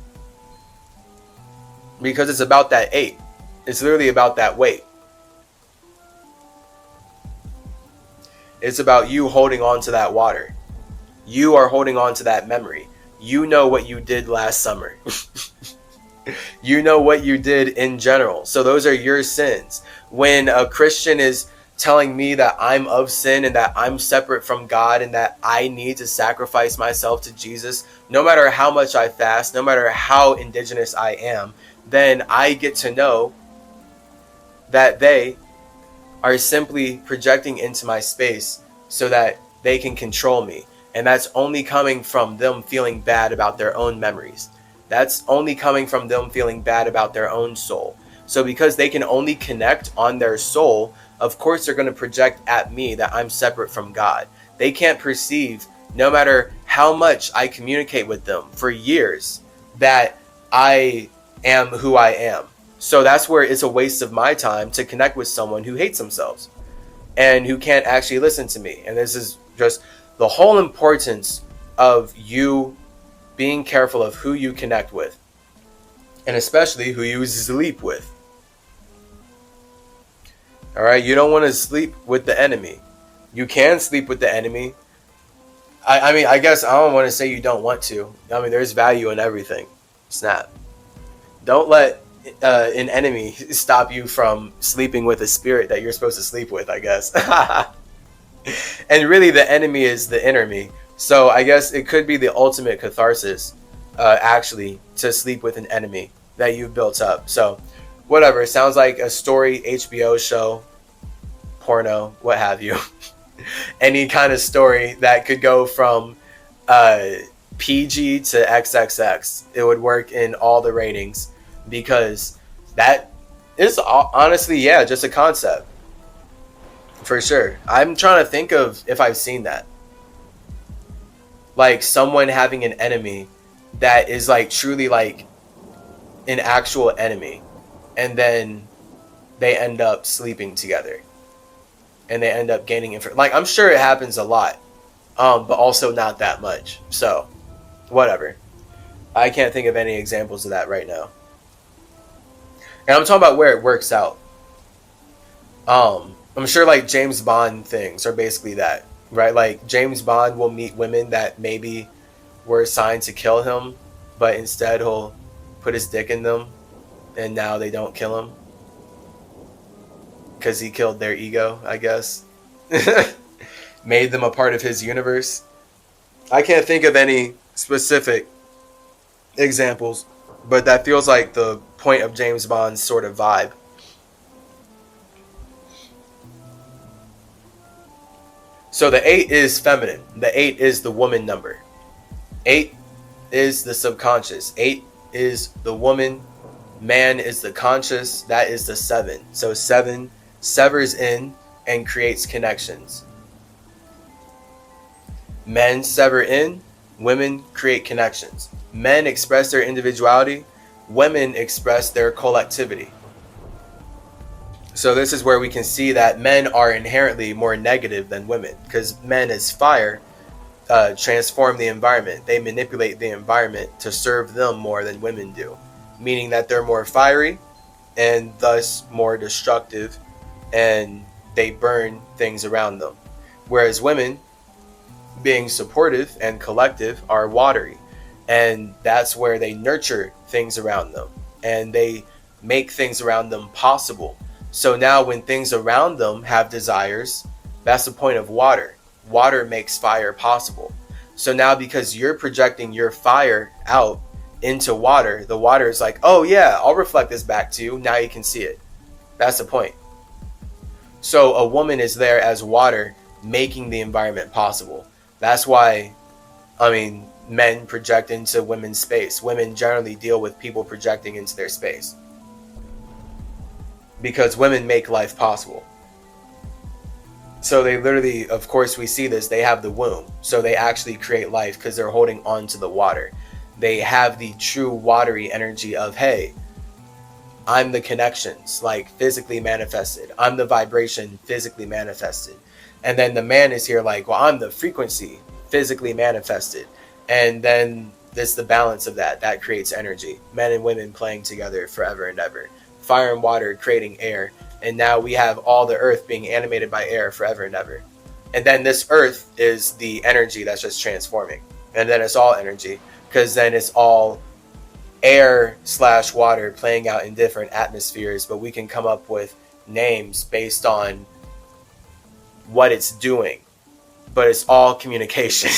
Because it's about that ape. It's literally about that weight. It's about you holding on to that water. You are holding on to that memory. You know what you did last summer. You know what you did in general. So those are your sins. When a Christian is telling me that I'm of sin and that I'm separate from God and that I need to sacrifice myself to Jesus, no matter how much I fast, no matter how indigenous I am, then I get to know that they are simply projecting into my space so that they can control me. And that's only coming from them feeling bad about their own memories. That's only coming from them feeling bad about their own soul. So because they can only connect on their soul, of course they're going to project at me that I'm separate from God. They can't perceive, no matter how much I communicate with them for years, that I am who I am. So that's where it's a waste of my time to connect with someone who hates themselves and who can't actually listen to me. And this is just the whole importance of you being careful of who you connect with, and especially who you sleep with. All right, you don't want to sleep with the enemy. You can sleep with the enemy. I mean, I guess I don't want to say you don't want to. I mean, there's value in everything. Snap. Don't let an enemy stop you from sleeping with a spirit that you're supposed to sleep with, I guess. And really, the enemy is the inner me. So I guess it could be the ultimate catharsis, actually, to sleep with an enemy that you've built up. So, whatever. It sounds like a story, HBO show, porno, what have you. Any kind of story that could go from PG to XXX. It would work in all the ratings because that is honestly, yeah, just a concept. For sure. I'm trying to think of if I've seen that. Like someone having an enemy that is like truly like an actual enemy, and then they end up sleeping together and they end up gaining information. Like, I'm sure it happens a lot, but also not that much. So whatever, I can't think of any examples of that right now, and I'm talking about where it works out. I'm sure like James Bond things are basically that. Right, like James Bond will meet women that maybe were assigned to kill him, but instead he'll put his dick in them and now they don't kill him because he killed their ego, I guess. Made them a part of his universe. I can't think of any specific examples, but that feels like the point of James Bond's sort of vibe. So the 8 is feminine. The 8 is the woman number. 8 is the subconscious. 8 is the woman. Man is the conscious. That is the 7. So 7 severs in and creates connections. Men sever in, women create connections. Men express their individuality, women express their collectivity. So this is where we can see that men are inherently more negative than women, because men as fire transform the environment. They manipulate the environment to serve them more than women do, meaning that they're more fiery and thus more destructive, and they burn things around them. Whereas women, being supportive and collective, are watery, and that's where they nurture things around them and they make things around them possible. So now when things around them have desires, that's the point of water. Water makes fire possible. So now because you're projecting your fire out into water, the water is like, oh yeah, I'll reflect this back to you. Now you can see it. That's the point. So a woman is there as water, making the environment possible. That's why, men project into women's space. Women generally deal with people projecting into their space, because women make life possible. So they literally, of course we see this, they have the womb. So they actually create life because they're holding on to the water. They have the true watery energy of, hey, I'm the connections, like physically manifested. I'm the vibration physically manifested. And then the man is here like, well, I'm the frequency physically manifested. And then there's the balance of that. That creates energy. Men and women playing together forever and ever. Fire and water creating air. And now we have all the earth being animated by air forever and ever. And then this earth is the energy that's just transforming. And then it's all energy, because then it's all air/water playing out in different atmospheres. But we can come up with names based on what it's doing, but it's all communication.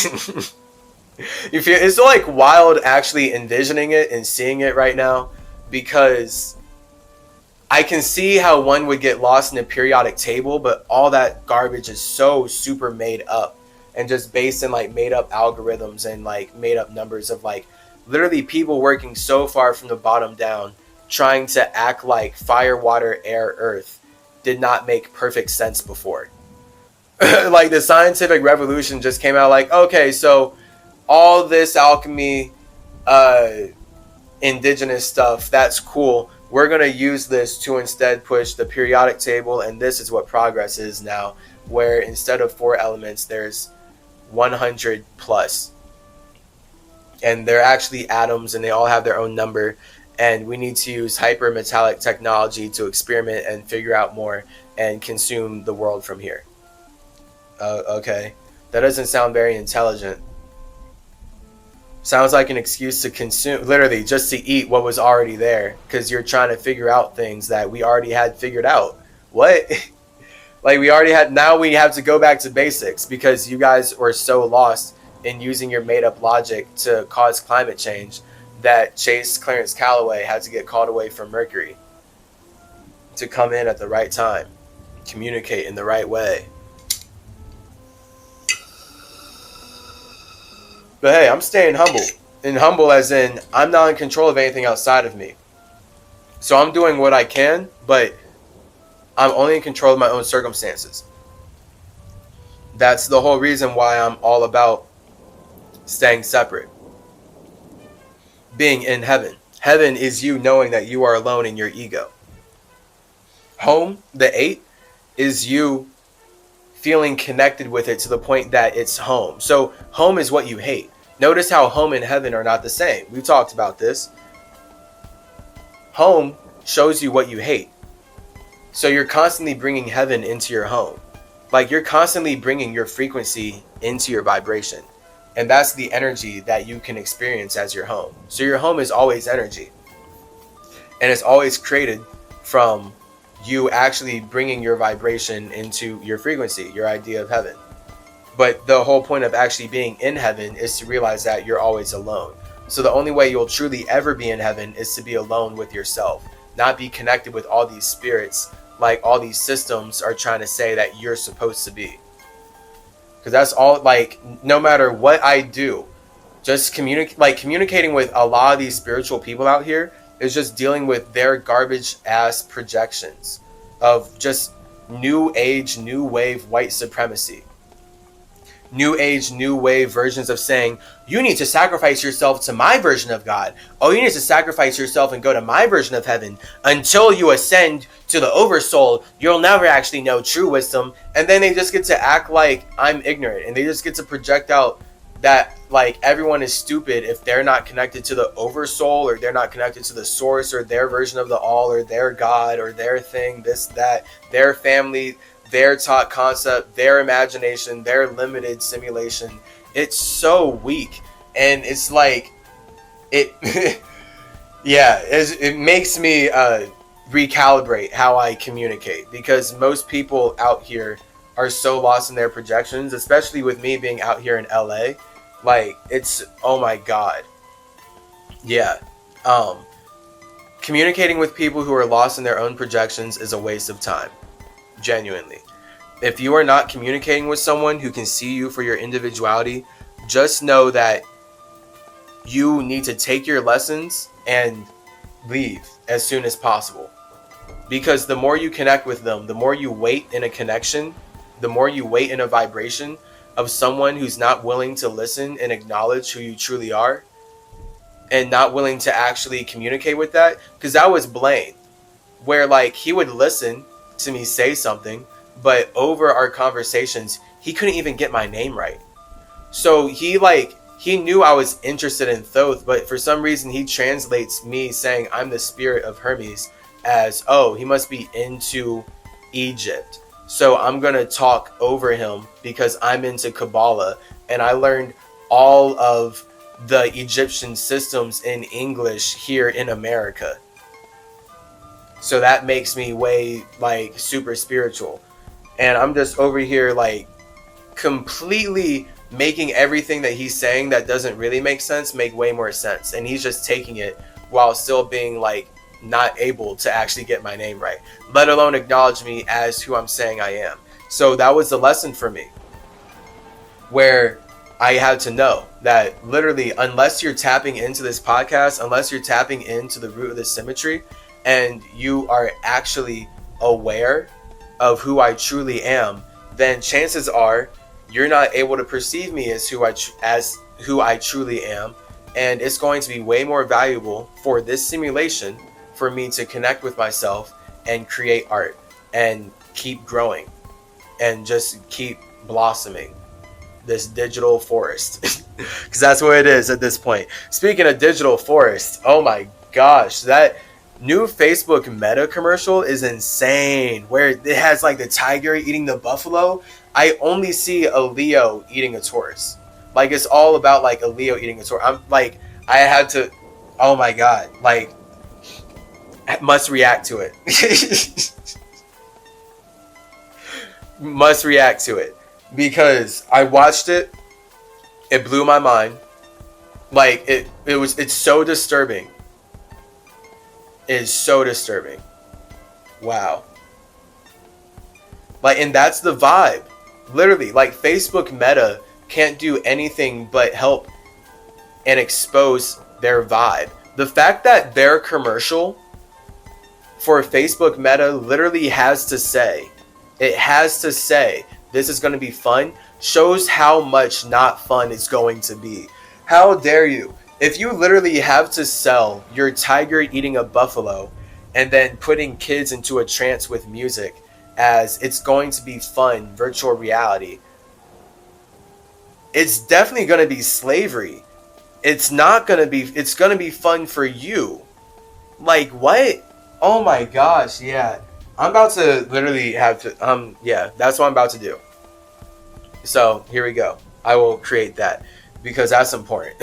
You feel it's like wild actually envisioning it and seeing it right now, because I can see how one would get lost in a periodic table, but all that garbage is so super made up and just based in like made up algorithms and like made up numbers of like literally people working so far from the bottom down trying to act like fire, water, air, earth did not make perfect sense before. Like the scientific revolution just came out like, okay, so all this alchemy, indigenous stuff, that's cool. We're going to use this to instead push the periodic table, and this is what progress is now, where instead of 4 elements, there's 100 plus. And they're actually atoms, and they all have their own number, and we need to use hypermetallic technology to experiment and figure out more and consume the world from here. Okay. That doesn't sound very intelligent. Sounds like an excuse to consume, literally just to eat what was already there, because you're trying to figure out things that we already had figured out. What? Like we already had, now we have to go back to basics because you guys were so lost in using your made up logic to cause climate change that Chase Clarence Calloway had to get called away from Mercury to come in at the right time, communicate in the right way. But hey, I'm staying humble. And humble as in, I'm not in control of anything outside of me. So I'm doing what I can, but I'm only in control of my own circumstances. That's the whole reason why I'm all about staying separate. Being in heaven. Heaven is you knowing that you are alone in your ego. Home, the 8, is you feeling connected with it to the point that it's home. So home is what you hate. Notice how home and heaven are not the same. We've talked about this. Home shows you what you hate. So you're constantly bringing heaven into your home. Like you're constantly bringing your frequency into your vibration. And that's the energy that you can experience as your home. So your home is always energy. And it's always created from you actually bringing your vibration into your frequency, your idea of heaven. But the whole point of actually being in heaven is to realize that you're always alone. So the only way you'll truly ever be in heaven is to be alone with yourself, not be connected with all these spirits like all these systems are trying to say that you're supposed to be. Because that's all, like, no matter what I do, just communicating with a lot of these spiritual people out here is just dealing with their garbage ass projections of just new age, new wave white supremacy. New age, new wave versions of saying, you need to sacrifice yourself to my version of God. Oh, you need to sacrifice yourself and go to my version of heaven. Until you ascend to the oversoul, you'll never actually know true wisdom. And then they just get to act like I'm ignorant. And they just get to project out that like everyone is stupid if they're not connected to the oversoul, or they're not connected to the source, or their version of the all, or their God, or their thing, this, that, their family, their taught concept, their imagination, their limited simulation. It's so weak. And it's like, it it makes me recalibrate how I communicate, because most people out here are so lost in their projections, especially with me being out here in LA. Like, it's, oh my God. Yeah. Communicating with people who are lost in their own projections is a waste of time. Genuinely. If you are not communicating with someone who can see you for your individuality, just know that you need to take your lessons and leave as soon as possible. Because the more you connect with them, the more you wait in a connection, the more you wait in a vibration of someone who's not willing to listen and acknowledge who you truly are, and not willing to actually communicate with that. Because that was Blaine, where like he would listen to me say something, but over our conversations, he couldn't even get my name right. So he knew I was interested in Thoth, but for some reason he translates me saying I'm the spirit of Hermes as, oh, he must be into Egypt. So I'm going to talk over him because I'm into Kabbalah, and I learned all of the Egyptian systems in English here in America. So that makes me way like super spiritual. And I'm just over here like completely making everything that he's saying that doesn't really make sense make way more sense. And he's just taking it while still being like not able to actually get my name right, let alone acknowledge me as who I'm saying I am. So that was the lesson for me, where I had to know that literally, unless you're tapping into this podcast, unless you're tapping into the root of the symmetry, and you are actually aware of who I truly am, then chances are you're not able to perceive me as who I truly am. And it's going to be way more valuable for this simulation for me to connect with myself and create art and keep growing and just keep blossoming this digital forest. Because that's what it is at this point. Speaking of digital forest, oh my gosh, that new Facebook Meta commercial is insane, where it has like the tiger eating the buffalo. I only see a Leo eating a Taurus. Like, it's all about like a Leo eating a Taurus. I'm like, I had to, oh my God, like, must react to it. Must react to it, because I watched it. It blew my mind. Like, it's so disturbing. It is so disturbing. Wow. Like, and that's the vibe. Literally, like, Facebook Meta can't do anything but help and expose their vibe. The fact that their commercial for Facebook Meta literally has to say, this is going to be fun, shows how much not fun it's going to be. How dare you? If you literally have to sell your tiger eating a buffalo and then putting kids into a trance with music as it's going to be fun, virtual reality, it's definitely going to be slavery. It's going to be fun for you. Like, what? Oh my gosh, yeah. I'm about to literally have to, yeah, that's what I'm about to do. So, here we go. I will create that, because that's important.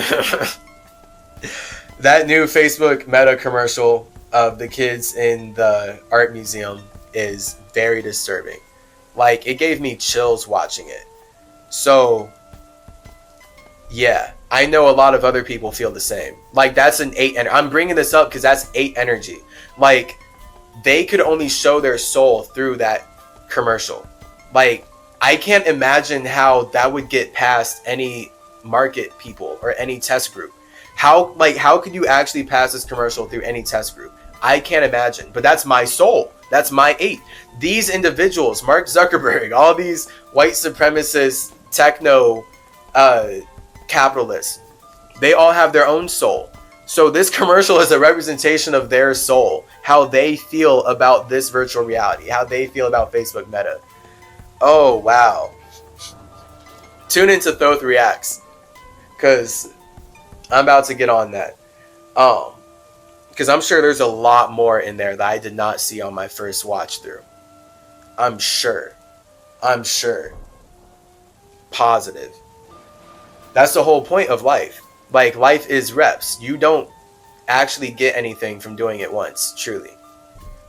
That new Facebook Meta commercial of the kids in the art museum is very disturbing. Like, it gave me chills watching it. So, yeah, I know a lot of other people feel the same. Like, that's an 8, and I'm bringing this up because that's 8 energy. Like, they could only show their soul through that commercial. Like, I can't imagine how that would get past any market people or any test group. How could you actually pass this commercial through any test group? I can't imagine. But that's my soul. That's my 8. These individuals, Mark Zuckerberg, all these white supremacist techno capitalists, they all have their own soul. So this commercial is a representation of their soul, how they feel about this virtual reality, how they feel about Facebook Meta. Oh, wow. Tune into Thoth Reacts, because I'm about to get on that. Because I'm sure there's a lot more in there that I did not see on my first watch through. I'm sure. Positive. That's the whole point of life. Like, life is reps. You don't actually get anything from doing it once, truly.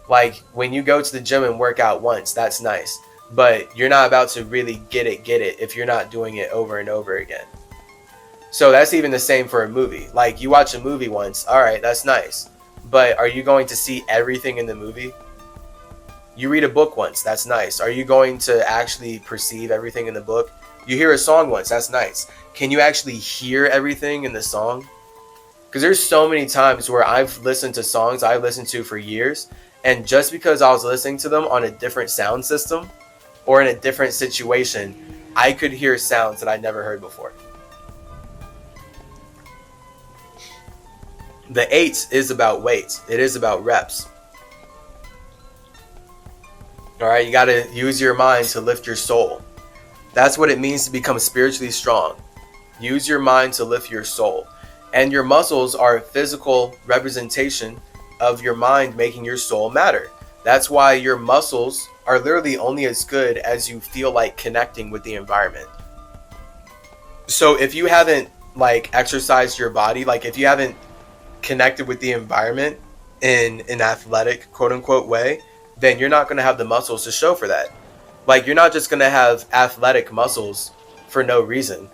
Like, when you go to the gym and work out once, that's nice. But you're not about to really get it if you're not doing it over and over again. So that's even the same for a movie. Like, you watch a movie once, alright, that's nice. But are you going to see everything in the movie? You read a book once, that's nice. Are you going to actually perceive everything in the book? You hear a song once, that's nice. Can you actually hear everything in the song? Because there's so many times where I've listened to songs I've listened to for years, and just because I was listening to them on a different sound system or in a different situation, I could hear sounds that I never heard before. The 8 is about weight. It is about reps. Alright, you gotta use your mind to lift your soul. That's what it means to become spiritually strong. Use your mind to lift your soul. And your muscles are a physical representation of your mind making your soul matter. That's why your muscles are literally only as good as you feel like connecting with the environment. So if you haven't exercised your body, if you haven't connected with the environment in an athletic quote unquote way, then you're not going to have the muscles to show for that. You're not just going to have athletic muscles for no reason.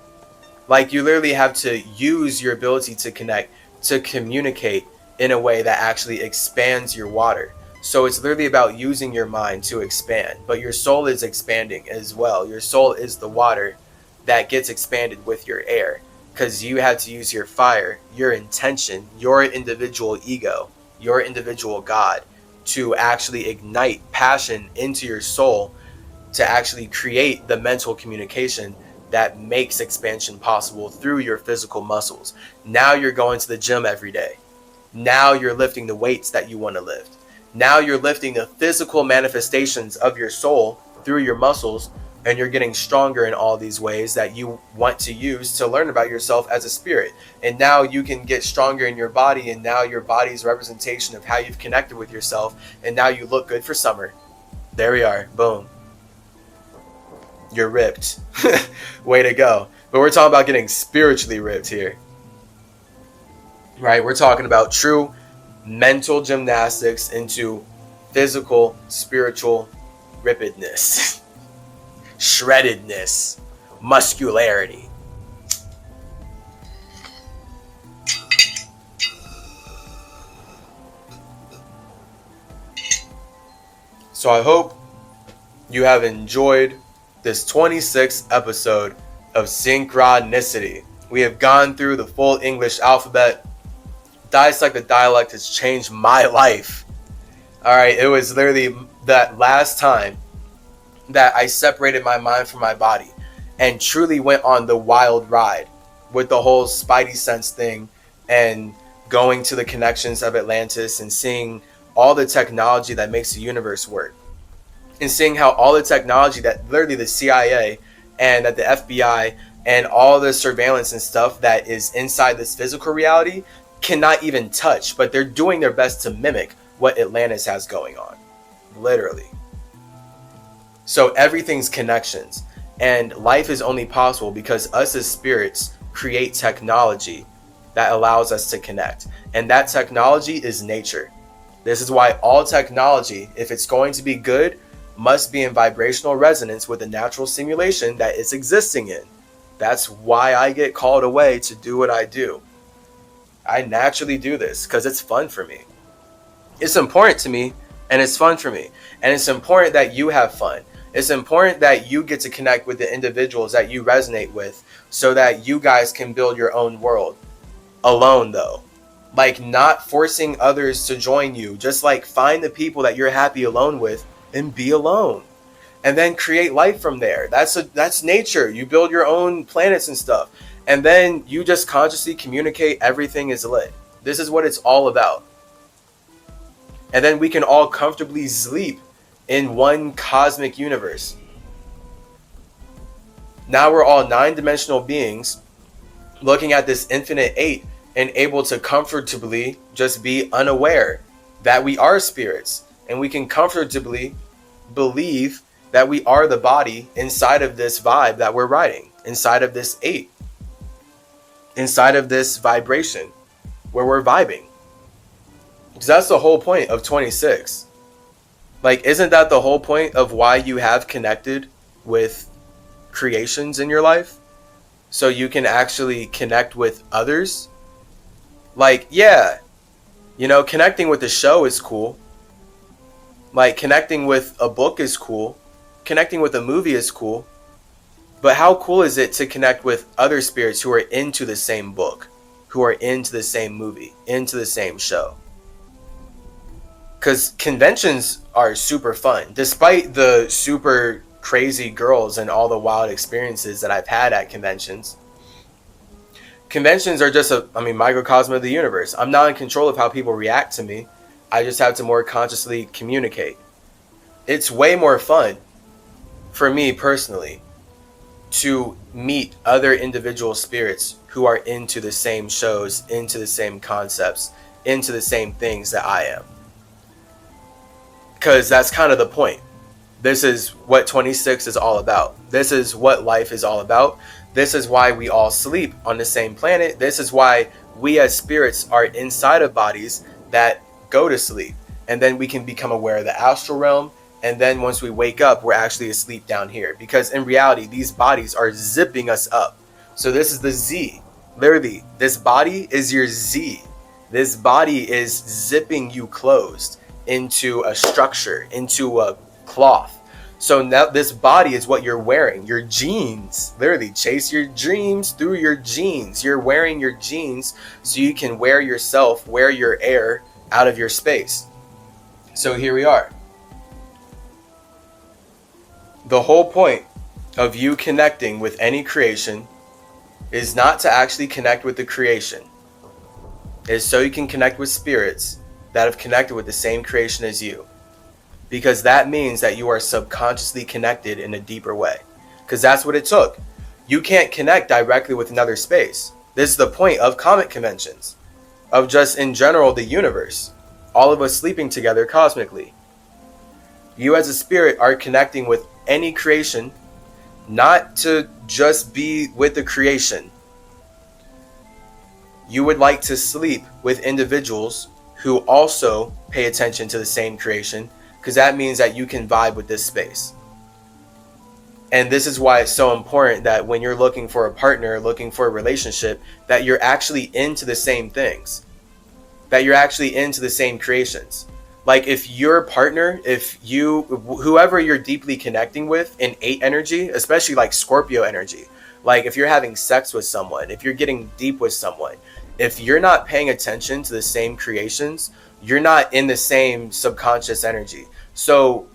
You literally have to use your ability to connect, to communicate in a way that actually expands your water. So it's literally about using your mind to expand, but your soul is expanding as well. Your soul is the water that gets expanded with your air, because you had to use your fire, your intention, your individual ego, your individual God to actually ignite passion into your soul, to actually create the mental communication that makes expansion possible through your physical muscles. Now you're going to the gym every day. Now you're lifting the weights that you want to lift. Now you're lifting the physical manifestations of your soul through your muscles, and you're getting stronger in all these ways that you want to use to learn about yourself as a spirit. And now you can get stronger in your body, and now your body's representation of how you've connected with yourself, and now you look good for summer. There we are. Boom. You're ripped. Way to go. But we're talking about getting spiritually ripped here. Right? We're talking about true mental gymnastics into physical, spiritual rippedness. Shreddedness. Muscularity. So I hope you have enjoyed this 26th episode of Synchronicity. We have gone through the full English alphabet. Dissect the Dialect has changed my life. Alright, it was literally that last time that I separated my mind from my body and truly went on the wild ride with the whole Spidey sense thing and going to the connections of Atlantis and seeing all the technology that makes the universe work. And seeing how all the technology that literally the CIA and that the FBI and all the surveillance and stuff that is inside this physical reality cannot even touch, but they're doing their best to mimic what Atlantis has going on. Literally. So everything's connections. And life is only possible because us as spirits create technology that allows us to connect. And that technology is nature. This is why all technology, if it's going to be good, must be in vibrational resonance with the natural simulation that it's existing in. That's why I get called away to do what I do. I naturally do this because it's fun for me. It's important to me, and it's fun for me. And it's important that you have fun. It's important that you get to connect with the individuals that you resonate with so that you guys can build your own world. Alone, though. Like, not forcing others to join you. Just like find the people that you're happy alone with and be alone. And then create life from there. That's nature. You build your own planets and stuff. And then you just consciously communicate everything is lit. This is what it's all about. And then we can all comfortably sleep in one cosmic universe. Now we're all 9-dimensional beings looking at this infinite 8 and able to comfortably just be unaware that we are spirits. And we can comfortably believe that we are the body inside of this vibe that we're riding, inside of this 8, inside of this vibration where we're vibing. Because that's the whole point of 26. Like, isn't that the whole point of why you have connected with creations in your life? So you can actually connect with others? Like, yeah, connecting with the show is cool. Like, connecting with a book is cool. Connecting with a movie is cool. But how cool is it to connect with other spirits who are into the same book, who are into the same movie, into the same show? Because conventions are super fun. Despite the super crazy girls and all the wild experiences that I've had at conventions, conventions are just a microcosm of the universe. I'm not in control of how people react to me. I just have to more consciously communicate. It's way more fun for me personally to meet other individual spirits who are into the same shows, into the same concepts, into the same things that I am. Because that's kind of the point. This is what 26 is all about. This is what life is all about. This is why we all sleep on the same planet. This is why we as spirits are inside of bodies that go to sleep. And then we can become aware of the astral realm. And then once we wake up, we're actually asleep down here. Because in reality, these bodies are zipping us up. So this is the Z. Literally, this body is your Z. This body is zipping you closed into a structure, into a cloth. So now this body is what you're wearing, your jeans. Literally, chase your dreams through your jeans. You're wearing your jeans so you can wear yourself, wear your air out of your space. So here we are. The whole point of you connecting with any creation is not to actually connect with the creation. It is so you can connect with spirits that have connected with the same creation as you. Because that means that you are subconsciously connected in a deeper way. Because that's what it took. You can't connect directly with another space. This is the point of comic conventions. Of just in general the universe. All of us sleeping together cosmically. You as a spirit are connecting with any creation, not to just be with the creation. You would like to sleep with individuals who also pay attention to the same creation, because that means that you can vibe with this space. And this is why it's so important that when you're looking for a partner, looking for a relationship, that you're actually into the same things, that you're actually into the same creations. Like if your partner, whoever you're deeply connecting with in 8 energy, especially like Scorpio energy, like if you're having sex with someone, if you're getting deep with someone, if you're not paying attention to the same creations, you're not in the same subconscious energy. So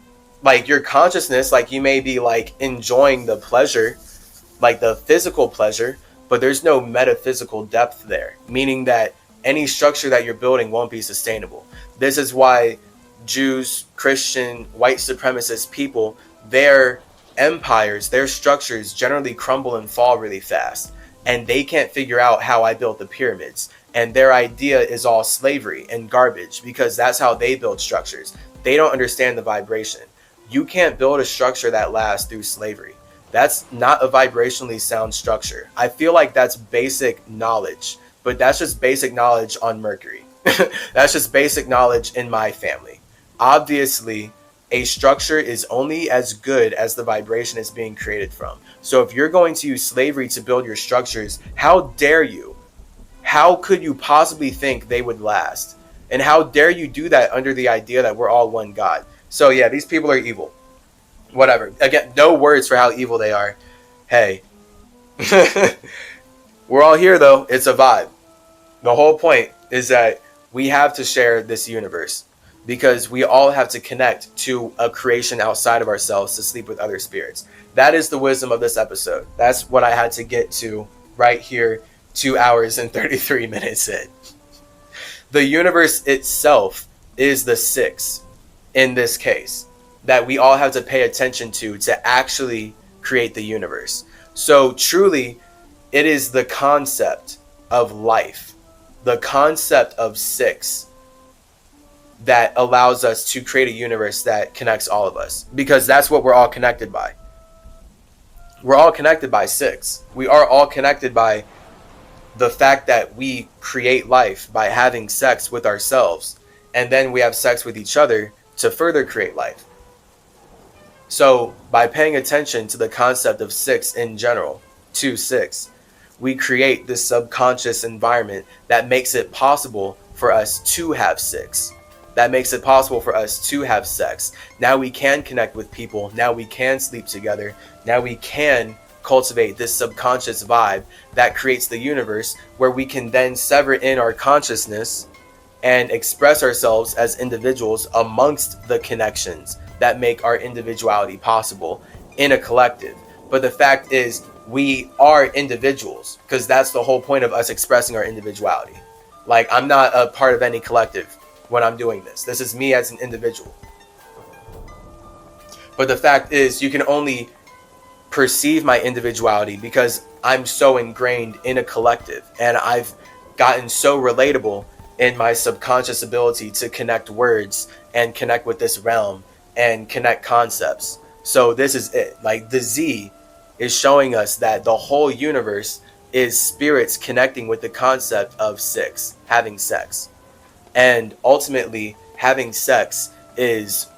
like your consciousness, like you may be like enjoying the pleasure, like the physical pleasure, but there's no metaphysical depth there, meaning that any structure that you're building won't be sustainable. This is why Jews, Christian, white supremacist people, their empires, their structures generally crumble and fall really fast. And they can't figure out how I built the pyramids. And their idea is all slavery and garbage because that's how they build structures. They don't understand the vibration. You can't build a structure that lasts through slavery. That's not a vibrationally sound structure. I feel like that's basic knowledge, but that's just basic knowledge on Mercury. That's just basic knowledge in my family. Obviously, a structure is only as good as the vibration it's being created from. So if you're going to use slavery to build your structures, how dare you? How could you possibly think they would last? And how dare you do that under the idea that we're all one God? So yeah, these people are evil. Whatever. Again, no words for how evil they are. Hey. We're all here though. It's a vibe. The whole point is that we have to share this universe because we all have to connect to a creation outside of ourselves to sleep with other spirits. That is the wisdom of this episode. That's what I had to get to right here, 2 hours and 33 minutes in. The universe itself is the six in this case that we all have to pay attention to actually create the universe. So truly, it is the concept of life, the concept of six, that allows us to create a universe that connects all of us, because that's what we're all connected by. We're all connected by six. We are all connected by the fact that we create life by having sex with ourselves, and then we have sex with each other to further create life. So by paying attention to the concept of six in general, 2-6, we create this subconscious environment that makes it possible for us to have sex. That makes it possible for us to have sex. Now we can connect with people. Now we can sleep together. Now we can cultivate this subconscious vibe that creates the universe where we can then sever in our consciousness and express ourselves as individuals amongst the connections that make our individuality possible in a collective. But the fact is, we are individuals, because that's the whole point of us expressing our individuality. Like, I'm not a part of any collective when I'm doing this. This is me as an individual. But the fact is, you can only perceive my individuality because I'm so ingrained in a collective, and I've gotten so relatable in my subconscious ability to connect words and connect with this realm and connect concepts. So this is it. Like, the Z is showing us that the whole universe is spirits connecting with the concept of six, having sex. And ultimately, having sex is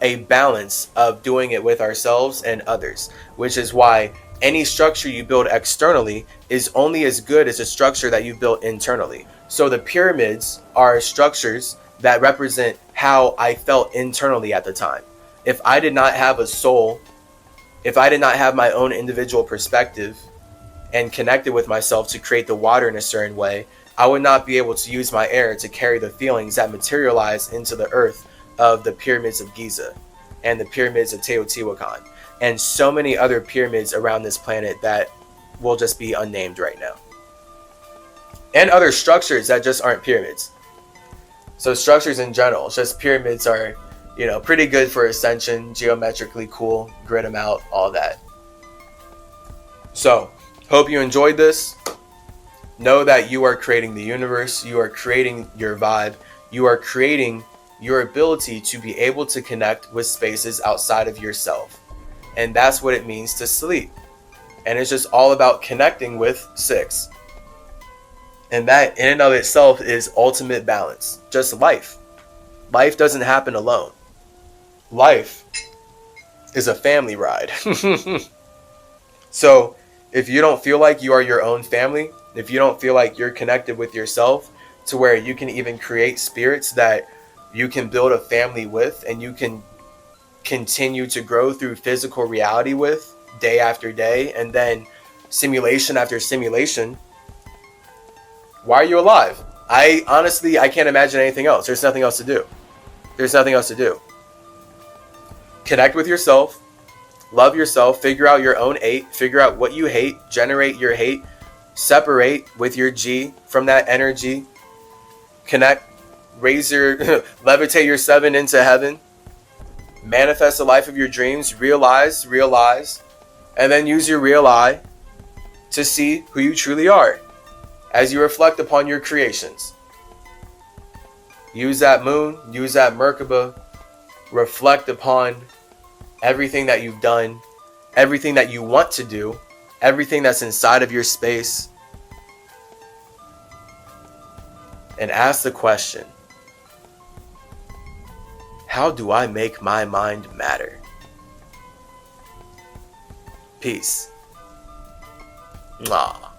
a balance of doing it with ourselves and others, which is why any structure you build externally is only as good as a structure that you built internally. So the pyramids are structures that represent how I felt internally at the time. If I did not have a soul, if I did not have my own individual perspective and connected with myself to create the water in a certain way, I would not be able to use my air to carry the feelings that materialize into the earth of the pyramids of Giza and the pyramids of Teotihuacan and so many other pyramids around this planet that will just be unnamed right now. And other structures that just aren't pyramids. So structures in general, just pyramids are, pretty good for ascension, geometrically cool, grid them out, all that. So, hope you enjoyed this. Know that you are creating the universe, you are creating your vibe, you are creating your ability to be able to connect with spaces outside of yourself. And that's what it means to sleep. And it's just all about connecting with six. And that in and of itself is ultimate balance. Just life. Life doesn't happen alone. Life is a family ride. So if you don't feel like you are your own family, if you don't feel like you're connected with yourself to where you can even create spirits that you can build a family with and you can continue to grow through physical reality with day after day and then simulation after simulation, why are you alive? I can't imagine anything else. There's nothing else to do. There's nothing else to do. Connect with yourself, love yourself, figure out your own hate, figure out what you hate, generate your hate, separate with your G from that energy, connect, levitate your 7 into heaven, manifest the life of your dreams, realize, and then use your real eye to see who you truly are as you reflect upon your creations. Use that moon, use that Merkaba, reflect upon everything that you've done, everything that you want to do, everything that's inside of your space. and ask the question, how do I make my mind matter? Peace. Mwah.